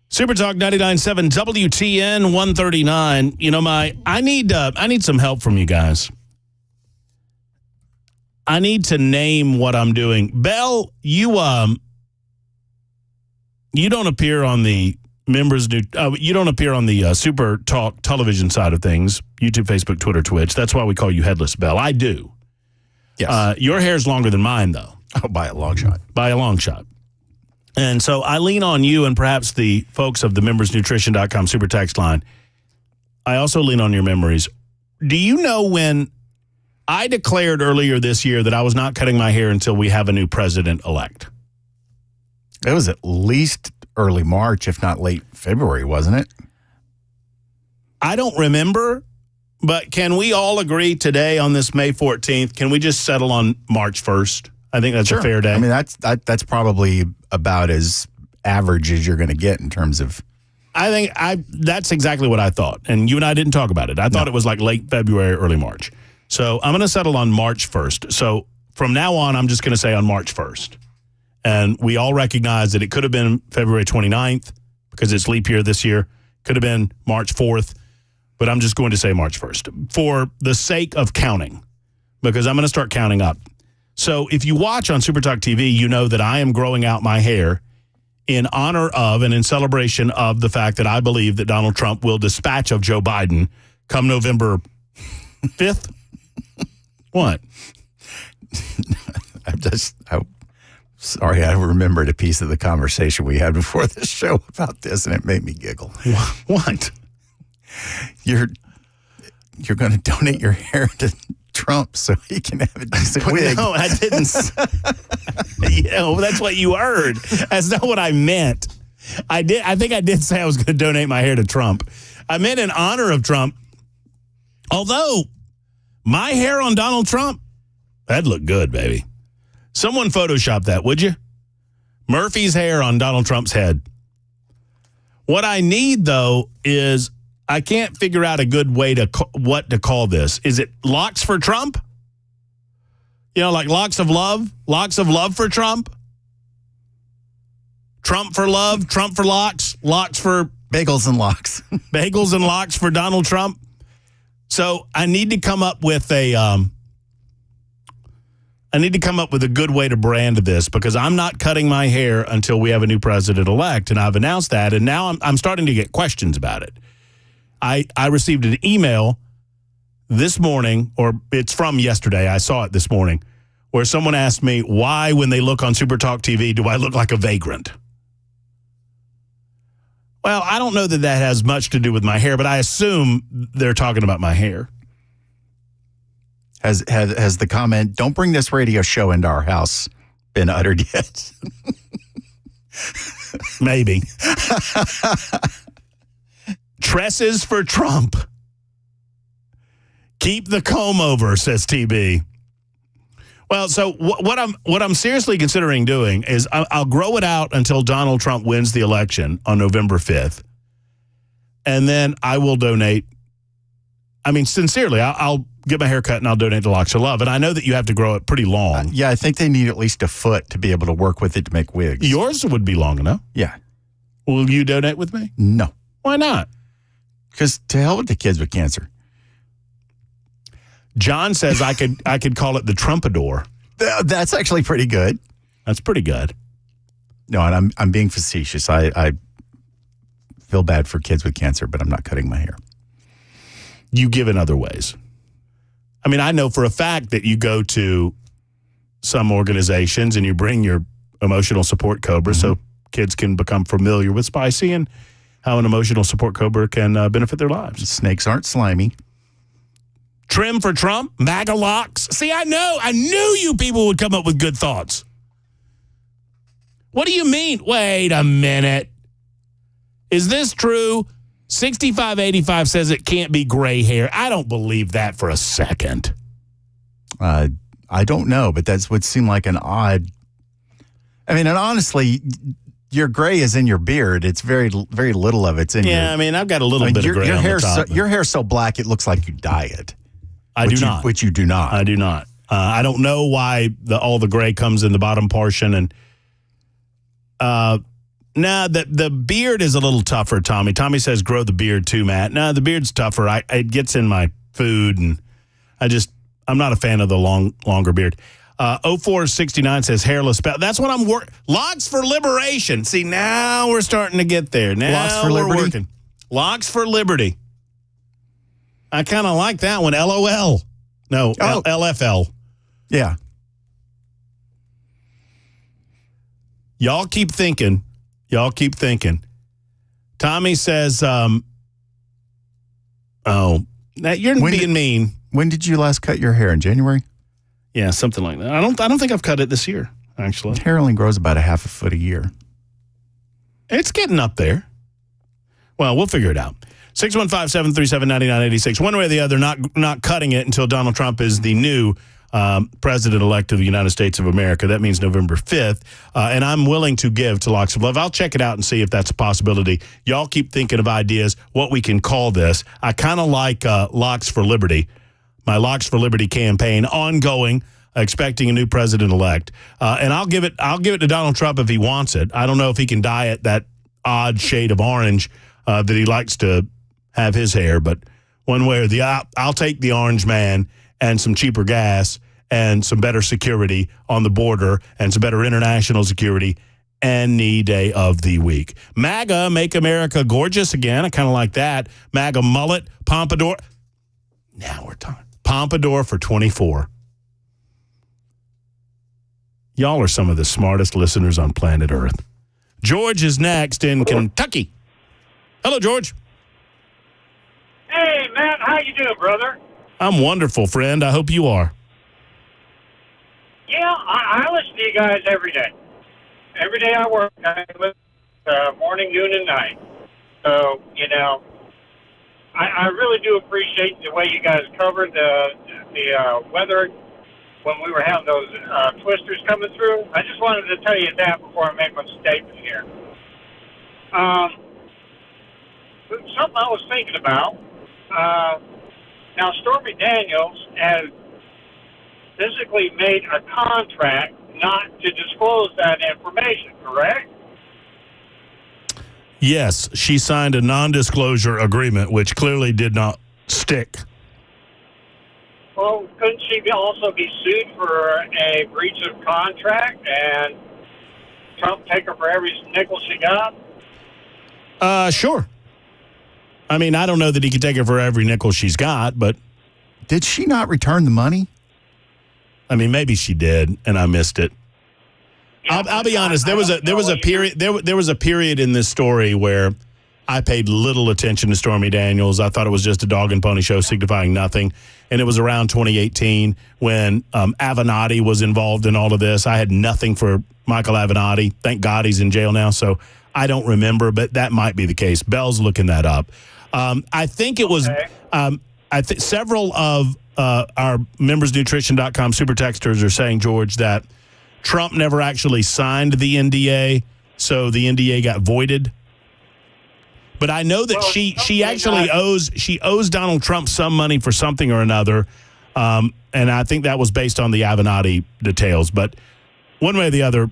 Super Talk 99.7 WTN 139. You know, I need some help from you guys. I need to name what I'm doing. Bell, you don't appear on the you don't appear on the Super Talk television side of things, YouTube, Facebook, Twitter, Twitch. That's why we call you Headless Bell. I do.
Yes.
Your hair's longer than mine, though.
Oh, by a long shot.
By a long shot. And so I lean on you and perhaps the folks of the membersnutrition.com super text line. I also lean on your memories. Do you know when I declared earlier this year that I was not cutting my hair until we have a new president-elect?
It was at least early March, if not late February, wasn't it?
I don't remember, but can we all agree today on this May 14th, can we just settle on March 1st? I think that's a fair day.
I mean, that's probably about as average as you're going to get in terms of
I think that's exactly what I thought. And you and I didn't talk about it. I thought it was like late February, early March. So I'm going to settle on March 1st. So from now on, I'm just going to say on March 1st. And we all recognize that it could have been February 29th because it's leap year this year. Could have been March 4th. But I'm just going to say March 1st for the sake of counting, because I'm going to start counting up. So if you watch on Super Talk TV, you know that I am growing out my hair in honor of and in celebration of the fact that I believe that Donald Trump will dispatch of Joe Biden come November 5th. What?
I'm sorry, I remembered a piece of the conversation we had before the show about this, and it made me giggle.
What?
You're going to donate your hair to Trump so he can have a decent wig.
No, I didn't. That's what you heard. That's not what I meant. I think I did say I was going to donate my hair to Trump. I meant in honor of Trump. Although my hair on Donald Trump, that'd look good, baby. Someone Photoshop that, would you? Murphy's hair on Donald Trump's head. What I need, though, is I can't figure out a good way to what to call this. Is it locks for Trump? You know, like locks of love for Trump? Trump for love, Trump for locks, locks for
bagels and locks.
Bagels and locks for Donald Trump. So I need to come up with a good way to brand this, because I'm not cutting my hair until we have a new president-elect, and I've announced that, and now I'm starting to get questions about it. I received an email this morning, or it's from yesterday, I saw it this morning, where someone asked me why, when they look on Super Talk TV, do I look like a vagrant? Well, I don't know that has much to do with my hair, but I assume they're talking about my hair.
Has the comment, don't bring this radio show into our house, been uttered yet?
Maybe. Tresses for Trump. Keep the comb over, says TB. Well, so what I'm seriously considering doing is I'll grow it out until Donald Trump wins the election on November 5th. And then I will donate. I mean, sincerely, I'll get my hair cut and I'll donate to Locks of Love. And I know that you have to grow it pretty long.
Yeah, I think they need at least a foot to be able to work with it to make wigs.
Yours would be long enough.
Yeah.
Will you donate with me?
No.
Why not?
Because to hell with the kids with cancer.
John says I could call it the Trumpador.
That's actually pretty good.
That's pretty good.
No, and I'm being facetious. I feel bad for kids with cancer, but I'm not cutting my hair.
You give in other ways. I mean, I know for a fact that you go to some organizations and you bring your emotional support Cobra so kids can become familiar with Spicy and how an emotional support Cobra can benefit their lives.
Snakes aren't slimy.
Trim for Trump, MAGA locks. See, I knew you people would come up with good thoughts. What do you mean? Wait a minute. Is this true? 6585 says it can't be gray hair. I don't believe that for a second.
I don't know, but that's what seemed like an odd. I mean, and honestly, your gray is in your beard. It's very, very little of it's in your.
Yeah, I mean, I've got a little bit of gray
your
on
hair.
the top.
Your hair's so black it looks like you dye it.
I do not.
Which you do not.
I do not. I don't know why all the gray comes in the bottom portion. And the beard is a little tougher, Tommy. Tommy says grow the beard too, Matt. No, the beard's tougher. It gets in my food, and I'm not a fan of the longer beard. 0469 says hairless. That's what I'm working. Locks for liberation. See, now we're starting to get there. Now
Locks for
we're
liberty?
working. Locks for liberty. I kind of like that one. LOL. No, LFL.
Yeah.
Y'all keep thinking. Tommy says, you're being mean.
When did you last cut your hair? In January?
Yeah, something like that. I don't think I've cut it this year, actually.
Hair only grows about a half a foot a year.
It's getting up there. Well, we'll figure it out. 615-737-9986. One way or the other, not cutting it until Donald Trump is the new president-elect of the United States of America. That means November 5th. And I'm willing to give to Locks of Love. I'll check it out and see if that's a possibility. Y'all keep thinking of ideas, what we can call this. I kind of like Locks for Liberty, my Locks for Liberty campaign, ongoing, expecting a new president-elect. And I'll give it to Donald Trump if he wants it. I don't know if he can dye it that odd shade of orange that he likes to have his hair, but one way or the other, I'll take the orange man and some cheaper gas and some better security on the border and some better international security any day of the week. MAGA, make America gorgeous again. I kind of like that. MAGA mullet, pompadour. Now we're talking. Pompadour for 24. Y'all are some of the smartest listeners on planet Earth. George is next in Kentucky. Hello, George.
Hey, Matt, how you doing, brother?
I'm wonderful, friend. I hope you are.
Yeah, I listen to you guys every day. Every day I work, I listen morning, noon, and night. So, you know, I really do appreciate the way you guys covered the weather when we were having those twisters coming through. I just wanted to tell you that before I make my statement here. Something I was thinking about. Now, Stormy Daniels has physically made a contract not to disclose that information, correct?
Yes, she signed a non-disclosure agreement, which clearly did not stick.
Well, couldn't she also be sued for a breach of contract and Trump take her for every nickel she got?
Sure. I mean, I don't know that he could take her for every nickel she's got, but
did she not return the money?
I mean, maybe she did, and I missed it. Yeah, I'll be honest. There was a period in this story where I paid little attention to Stormy Daniels. I thought it was just a dog and pony show signifying nothing. And it was around 2018 when Avenatti was involved in all of this. I had nothing for Michael Avenatti. Thank God he's in jail now, so I don't remember, but that might be the case. Bell's looking that up. I think it was several of our membersnutrition.com super texters are saying, George, that Trump never actually signed the NDA, so the NDA got voided. But I know that she actually owes Donald Trump some money for something or another, and I think that was based on the Avenatti details. But one way or the other,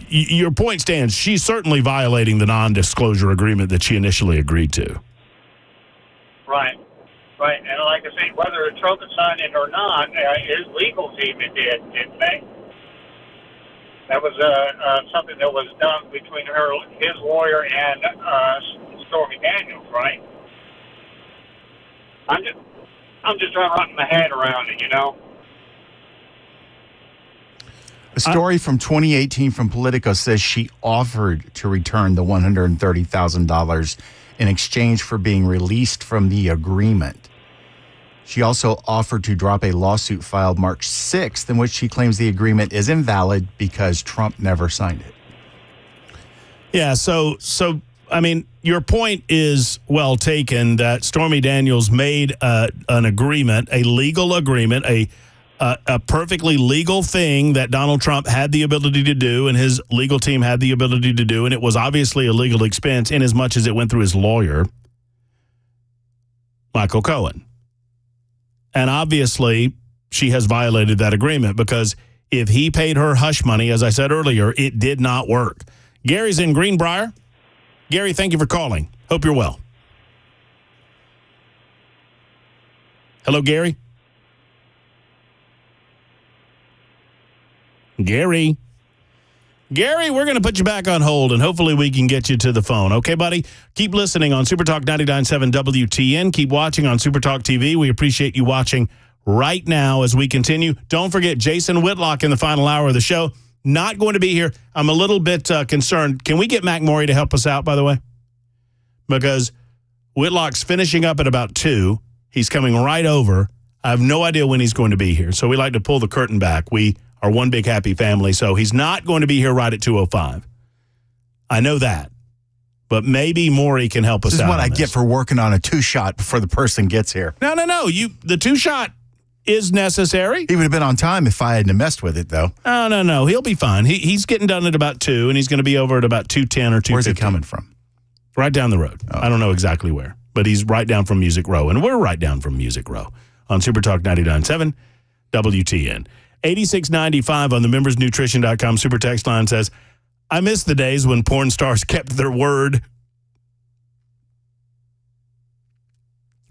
your point stands. She's certainly violating the non-disclosure agreement that she initially agreed to.
Right. And like I say, whether Trump signed it or not, his legal team didn't they? That was something that was done between his lawyer and Stormy Daniels, right? I'm just trying to wrap my head around it, you know.
A story from 2018 from Politico says she offered to return the $130,000 in exchange for being released from the agreement. She also offered to drop a lawsuit filed March 6th in which she claims the agreement is invalid because Trump never signed it.
Yeah, so I mean, your point is well taken that Stormy Daniels made an agreement, a legal agreement, a perfectly legal thing that Donald Trump had the ability to do and his legal team had the ability to do, and it was obviously a legal expense in as much as it went through his lawyer, Michael Cohen. And obviously, she has violated that agreement because if he paid her hush money, as I said earlier, it did not work. Gary's in Greenbrier. Gary, thank you for calling. Hope you're well. Hello, Gary. Gary, we're going to put you back on hold, and hopefully we can get you to the phone. Okay, buddy? Keep listening on Super Talk 99.7 WTN. Keep watching on Super Talk TV. We appreciate you watching right now as we continue. Don't forget Jason Whitlock in the final hour of the show. Not going to be here. I'm a little bit concerned. Can we get Mac Morey to help us out, by the way? Because Whitlock's finishing up at about 2. He's coming right over. I have no idea when he's going to be here, so we like to pull the curtain back. We are one big happy family, so he's not going to be here right at 2:05. I know that. But maybe Morey can help us out.
This is what I get for working on a 2-shot before the person gets here.
No. The 2-shot, is necessary.
He would have been on time if I hadn't messed with it, though.
Oh, no. He'll be fine. He's getting done at about 2, and he's going to be over at about 2:10 or 2:15.
Where's he coming from?
Right down the road.
Oh.
I don't know exactly where, but he's right down from Music Row, and we're right down from Music Row on Super Talk 99.7 WTN. 8695 on the membersnutrition.com super text line says, I miss the days when porn stars kept their word.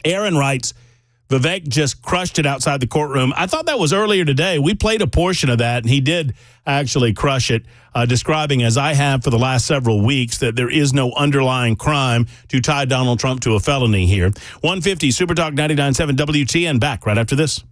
Aaron writes, Vivek just crushed it outside the courtroom. I thought that was earlier today. We played a portion of that, and he did actually crush it, describing, as I have for the last several weeks, that there is no underlying crime to tie Donald Trump to a felony here. 150 Super Talk 99.7 WTN, back right after this.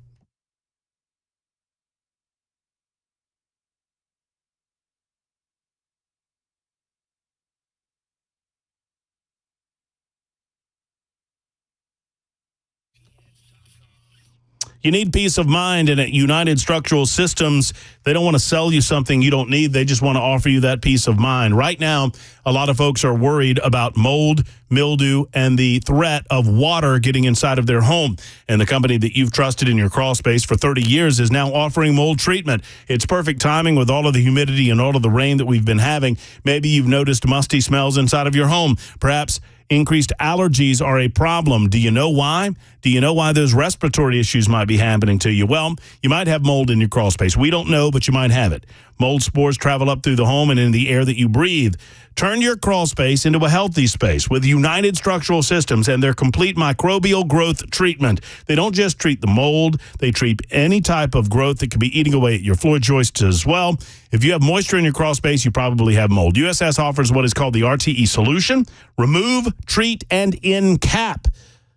You need peace of mind, and at United Structural Systems, they don't want to sell you something you don't need. They just want to offer you that peace of mind. Right now, a lot of folks are worried about mold, mildew, and the threat of water getting inside of their home. And the company that you've trusted in your crawl space for 30 years is now offering mold treatment. It's perfect timing with all of the humidity and all of the rain that we've been having. Maybe you've noticed musty smells inside of your home. Perhaps increased allergies are a problem. Do you know why? Do you know why those respiratory issues might be happening to you? Well, you might have mold in your crawl space. We don't know, but you might have it. Mold spores travel up through the home and in the air that you breathe. Turn your crawl space into a healthy space with United Structural Systems and their complete microbial growth treatment. They don't just treat the mold, they treat any type of growth that could be eating away at your floor joists as well. If you have moisture in your crawl space, you probably have mold. USS offers what is called the RTE solution: remove, treat, and encap.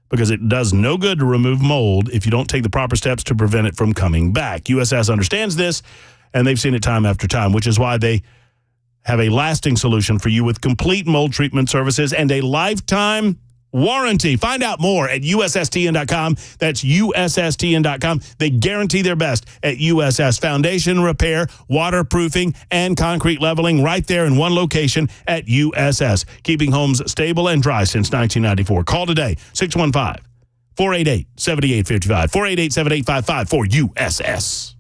Because it does no good to remove mold if you don't take the proper steps to prevent it from coming back. USS understands this, and they've seen it time after time, which is why they have a lasting solution for you with complete mold treatment services and a lifetime warranty. Find out more at USSTN.com. That's USSTN.com. They guarantee their best at USS. Foundation repair, waterproofing, and concrete leveling right there in one location at USS. Keeping homes stable and dry since 1994. Call today, 615-488-7855. 488-7855 for USS.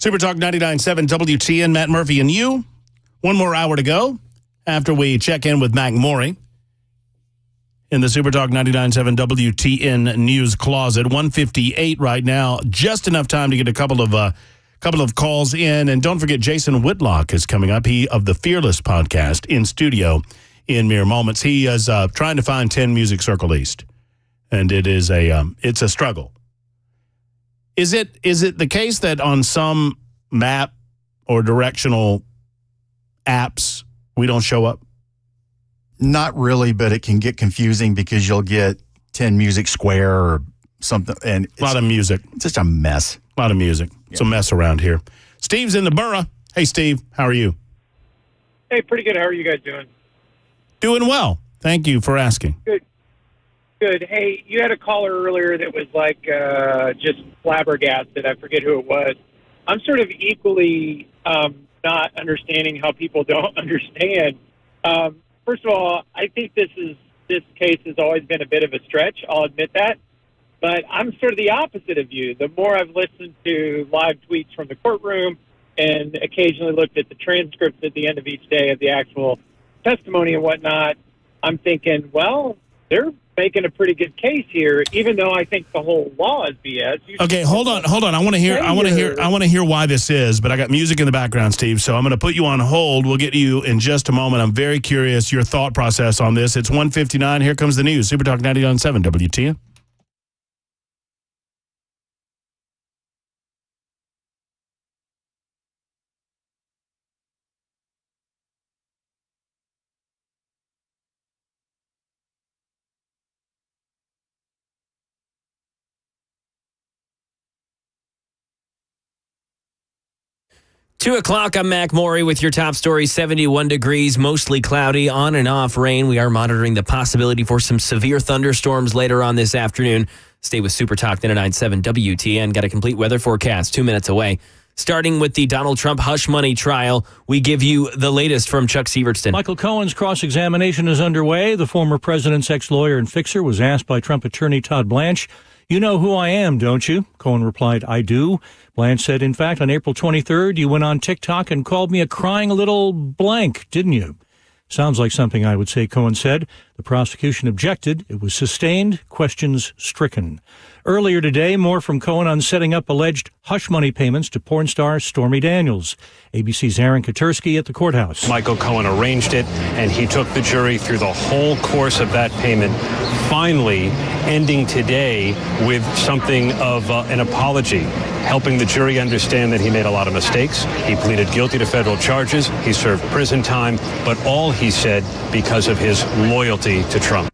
Super Talk 99.7 WTN, Matt Murphy and you. One more hour to go after we check in with Mac Morey in the Super Talk 99.7 WTN News Closet. 1:58 right now. Just enough time to get a couple of calls in. And don't forget, Jason Whitlock is coming up. He of the Fearless podcast in studio in mere moments. He is trying to find 10 Music Circle East, and it's a struggle. Is it the case that on some map or directional apps we don't show up?
Not really, but it can get confusing because you'll get 10 Music Square or something. And it's
a lot of music.
It's just a mess.
A lot of music. Yeah. It's a mess around here. Steve's in the borough. Hey, Steve, how are you?
Hey, pretty good. How are you guys doing?
Doing well. Thank you for asking.
Good. Hey, you had a caller earlier that was like just flabbergasted. I forget who it was. I'm sort of equally not understanding how people don't understand. First of all, I think this case has always been a bit of a stretch. I'll admit that. But I'm sort of the opposite of you. The more I've listened to live tweets from the courtroom and occasionally looked at the transcripts at the end of each day of the actual testimony and whatnot, I'm thinking, well, they're making a pretty good case here, even though I think the whole law is BS.
Okay, hold on. I want to hear why this is, but I got music in the background, Steve, so I'm going to put you on hold. We'll get to you in just a moment. I'm very curious your thought process on this. It's 1:59. Here comes the news. Super Talk 99.7 WTN.
$2:00, I'm Mac Morey with your top story. 71 degrees, mostly cloudy, on and off rain. We are monitoring the possibility for some severe thunderstorms later on this afternoon. Stay with Super Talk 99.7 WTN. Got a complete weather forecast 2 minutes away. Starting with the Donald Trump hush money trial, we give you the latest from Chuck Sievertson.
Michael Cohen's cross-examination is underway. The former president's ex-lawyer and fixer was asked by Trump attorney Todd Blanche, "You know who I am, don't you?" Cohen replied, "I do." Blanche said, "In fact, on April 23rd, you went on TikTok and called me a crying little blank, didn't you?" "Sounds like something I would say," Cohen said. The prosecution objected. It was sustained, questions stricken. Earlier today, more from Cohen on setting up alleged hush money payments to porn star Stormy Daniels. ABC's Aaron Katersky at the courthouse.
Michael Cohen arranged it, and he took the jury through the whole course of that payment, finally ending today with something of an apology, helping the jury understand that he made a lot of mistakes. He pleaded guilty to federal charges. He served prison time, but all he said because of his loyalty to Trump.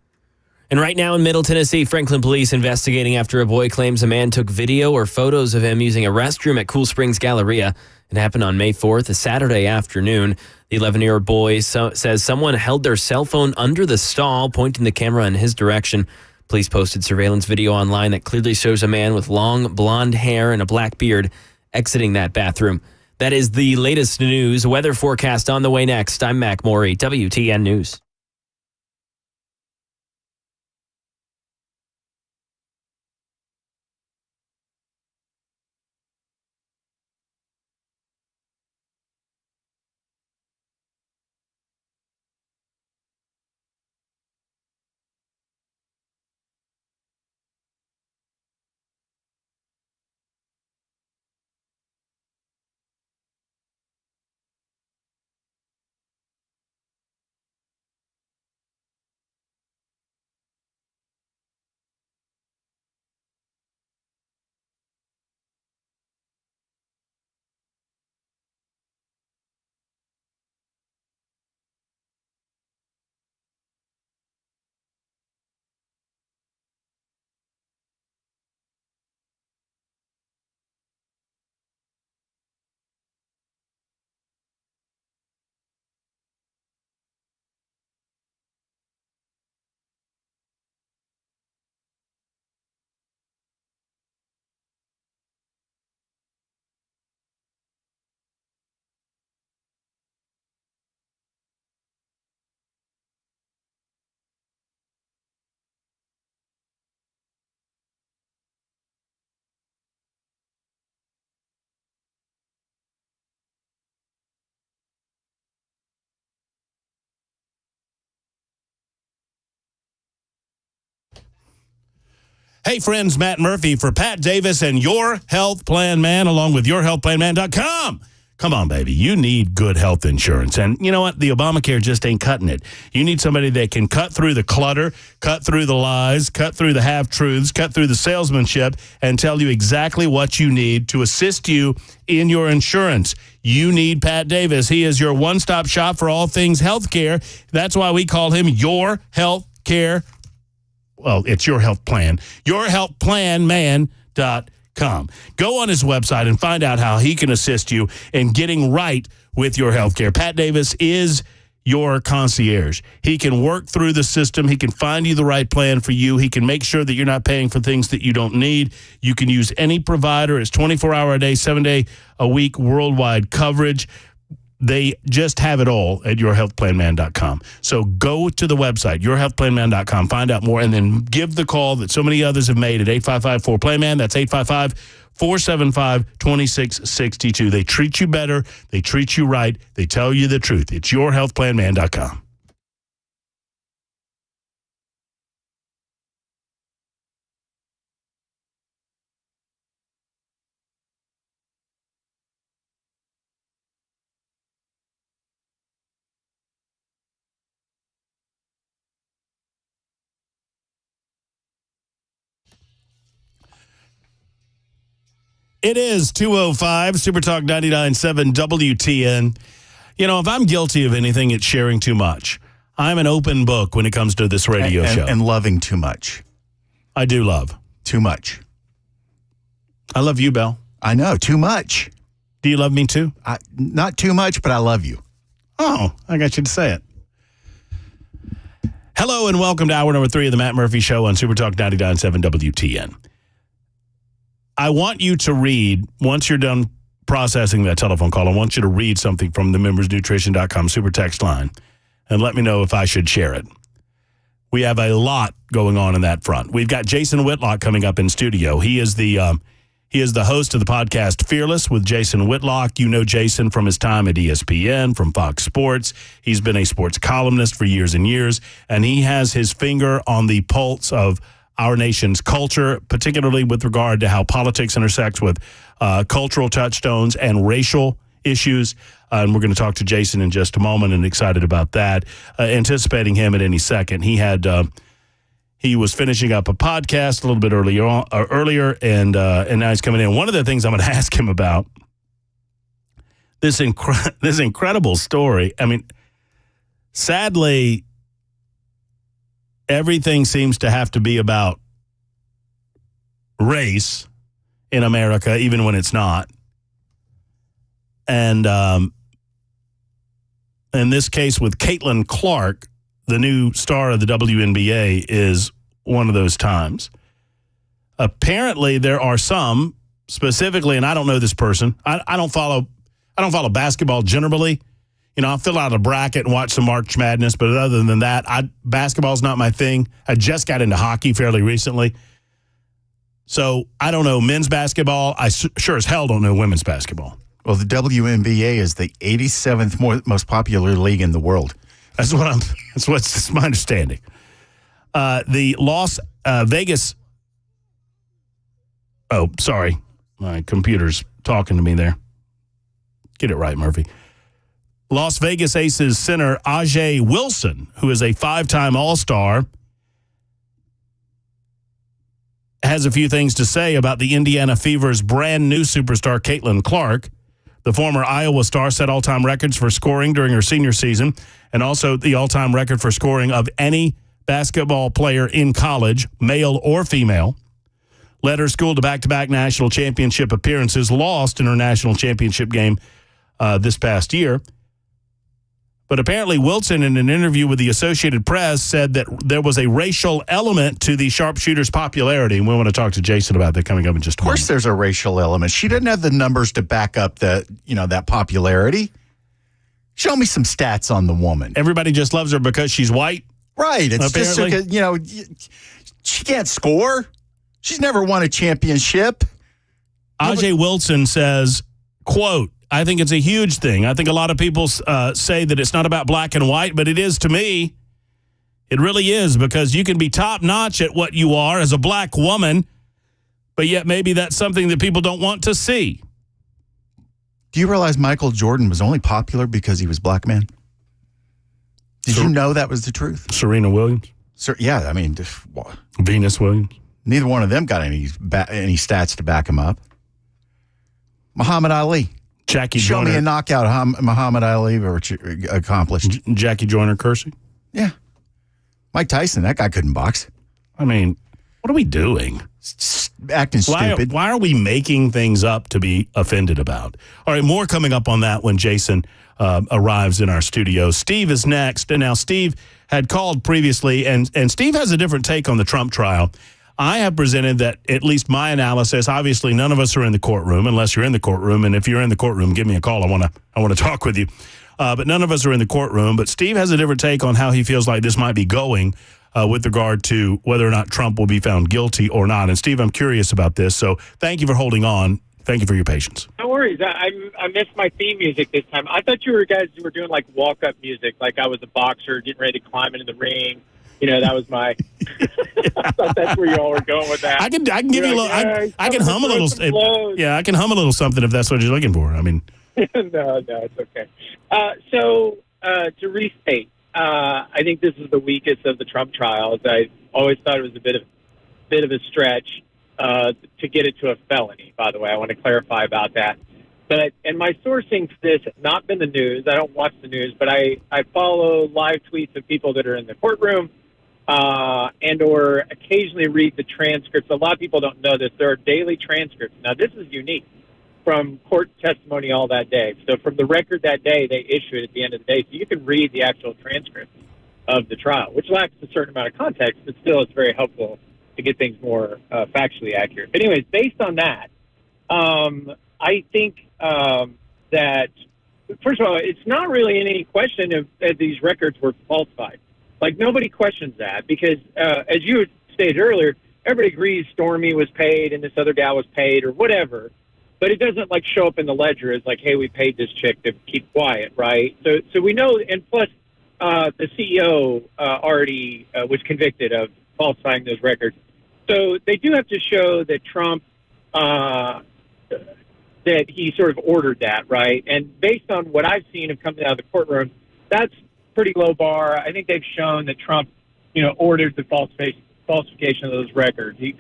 And right now in Middle Tennessee, Franklin police investigating after a boy claims a man took video or photos of him using a restroom at Cool Springs Galleria. It happened on May 4th, a Saturday afternoon. The 11-year-old boy says someone held their cell phone under the stall, pointing the camera in his direction. Police posted surveillance video online that clearly shows a man with long blonde hair and a black beard exiting that bathroom. That is the latest news. Weather forecast on the way next. I'm Mac Morey, WTN News.
Hey, friends, Matt Murphy for Pat Davis and Your Health Plan Man, along with yourhealthplanman.com. Come on, baby. You need good health insurance. And you know what? The Obamacare just ain't cutting it. You need somebody that can cut through the clutter, cut through the lies, cut through the half-truths, cut through the salesmanship, and tell you exactly what you need to assist you in your insurance. You need Pat Davis. He is your one-stop shop for all things healthcare. That's why we call him Your Health Care. Well, it's Your Health Plan. yourhealthplanman.com. Go on his website and find out how he can assist you in getting right with your health care. Pat Davis is your concierge. He can work through the system. He can find you the right plan for you. He can make sure that you're not paying for things that you don't need. You can use any provider. It's 24-hour a day, 7-day a week worldwide coverage. They just have it all at yourhealthplanman.com. So go to the website, yourhealthplanman.com, find out more, and then give the call that so many others have made at 855-4PLANMAN. That's 855-475-2662. They treat you better. They treat you right. They tell you the truth. It's yourhealthplanman.com. It is 2:05, Super Talk 99.7 WTN. You know, if I'm guilty of anything, it's sharing too much. I'm an open book when it comes to this radio show.
And loving too much.
I do love.
Too much.
I love you, Belle.
I know, too much.
Do you love me too?
Not too much, but I love you.
Oh, I got you to say it. Hello and welcome to hour number 3 of the Matt Murphy Show on Super Talk 99.7 WTN. I want you to read, once you're done processing that telephone call, I want you to read something from the membersnutrition.com super text line and let me know if I should share it. We have a lot going on in that front. We've got Jason Whitlock coming up in studio. He is the host of the podcast Fearless with Jason Whitlock. You know Jason from his time at ESPN, from Fox Sports. He's been a sports columnist for years and years, and he has his finger on the pulse of our nation's culture, particularly with regard to how politics intersects with cultural touchstones and racial issues. And we're going to talk to Jason in just a moment, and excited about that. Anticipating him at any second. He was finishing up a podcast a little bit earlier, and now he's coming in. One of the things I'm going to ask him about this incredible story. I mean, sadly, everything seems to have to be about race in America, even when it's not. And in this case with Caitlin Clark, the new star of the WNBA, is one of those times. Apparently, there are some, specifically, and I don't know this person. I don't follow basketball generally. You know, I'll fill out a bracket and watch some March Madness, but other than that, basketball's not my thing. I just got into hockey fairly recently. So I don't know men's basketball. I sure as hell don't know women's basketball.
Well, the WNBA is the 87th most popular league in the world.
That's my understanding. The Las Vegas. Oh, sorry. My computer's talking to me there. Get it right, Murphy. Las Vegas Aces center Ajay Wilson, who is a 5-time All-Star, has a few things to say about the Indiana Fever's brand new superstar, Caitlin Clark. The former Iowa star set all-time records for scoring during her senior season, and also the all-time record for scoring of any basketball player in college, male or female. Led her school to back-to-back national championship appearances, lost in her national championship game this past year. But apparently Wilson, in an interview with the Associated Press, said that there was a racial element to the sharpshooter's popularity. And we want to talk to Jason about that coming up in just a moment.
Of course there's a racial element. She didn't have the numbers to back up that popularity. Show me some stats on the woman.
Everybody just loves her because she's white?
Right. It's
apparently.
Just, she can't score. She's never won a championship.
Ajay Wilson says, quote, I think it's a huge thing. I think a lot of people say that it's not about black and white, but it is to me. It really is, because you can be top-notch at what you are as a black woman, but yet maybe that's something that people don't want to see.
Do you realize Michael Jordan was only popular because he was a black man? Did you know that was the truth?
Serena Williams?
Yeah, I mean,
Venus Williams?
Neither one of them got any stats to back him up. Muhammad Ali.
Jackie
Show
Joyner.
me a knockout Muhammad Ali accomplished.
Jackie Joyner Kersey?
Yeah. Mike Tyson, that guy couldn't box.
I mean, what are we doing?
Acting stupid.
Why are we making things up to be offended about? All right, more coming up on that when Jason arrives in our studio. Steve is next. And now Steve had called previously, and Steve has a different take on the Trump trial. I have presented that, at least my analysis, obviously none of us are in the courtroom unless you're in the courtroom. And if you're in the courtroom, give me a call. I want to talk with you. But none of us are in the courtroom. But Steve has a different take on how he feels like this might be going with regard to whether or not Trump will be found guilty or not. And Steve, I'm curious about this. So thank you for holding on. Thank you for your patience.
No worries. I missed my theme music this time. I thought you guys were doing like walk-up music, like I was a boxer getting ready to climb into the ring. You know, that was my. I thought that's where you all were going with that.
I can give you a little. I can hum a little. Yeah, I can hum a little something if that's what you're looking for. I mean,
no, it's okay. So to restate, I think this is the weakest of the Trump trials. I always thought it was a bit of a stretch to get it to a felony. By the way, I want to clarify about that. And my sourcing for this has not been the news. I don't watch the news, but I follow live tweets of people that are in the courtroom. And or occasionally read the transcripts. A lot of people don't know this. There are daily transcripts. Now, this is unique from court testimony all that day. So from the record that day, they issue it at the end of the day. So you can read the actual transcript of the trial, which lacks a certain amount of context, but still it's very helpful to get things more factually accurate. But anyways, based on that, I think that, first of all, it's not really any question if these records were falsified. Like, nobody questions that because, as you stated earlier, everybody agrees Stormy was paid and this other gal was paid or whatever, but it doesn't, like, show up in the ledger as, like, hey, we paid this chick to keep quiet, right? So we know, and plus the CEO already was convicted of falsifying those records. So they do have to show that Trump, that he sort of ordered that, right? And based on what I've seen of coming out of the courtroom, that's pretty low bar. I think they've shown that Trump, ordered the falsification of those records. He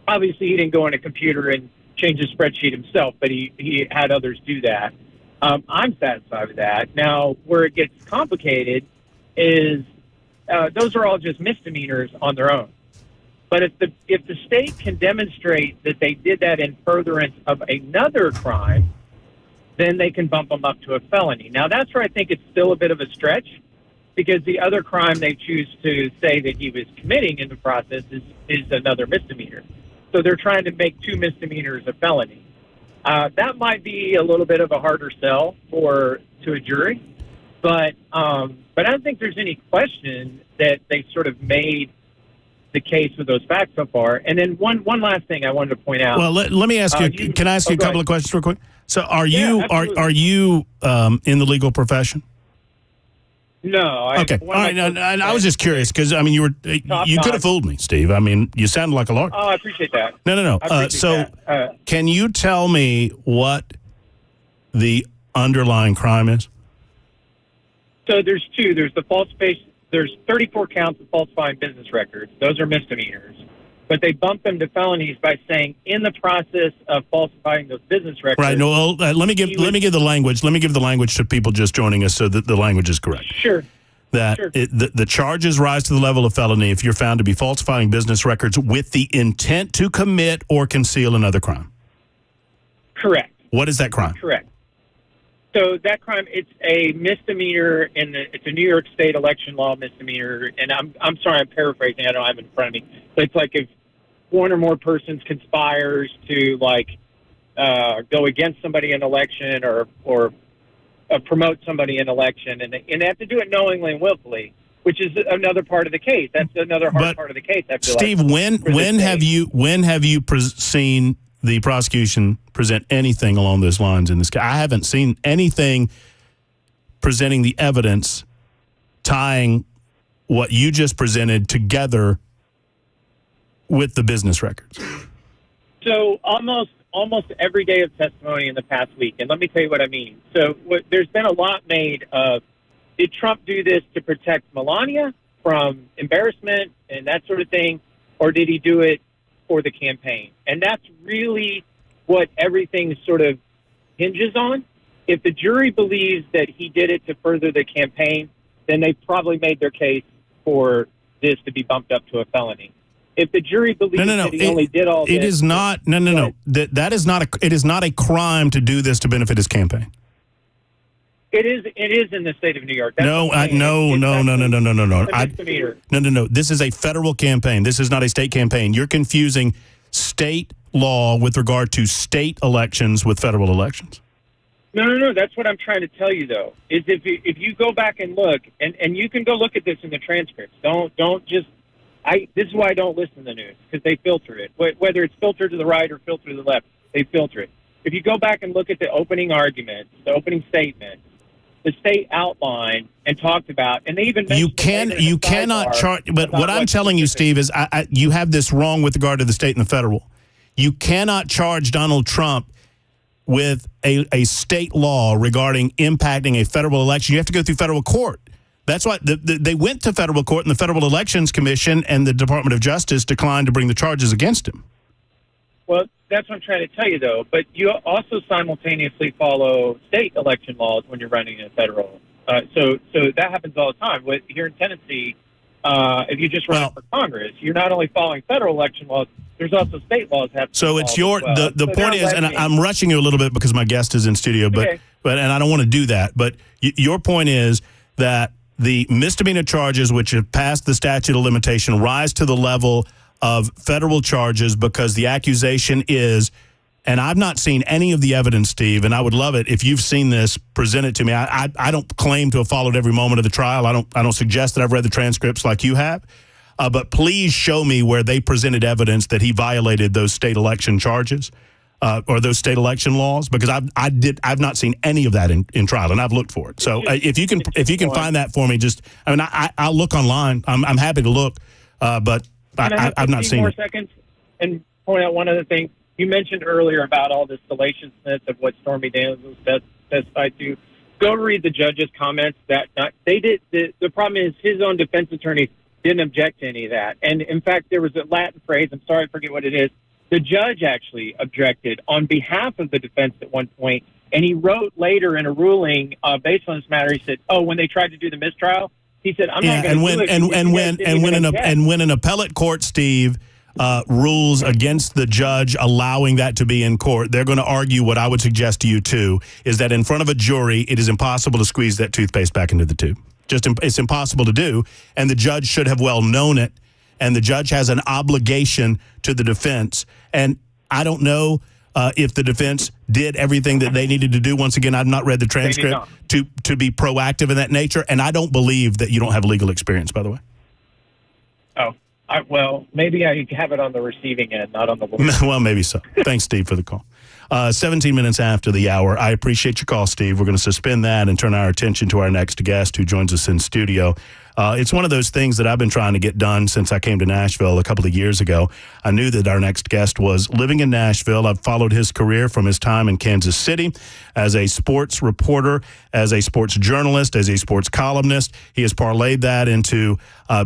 didn't go on a computer and change his spreadsheet himself, but he had others do that. I'm satisfied with that. Now, where it gets complicated is those are all just misdemeanors on their own. But if the state can demonstrate that they did that in furtherance of another crime, then they can bump them up to a felony. Now, that's where I think it's still a bit of a stretch, because the other crime they choose to say that he was committing in the process is another misdemeanor. So they're trying to make two misdemeanors a felony. That might be a little bit of a harder sell to a jury, but I don't think there's any question that they sort of made the case with those facts so far. And then one last thing I wanted to point out.
Well, let me ask you. Can I ask you a couple of questions real quick? So, are you in the legal profession?
No.
Okay. All right. I was just curious because you could have fooled me, Steve. I mean, you sounded like a lawyer.
Oh, I appreciate that.
No. Can you tell me what the underlying crime is?
So there's two. There's the falsification. There's 34 counts of falsifying business records. Those are misdemeanors. But they bump them to felonies by saying in the process of falsifying those business records.
Right. No. Let me give the language. Let me give the language to people just joining us so that the language is correct.
Sure.
The charges rise to the level of felony if you're found to be falsifying business records with the intent to commit or conceal another crime.
Correct.
What is that crime?
Correct. So that crime, it's a misdemeanor, and it's a New York State election law misdemeanor. And I'm sorry, I'm paraphrasing. I don't have it in front of me. But it's like if one or more persons conspires to go against somebody in an election or promote somebody in an election, and they have to do it knowingly and willfully, which is another part of the case. That's another hard part of the case. I feel
Steve, when have you seen the prosecution present anything along those lines in this case? I haven't seen anything presenting the evidence tying what you just presented together with the business records?
So almost every day of testimony in the past week, and let me tell you what I mean. So there's been a lot made of, did Trump do this to protect Melania from embarrassment and that sort of thing, or did he do it for the campaign? And that's really what everything sort of hinges on. If the jury believes that he did it to further the campaign, then they probably made their case for this to be bumped up to a felony. If the jury believes that he only did all this...
It is not... No. That is not it is not a crime to do this to benefit his campaign.
It is in the state of New York. That's
No. This is a federal campaign. This is not a state campaign. You're confusing state law with regard to state elections with federal elections.
No. That's what I'm trying to tell you, though, is if you go back and look, and you can go look at this in the transcripts. Don't just... this is why I don't listen to the news, because they filter it. Whether it's filtered to the right or filtered to the left, they filter it. If you go back and look at the opening arguments, the opening statement, the state outlined and talked about, and they even mentioned
you cannot charge. But what I'm telling you, Steve, is you have this wrong with regard to the state and the federal. You cannot charge Donald Trump with a state law regarding impacting a federal election. You have to go through federal court. That's why they went to federal court, and the Federal Elections Commission and the Department of Justice declined to bring the charges against him.
Well, that's what I'm trying to tell you, though. But you also simultaneously follow state election laws when you're running a federal. So that happens all the time. Here in Tennessee, if you just run for Congress, you're not only following federal election laws, there's also state laws have to
So it's your the point is, and I'm rushing you a little bit because my guest is in studio, but and I don't want to do that. But your point is that the misdemeanor charges, which have passed the statute of limitation, rise to the level of federal charges because the accusation is, and I've not seen any of the evidence, Steve, and I would love it if you've seen this, present it to me. I don't claim to have followed every moment of the trial. I don't suggest that I've read the transcripts like you have, but please show me where they presented evidence that he violated those state election charges. Or those state election laws, because I've not seen any of that in trial, and I've looked for it. So if you can find that for me, I'll look online. I'm happy to look, but I've not seen it.
Seconds and point out one other thing. You mentioned earlier about all this salaciousness of what Stormy Daniels testified to. Go read the judge's comments. They did. The problem is his own defense attorney didn't object to any of that, and in fact there was a Latin phrase. I'm sorry, I forget what it is. The judge actually objected on behalf of the defense at one point, and he wrote later in a ruling based on this matter. He said, "Oh, when they tried to do the mistrial, he said, I'm not going to do it."
And when an appellate court, Steve, rules against the judge allowing that to be in court, they're going to argue what I would suggest to you too is that in front of a jury, it is impossible to squeeze that toothpaste back into the tube. It's impossible to do, and the judge should have well known it. And the judge has an obligation to the defense. And I don't know if the defense did everything that they needed to do. Once again, I've not read the transcript to be proactive in that nature. And I don't believe that you don't have legal experience, by the way.
Oh, well, maybe I have it on the receiving end, not on the lawyer.
Well, maybe so. Thanks, Steve, for the call. 17 minutes after the hour. I appreciate your call, Steve. We're going to suspend that and turn our attention to our next guest who joins us in studio. It's one of those things that I've been trying to get done since I came to Nashville a couple of years ago. I knew that our next guest was living in Nashville. I've followed his career from his time in Kansas City as a sports reporter, as a sports journalist, as a sports columnist. He has parlayed that into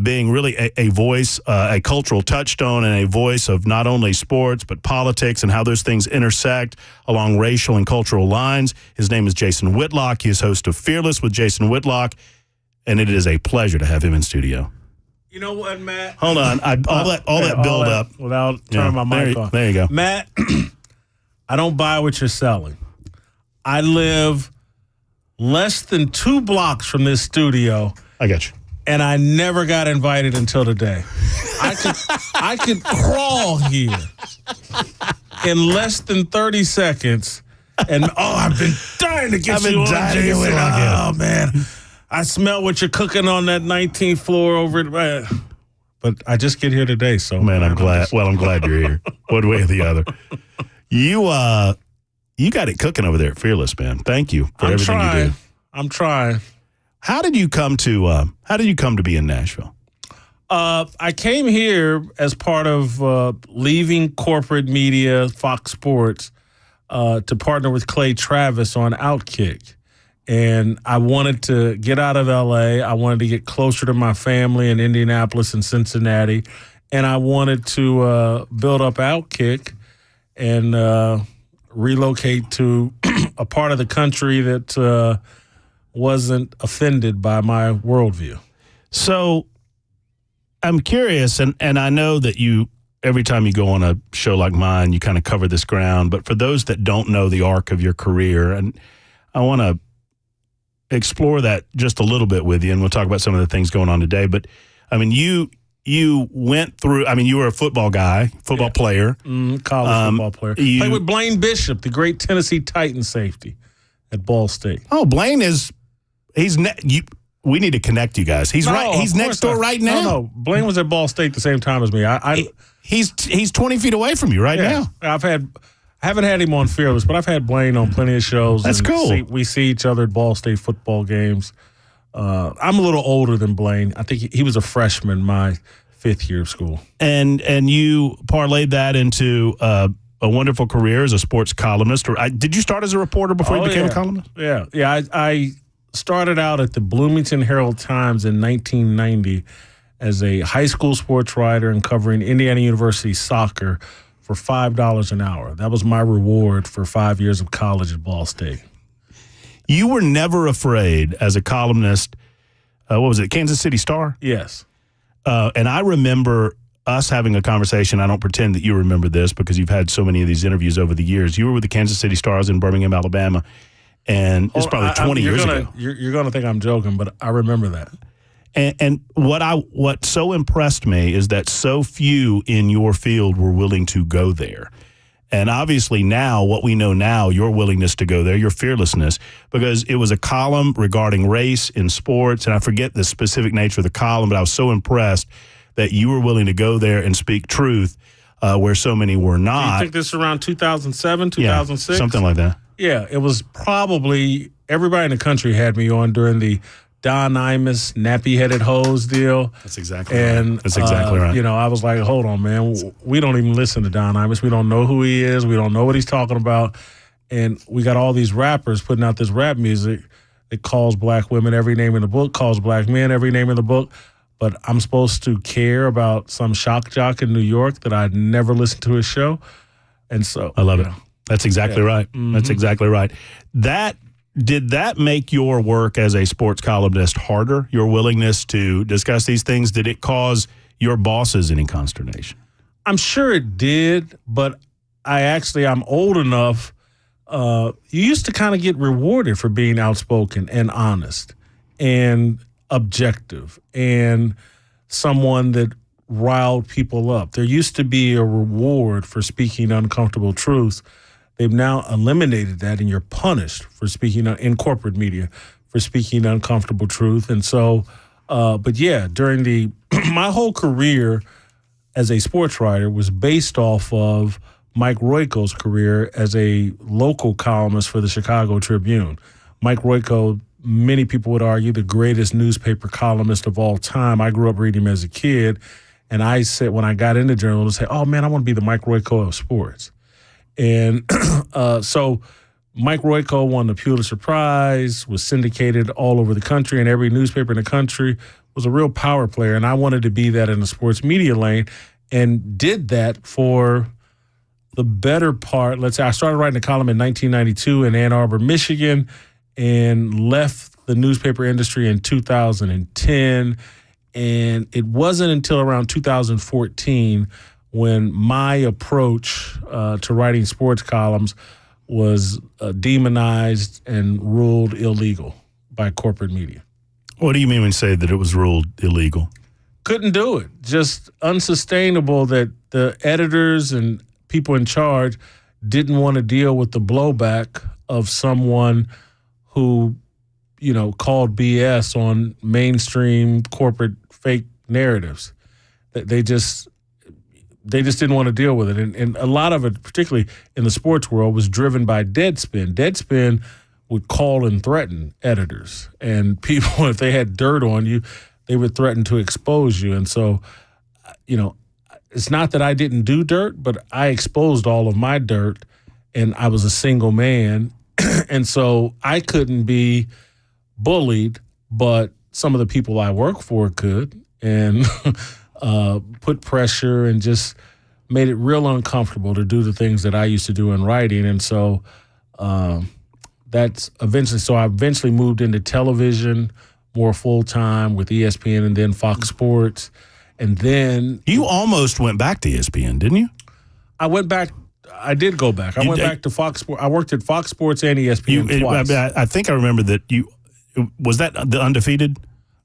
being really a voice, a cultural touchstone, and a voice of not only sports but politics and how those things intersect along racial and cultural lines. His name is Jason Whitlock. He is host of Fearless with Jason Whitlock. And it is a pleasure to have him in studio.
You know what, Matt?
Hold on. All that build up.
Without turning my mic off.
There you go.
Matt, I don't buy what you're selling. I live less than 2 blocks from this studio.
I got you.
And I never got invited until today. I could crawl here in less than 30 seconds. And, I've been dying to get you on, Jason. Oh, man. I smell what you're cooking on that 19th floor over at, but I just get here today, so
man, I'm glad. I'm glad you're here. One way or the other. You got it cooking over there at Fearless, man. Thank you for everything you do.
I'm trying.
How did you come to be in Nashville?
I came here as part of leaving corporate media, Fox Sports, to partner with Clay Travis on Outkick. And I wanted to get out of L.A. I wanted to get closer to my family in Indianapolis and Cincinnati. And I wanted to build up Outkick and relocate to a part of the country that wasn't offended by my worldview.
So I'm curious, and I know that every time you go on a show like mine, you kind of cover this ground. But for those that don't know the arc of your career, and I want to explore that just a little bit with you, and we'll talk about some of the things going on today. But, I mean, you went through, I mean, you were a football guy, player.
College football player. Played with Blaine Bishop, the great Tennessee Titans safety at Ball State.
Oh, Blaine we need to connect you guys. He's next door right now.
No, Blaine was at Ball State the same time as me.
He's 20 feet away from you right now.
I haven't had him on Fearless, but I've had Blaine on plenty of shows.
That's cool.
We see each other at Ball State football games. I'm a little older than Blaine. I think he was a freshman my 5th year of school. And
you parlayed that into a wonderful career as a sports columnist. Did you start as a reporter before you became a columnist?
Yeah. I started out at the Bloomington Herald-Times in 1990 as a high school sports writer and covering Indiana University soccer for $5 an hour. That was my reward for 5 years of college at Ball State.
You were never afraid as a columnist. What was it, Kansas City Star?
Yes.
And I remember us having a conversation. I don't pretend that you remember this because you've had so many of these interviews over the years. You were with the Kansas City Stars in Birmingham, Alabama, and it's probably 20 years ago.
You're going to think I'm joking, but I remember that.
And what so impressed me is that so few in your field were willing to go there. And obviously now, what we know now, your willingness to go there, your fearlessness, because it was a column regarding race in sports, and I forget the specific nature of the column, but I was so impressed that you were willing to go there and speak truth where so many were not.
Do you think this is around 2007, 2006?
Yeah, something like that.
Yeah, it was probably everybody in the country had me on during the Don Imus nappy-headed hose deal.
That's exactly right. That's exactly right.
I was like, hold on, man. We don't even listen to Don Imus. We don't know who he is. We don't know what he's talking about. And we got all these rappers putting out this rap music that calls black women every name in the book, calls black men every name in the book. But I'm supposed to care about some shock jock in New York that I'd never listened to his show. And so
I love it. That's exactly right. Mm-hmm. That's exactly right. Did that make your work as a sports columnist harder, your willingness to discuss these things? Did it cause your bosses any consternation?
I'm sure it did, but I'm old enough. You used to kind of get rewarded for being outspoken and honest and objective and someone that riled people up. There used to be a reward for speaking uncomfortable truths. They've now eliminated that, and you're punished for speaking in corporate media for speaking uncomfortable truth. And so, during my whole career as a sports writer was based off of Mike Royko's career as a local columnist for the Chicago Tribune. Mike Royko, many people would argue, the greatest newspaper columnist of all time. I grew up reading him as a kid, and I said when I got into journalism, oh man, I want to be the Mike Royko of sports. And so Mike Royko won the Pulitzer Prize, was syndicated all over the country, and every newspaper in the country, was a real power player. And I wanted to be that in the sports media lane and did that for the better part. I started writing a column in 1992 in Ann Arbor, Michigan, and left the newspaper industry in 2010. And it wasn't until around 2014 when my approach to writing sports columns was demonized and ruled illegal by corporate media.
What do you mean when you say that it was ruled illegal?
Couldn't do it. Just unsustainable that the editors and people in charge didn't want to deal with the blowback of someone who, called BS on mainstream corporate fake narratives. They just didn't want to deal with it. And a lot of it, particularly in the sports world, was driven by Deadspin. Deadspin would call and threaten editors. And people, if they had dirt on you, they would threaten to expose you. And so, it's not that I didn't do dirt, but I exposed all of my dirt, and I was a single man. And so I couldn't be bullied, but some of the people I work for could, and put pressure and just made it real uncomfortable to do the things that I used to do in writing. And so that's eventually, so I eventually moved into television more full-time with ESPN and then Fox Sports. And then
you almost went back to ESPN, didn't you?
I went back. I did go back. I went back to Fox Sports. I worked at Fox Sports and ESPN twice.
I think I remember that was that the Undefeated?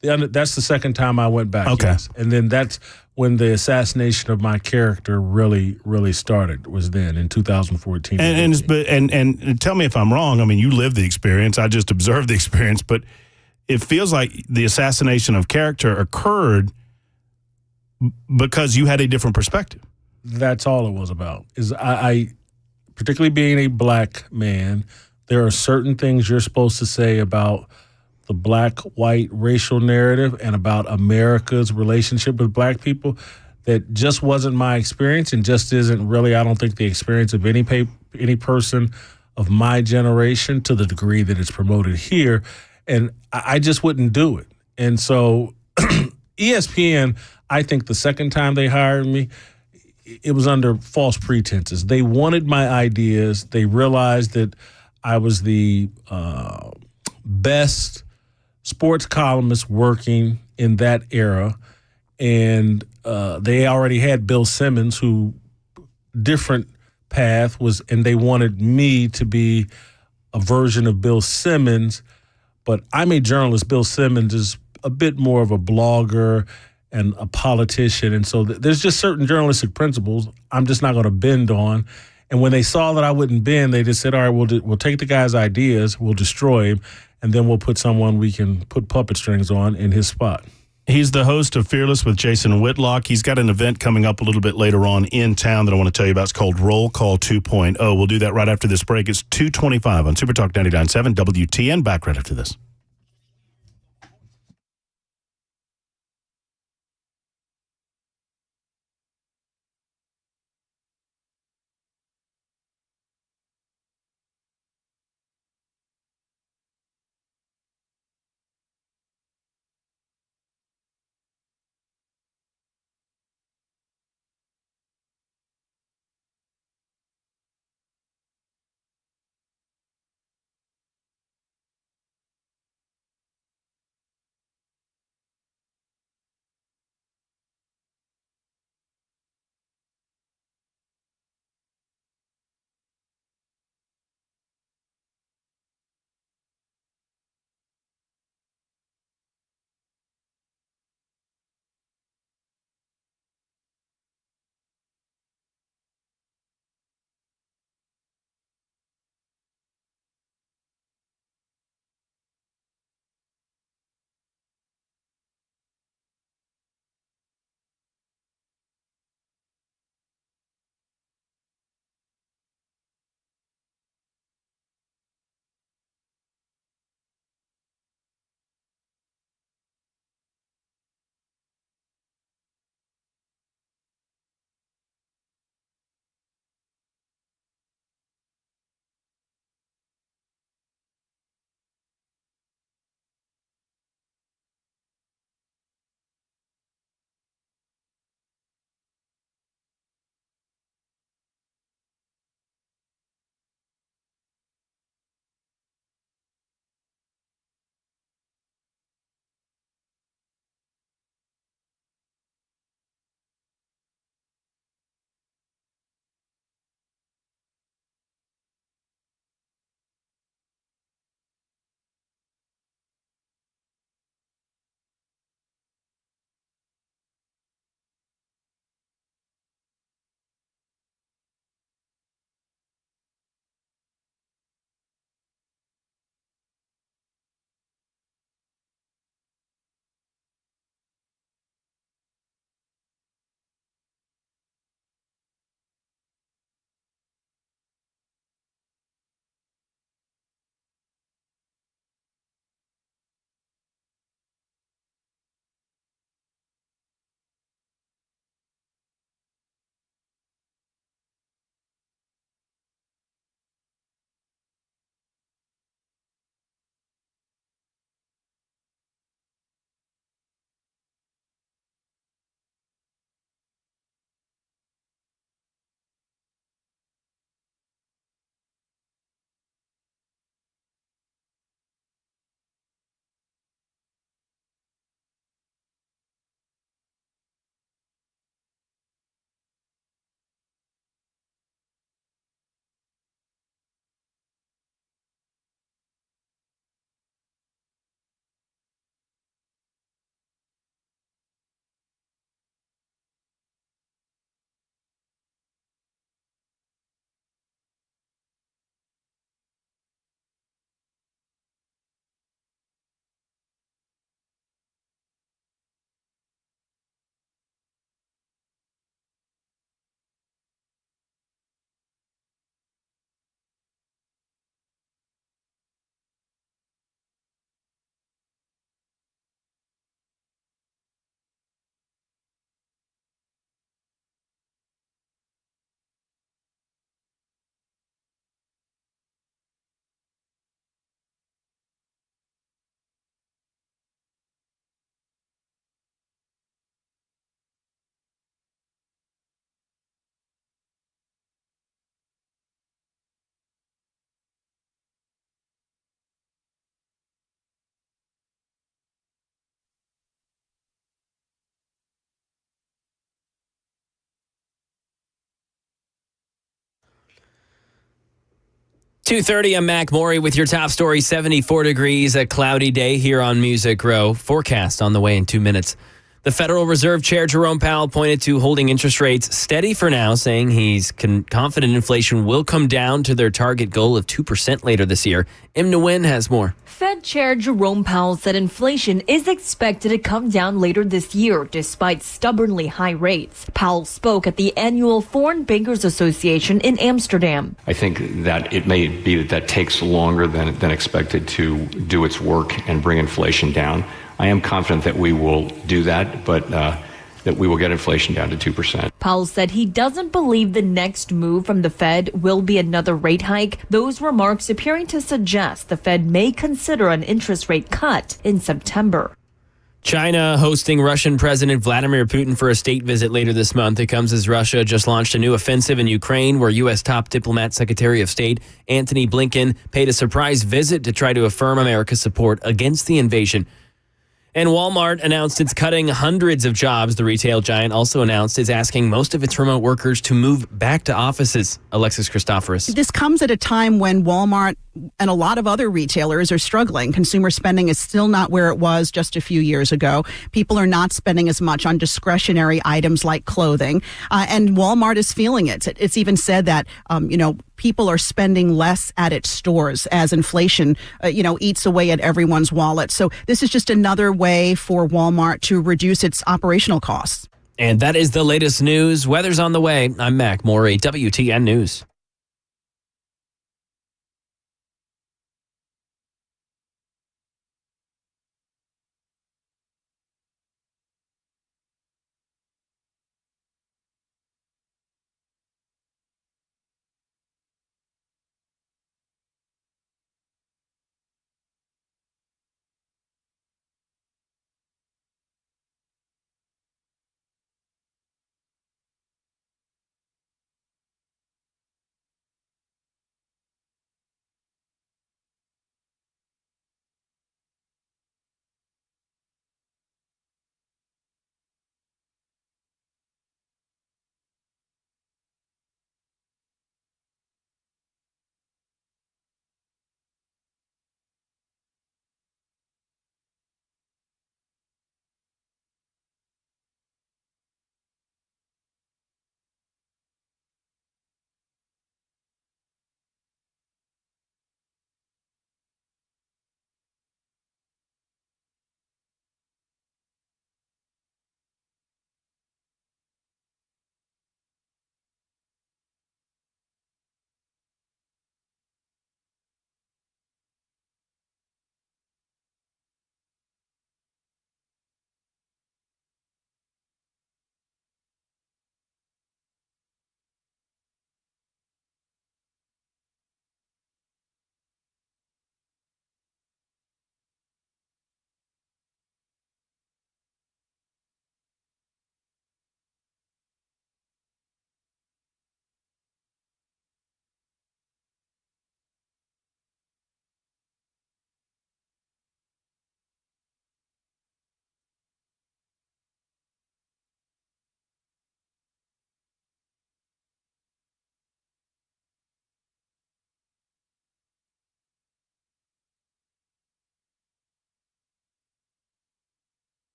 That's the second time I went back.
Okay.
Yes. And then that's when the assassination of my character really, really started, was then in 2014.
And tell me if I'm wrong. I mean, you lived the experience. I just observed the experience. But it feels like the assassination of character occurred because you had a different perspective.
That's all it was about. Is I particularly being a black man, there are certain things you're supposed to say about the black-white racial narrative and about America's relationship with black people that just wasn't my experience and just isn't really, I don't think, the experience of any person of my generation to the degree that it's promoted here. And I just wouldn't do it. And so ESPN, I think the second time they hired me, it was under false pretenses. They wanted my ideas. They realized that I was the best sports columnist working in that era. And they already had Bill Simmons, who different path was, and they wanted me to be a version of Bill Simmons. But I'm a journalist. Bill Simmons is a bit more of a blogger and a politician. And so there's just certain journalistic principles I'm just not going to bend on. And when they saw that I wouldn't bend, they just said, all right, we'll take the guy's ideas, we'll destroy him, and then we'll put someone we can put puppet strings on in his spot.
He's the host of Fearless with Jason Whitlock. He's got an event coming up a little bit later on in town that I want to tell you about. It's called Roll Call 2.0. We'll do that right after this break. It's 2:25 on Super Talk 99.7 WTN. Back right after this.
2:30, I'm Mac Maury with your top story. 74 degrees, a cloudy day here on Music Row. Forecast on the way in 2 minutes. The Federal Reserve Chair Jerome Powell pointed to holding interest rates steady for now, saying he's confident inflation will come down to their target goal of 2% later this year. Im Nguyen has more.
Fed Chair Jerome Powell said inflation is expected to come down later this year, despite stubbornly high rates. Powell spoke at the annual Foreign Bankers Association in Amsterdam.
I think that it may be that takes longer than expected to do its work and bring inflation down. I am confident that we will do that, but that we will get inflation down to 2%.
Powell said he doesn't believe the next move from the Fed will be another rate hike, those remarks appearing to suggest the Fed may consider an interest rate cut in September.
China hosting Russian President Vladimir Putin for a state visit later this month. It comes as Russia just launched a new offensive in Ukraine, where U.S. top diplomat Secretary of State Antony Blinken paid a surprise visit to try to affirm America's support against the invasion. And Walmart announced it's cutting hundreds of jobs. The retail giant also announced it's asking most of its remote workers to move back to offices. Alexis Christoforous.
This comes at a time when Walmart and a lot of other retailers are struggling. Consumer spending is still not where it was just a few years ago. People are not spending as much on discretionary items like clothing. And Walmart is feeling it. It's even said that, people are spending less at its stores as inflation, eats away at everyone's wallet. So this is just another way for Walmart to reduce its operational costs.
And that is the latest news. Weather's on the way. I'm Mac Maury, WTN News.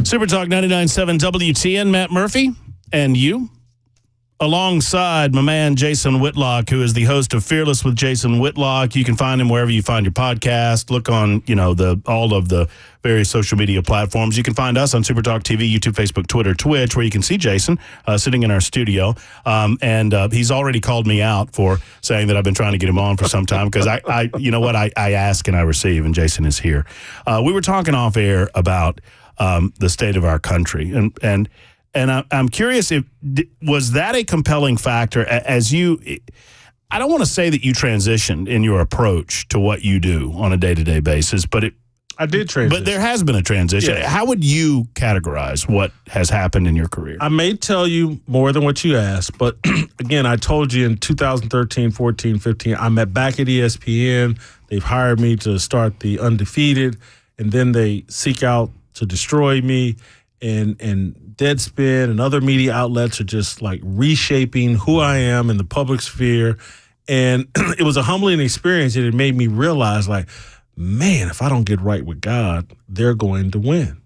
Super Talk 99.7 WTN, Matt Murphy, and you, alongside my man Jason Whitlock, who is the host of Fearless with Jason Whitlock. You can find him wherever you find your podcast. Look on, all of the various social media platforms. You can find us on Super Talk TV, YouTube, Facebook, Twitter, Twitch, where you can see Jason sitting in our studio. And he's already called me out for saying that I've been trying to get him on for some time because I ask and I receive, and Jason is here. We were talking off air about the state of our country, and I'm curious was that a compelling factor as you? I don't want to say that you transitioned in your approach to what you do on a day-to-day basis, but
I did transition.
But there has been a transition.
Yeah.
How would you categorize what has happened in your career?
I may tell you more than what you asked, but again, I told you in 2013, 14, 15, I'm back at ESPN. They've hired me to start the Undefeated, and then they seek out to destroy me, and Deadspin and other media outlets are just like reshaping who I am in the public sphere. And it was a humbling experience, and it made me realize, like, man, if I don't get right with God, they're going to win.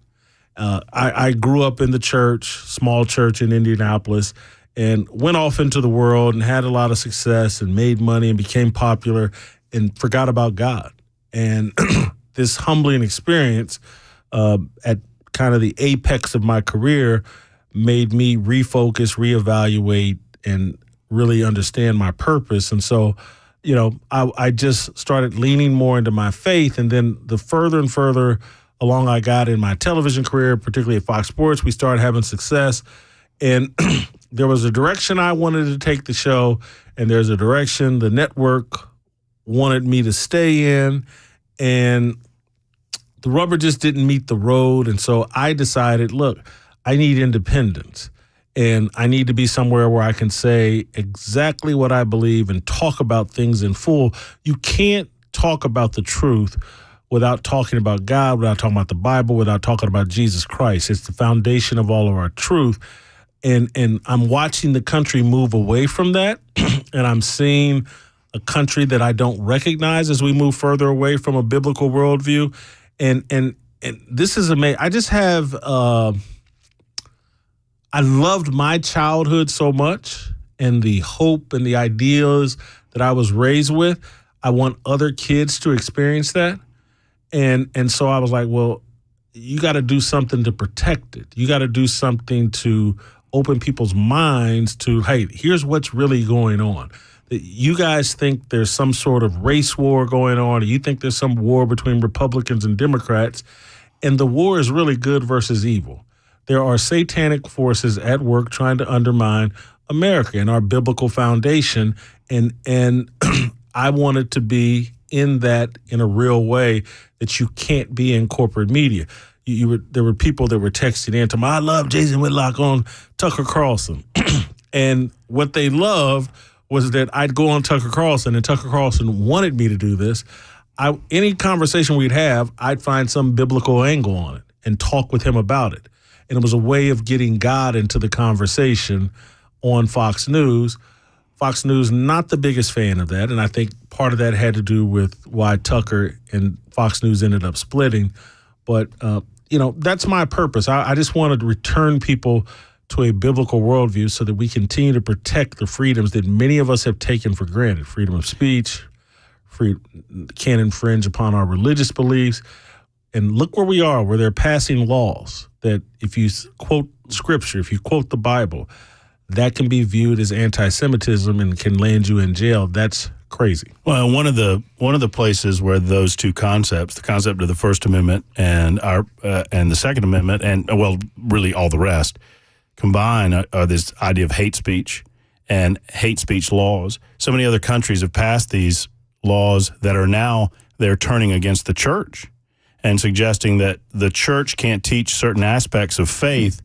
I grew up in the church, small church in Indianapolis, and went off into the world and had a lot of success and made money and became popular and forgot about God. And this humbling experience at kind of the apex of my career made me refocus, reevaluate, and really understand my purpose. And so, I just started leaning more into my faith. And then the further and further along I got in my television career, particularly at Fox Sports, we started having success. And there was a direction I wanted to take the show, and there's a direction the network wanted me to stay in. And the rubber just didn't meet the road. And so I decided, look, I need independence, and I need to be somewhere where I can say exactly what I believe and talk about things in full. You can't talk about the truth without talking about God, without talking about the Bible, without talking about Jesus Christ. It's the foundation of all of our truth. And I'm watching the country move away from that, and I'm seeing a country that I don't recognize as we move further away from a biblical worldview. And this is amazing. I just have, I loved my childhood so much, and the hope and the ideas that I was raised with. I want other kids to experience that. And so I was like, well, you got to do something to protect it. You got to do something to open people's minds to, hey, here's what's really going on. You guys think there's some sort of race war going on, or you think there's some war between Republicans and Democrats, and the war is really good versus evil. There are satanic forces at work trying to undermine America and our biblical foundation, and I wanted to be in that in a real way that you can't be in corporate media. There were people that were texting in to me, I love Jason Whitlock on Tucker Carlson. And what they loved was that I'd go on Tucker Carlson, and Tucker Carlson wanted me to do this. Any conversation we'd have, I'd find some biblical angle on it and talk with him about it. And it was a way of getting God into the conversation on Fox News. Fox News, not the biggest fan of that, and I think part of that had to do with why Tucker and Fox News ended up splitting. But, that's my purpose. I just wanted to return people to a biblical worldview so that we continue to protect the freedoms that many of us have taken for granted. Freedom of speech, can't infringe upon our religious beliefs. And look where we are, where they're passing laws that if you quote scripture, if you quote the Bible, that can be viewed as anti-Semitism and can land you in jail. That's crazy.
Well, one of the places where those two concepts, the concept of the First Amendment and the Second Amendment, and really all the rest, combine are this idea of hate speech and hate speech laws. So many other countries have passed these laws that are now they're turning against the church and suggesting that the church can't teach certain aspects of faith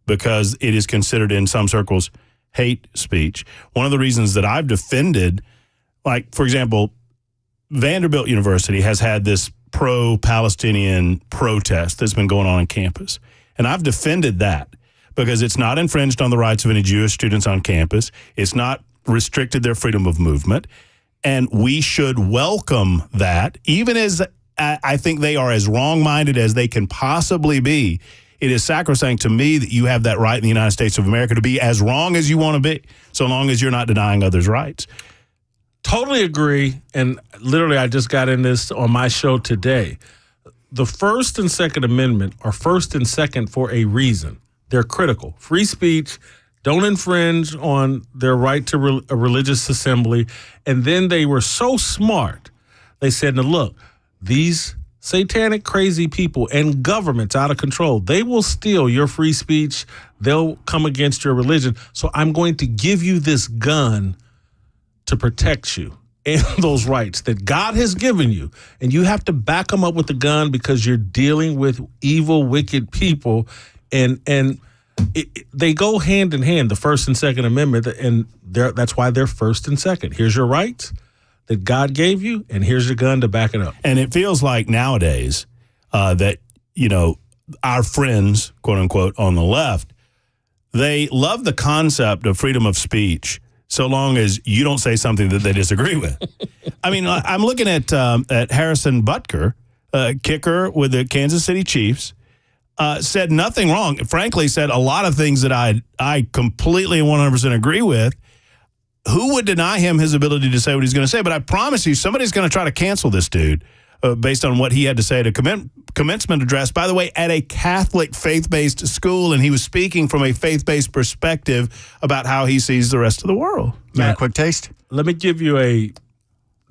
because it is considered in some circles hate speech. One of the reasons that I've defended, like, for example, Vanderbilt University has had this pro-Palestinian protest that's been going on campus. And I've defended that because it's not infringed on the rights of any Jewish students on campus. It's not restricted their freedom of movement. And we should welcome that, even as I think they are as wrong-minded as they can possibly be it is sacrosanct to me that you have that right in the United States of America to be as wrong as you want to be, so long as you're not denying others' rights.
Totally agree. And literally, I just got in this on my show today. The First and Second Amendment are first and second for a reason. They're critical. Free speech, don't infringe on their right to a religious assembly. And then they were so smart. They said, now look, these satanic crazy people and governments out of control, they will steal your free speech. They'll come against your religion. So I'm going to give you this gun to protect you and those rights that God has given you. And you have to back them up with the gun because you're dealing with evil, wicked people. And they go hand in hand, the First and Second Amendment, and that's why they're first and second. Here's your rights that God gave you, and here's your gun to back it up.
And it feels like nowadays that, our friends, quote unquote, on the left, they love the concept of freedom of speech so long as you don't say something that they disagree with. I mean, I'm looking at Harrison Butker, kicker with the Kansas City Chiefs, said nothing wrong. Frankly, said a lot of things that I completely 100% agree with. Who would deny him his ability to say what he's going to say? But I promise you, somebody's going to try to cancel this dude based on what he had to say at a commencement address, by the way, at a Catholic faith-based school, and he was speaking from a faith-based perspective about how he sees the rest of the world.
Matt, a quick taste?
Let me give you a...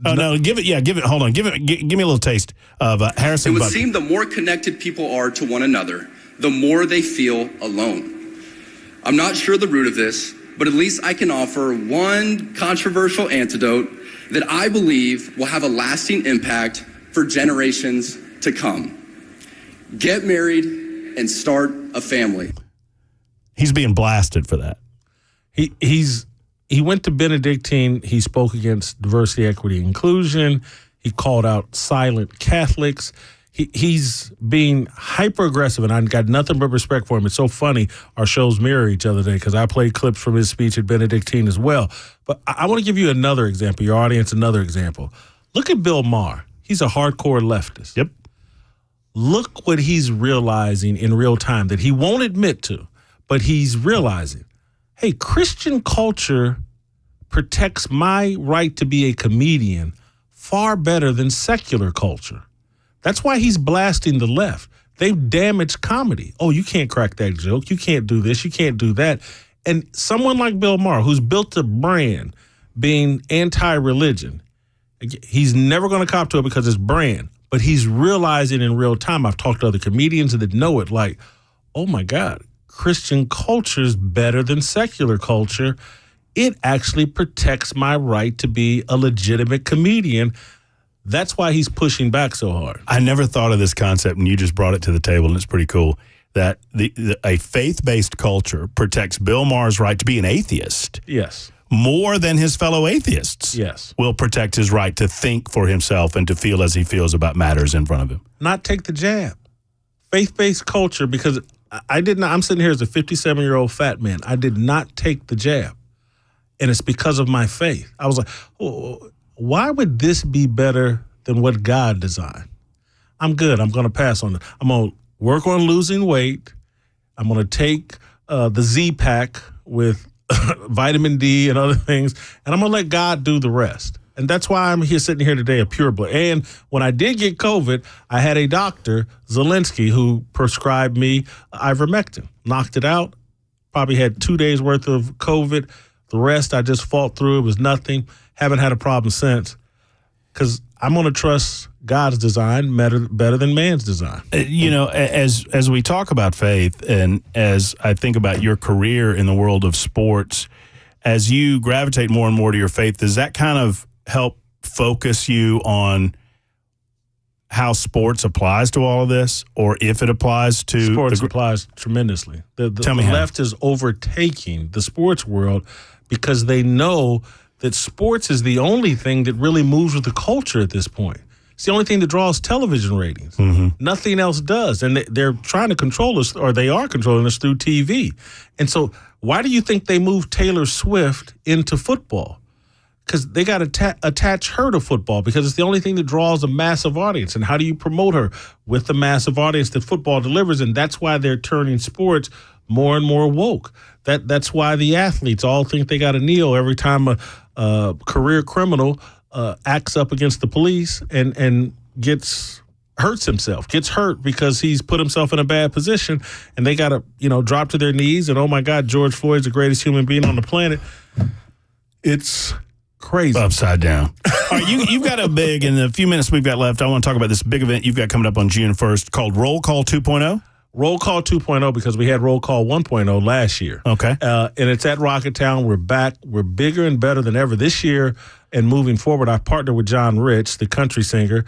Oh, no, give it, hold on. Give me a little taste of Harrison
Butker. It would
Butker.
seem the more connected people are to one another, the more they feel alone. I'm not sure the root of this, but at least I can offer one controversial antidote that I believe will have a lasting impact for generations to come. Get married and start a family.
He's being blasted for that.
He went to Benedictine. He spoke against diversity, equity, inclusion. He called out silent Catholics. He's being hyper aggressive, and I got nothing but respect for him. It's so funny. Our shows mirror each other today because I played clips from his speech at Benedictine as well. But I want to give you another example, your audience, another example. Look at Bill Maher. He's a hardcore leftist.
Yep.
Look what he's realizing in real time that he won't admit to, but he's realizing, hey, Christian culture protects my right to be a comedian far better than secular culture. That's why he's blasting the left. They've damaged comedy. Oh, you can't crack that joke. You can't do this. You can't do that. And someone like Bill Maher, who's built a brand being anti-religion, he's never going to cop to it because it's brand. But he's realizing in real time, I've talked to other comedians that know it, like, oh my God, Christian culture is better than secular culture. It actually protects my right to be a legitimate comedian. That's why he's pushing back so hard.
I never thought of this concept, and you just brought it to the table, and it's pretty cool, that a faith-based culture protects Bill Maher's right to be an atheist.
Yes.
More than his fellow atheists.
Yes.
Will protect his right to think for himself and to feel as he feels about matters in front of him.
Not take the jab. Faith-based culture, because I did not, I'm sitting here as a 57-year-old fat man. I did not take the jab. And it's because of my faith. I was like, oh, why would this be better than what God designed? I'm good. I'm going to pass on it. I'm going to work on losing weight. I'm going to take the Z-Pack with vitamin D and other things, and I'm going to let God do the rest. And that's why I'm here sitting here today, a pureblood. And when I did get COVID, I had a doctor, Zelensky, who prescribed me ivermectin. Knocked it out. Probably had 2 days worth of COVID. The rest I just fought through. It was nothing. Haven't had a problem since. Because I'm going to trust God's design better than man's design.
As we talk about faith, and as I think about your career in the world of sports, as you gravitate more and more to your faith, does that kind of help focus you on how sports applies to all of this, or if it applies to
sports applies tremendously. The left is overtaking the sports world because they know that sports is the only thing that really moves with the culture at this point. It's the only thing that draws television ratings.
Mm-hmm.
Nothing else does. And they're trying to control us, or they are controlling us through TV. And so why do you think they moved Taylor Swift into football? because they got to attach her to football because it's the only thing that draws a massive audience. And how do you promote her with the massive audience that football delivers? And that's why they're turning sports more and more woke. That's why the athletes all think they got to kneel every time a career criminal acts up against the police and hurts himself, gets hurt because he's put himself in a bad position, and they got to, drop to their knees. And, oh, my God, George Floyd's the greatest human being on the planet. It's crazy.
Upside down. All right, you've got a big, in the few minutes we've got left, I want to talk about this big event you've got coming up on June 1st called Roll Call 2.0.
Roll Call 2.0 because we had Roll Call 1.0 last year.
Okay.
And it's at Rocketown. We're back. We're bigger and better than ever this year. And moving forward, I partnered with John Rich, the country singer,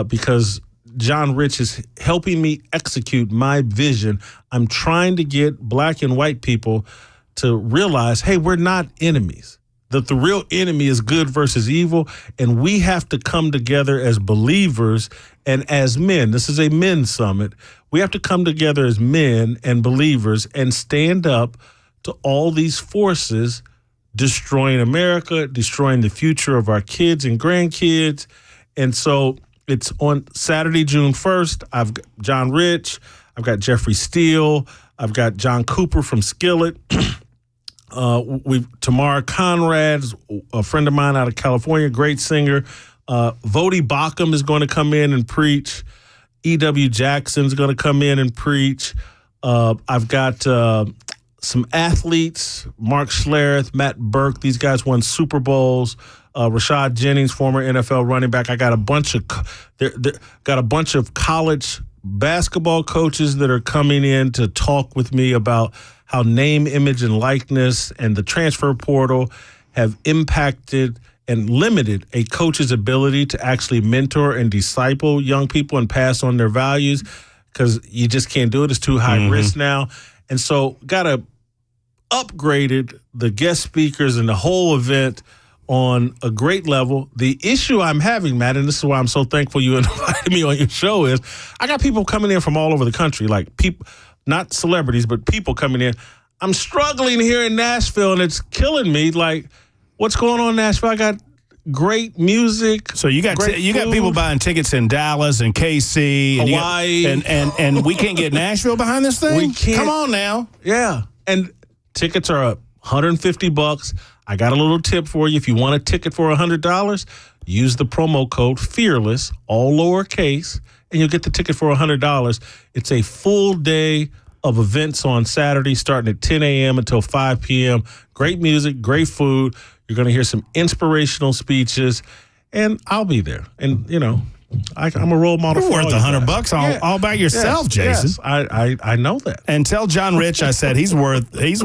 because John Rich is helping me execute my vision. I'm trying to get black and white people to realize, hey, we're not enemies. That the real enemy is good versus evil, and we have to come together as believers and as men. This is a men's summit. We have to come together as men and believers and stand up to all these forces destroying America, destroying the future of our kids and grandkids. And so it's on Saturday, June 1st. I've got John Rich. I've got Jeffrey Steele. I've got John Cooper from Skillet. Tamara Conrad's a friend of mine out of California, great singer. Vodi Bakum is going to come in and preach. E.W. Jackson's going to come in and preach. I've got some athletes, Mark Schlereth, Matt Burke. These guys won Super Bowls. Rashad Jennings, former NFL running back. I got a bunch of college basketball coaches that are coming in to talk with me about how name, image, and likeness and the transfer portal have impacted and limited a coach's ability to actually mentor and disciple young people and pass on their values because you just can't do it. It's too high risk now. And so upgraded the guest speakers and the whole event on a great level. The issue I'm having, Matt, and this is why I'm so thankful you invited me on your show, is I got people coming in from all over the country, like people, not celebrities, but people coming in. I'm struggling here in Nashville, and it's killing me. Like, what's going on in Nashville? I got great music.
So you got people buying tickets in Dallas and KC and
Hawaii,
and we can't get Nashville behind this thing.
We can't.
Come on now.
Yeah, and tickets are up $150. I got a little tip for you. If you want a ticket for $100, use the promo code FEARLESS, all lowercase, and you'll get the ticket for $100. It's a full day of events on Saturday starting at 10 a.m. until 5 p.m. Great music, great food. You're going to hear some inspirational speeches, and I'll be there. And, I'm a role model.
You're worth $100 all by yourself, Jason.
Yes, I know that.
And tell John Rich I said he's worth at least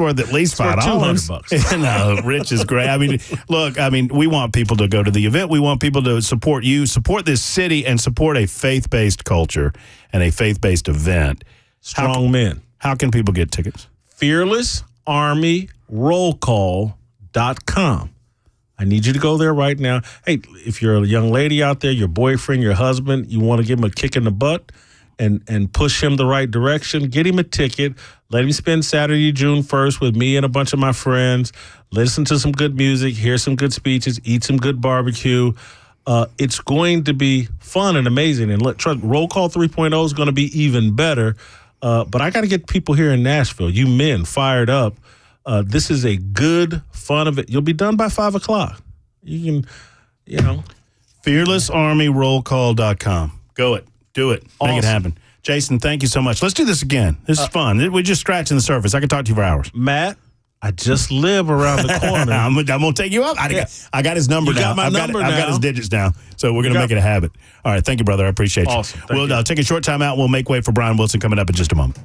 $5. No, Rich is great. I mean, look, we want people to go to the event. We want people to support you, support this city, and support a faith-based culture and a faith-based event.
Strong men.
How can people get tickets?
FearlessArmyRollCall.com. I need you to go there right now. Hey, if you're a young lady out there, your boyfriend, your husband, you want to give him a kick in the butt and push him the right direction, get him a ticket. Let him spend Saturday, June 1st with me and a bunch of my friends. Listen to some good music, hear some good speeches, eat some good barbecue. It's going to be fun and amazing. And Roll Call 3.0 is going to be even better. But I got to get people here in Nashville, you men, fired up. This is a good, fun event. You'll be done by 5 o'clock. You can,
FearlessArmyRollCall.com. Go it. Do it.
Awesome.
Make it happen. Jason, thank you so much. Let's do this again. This is fun. We're just scratching the surface. I could talk to you for hours.
Matt, I just live around the corner.
I'm going to take you up. I got his number now.
I've
got his digits now. So we're going to make it a habit. All right. Thank you, brother. I appreciate you.
Awesome.
We'll take a short time out. We'll make way for Brian Wilson coming up in just a moment.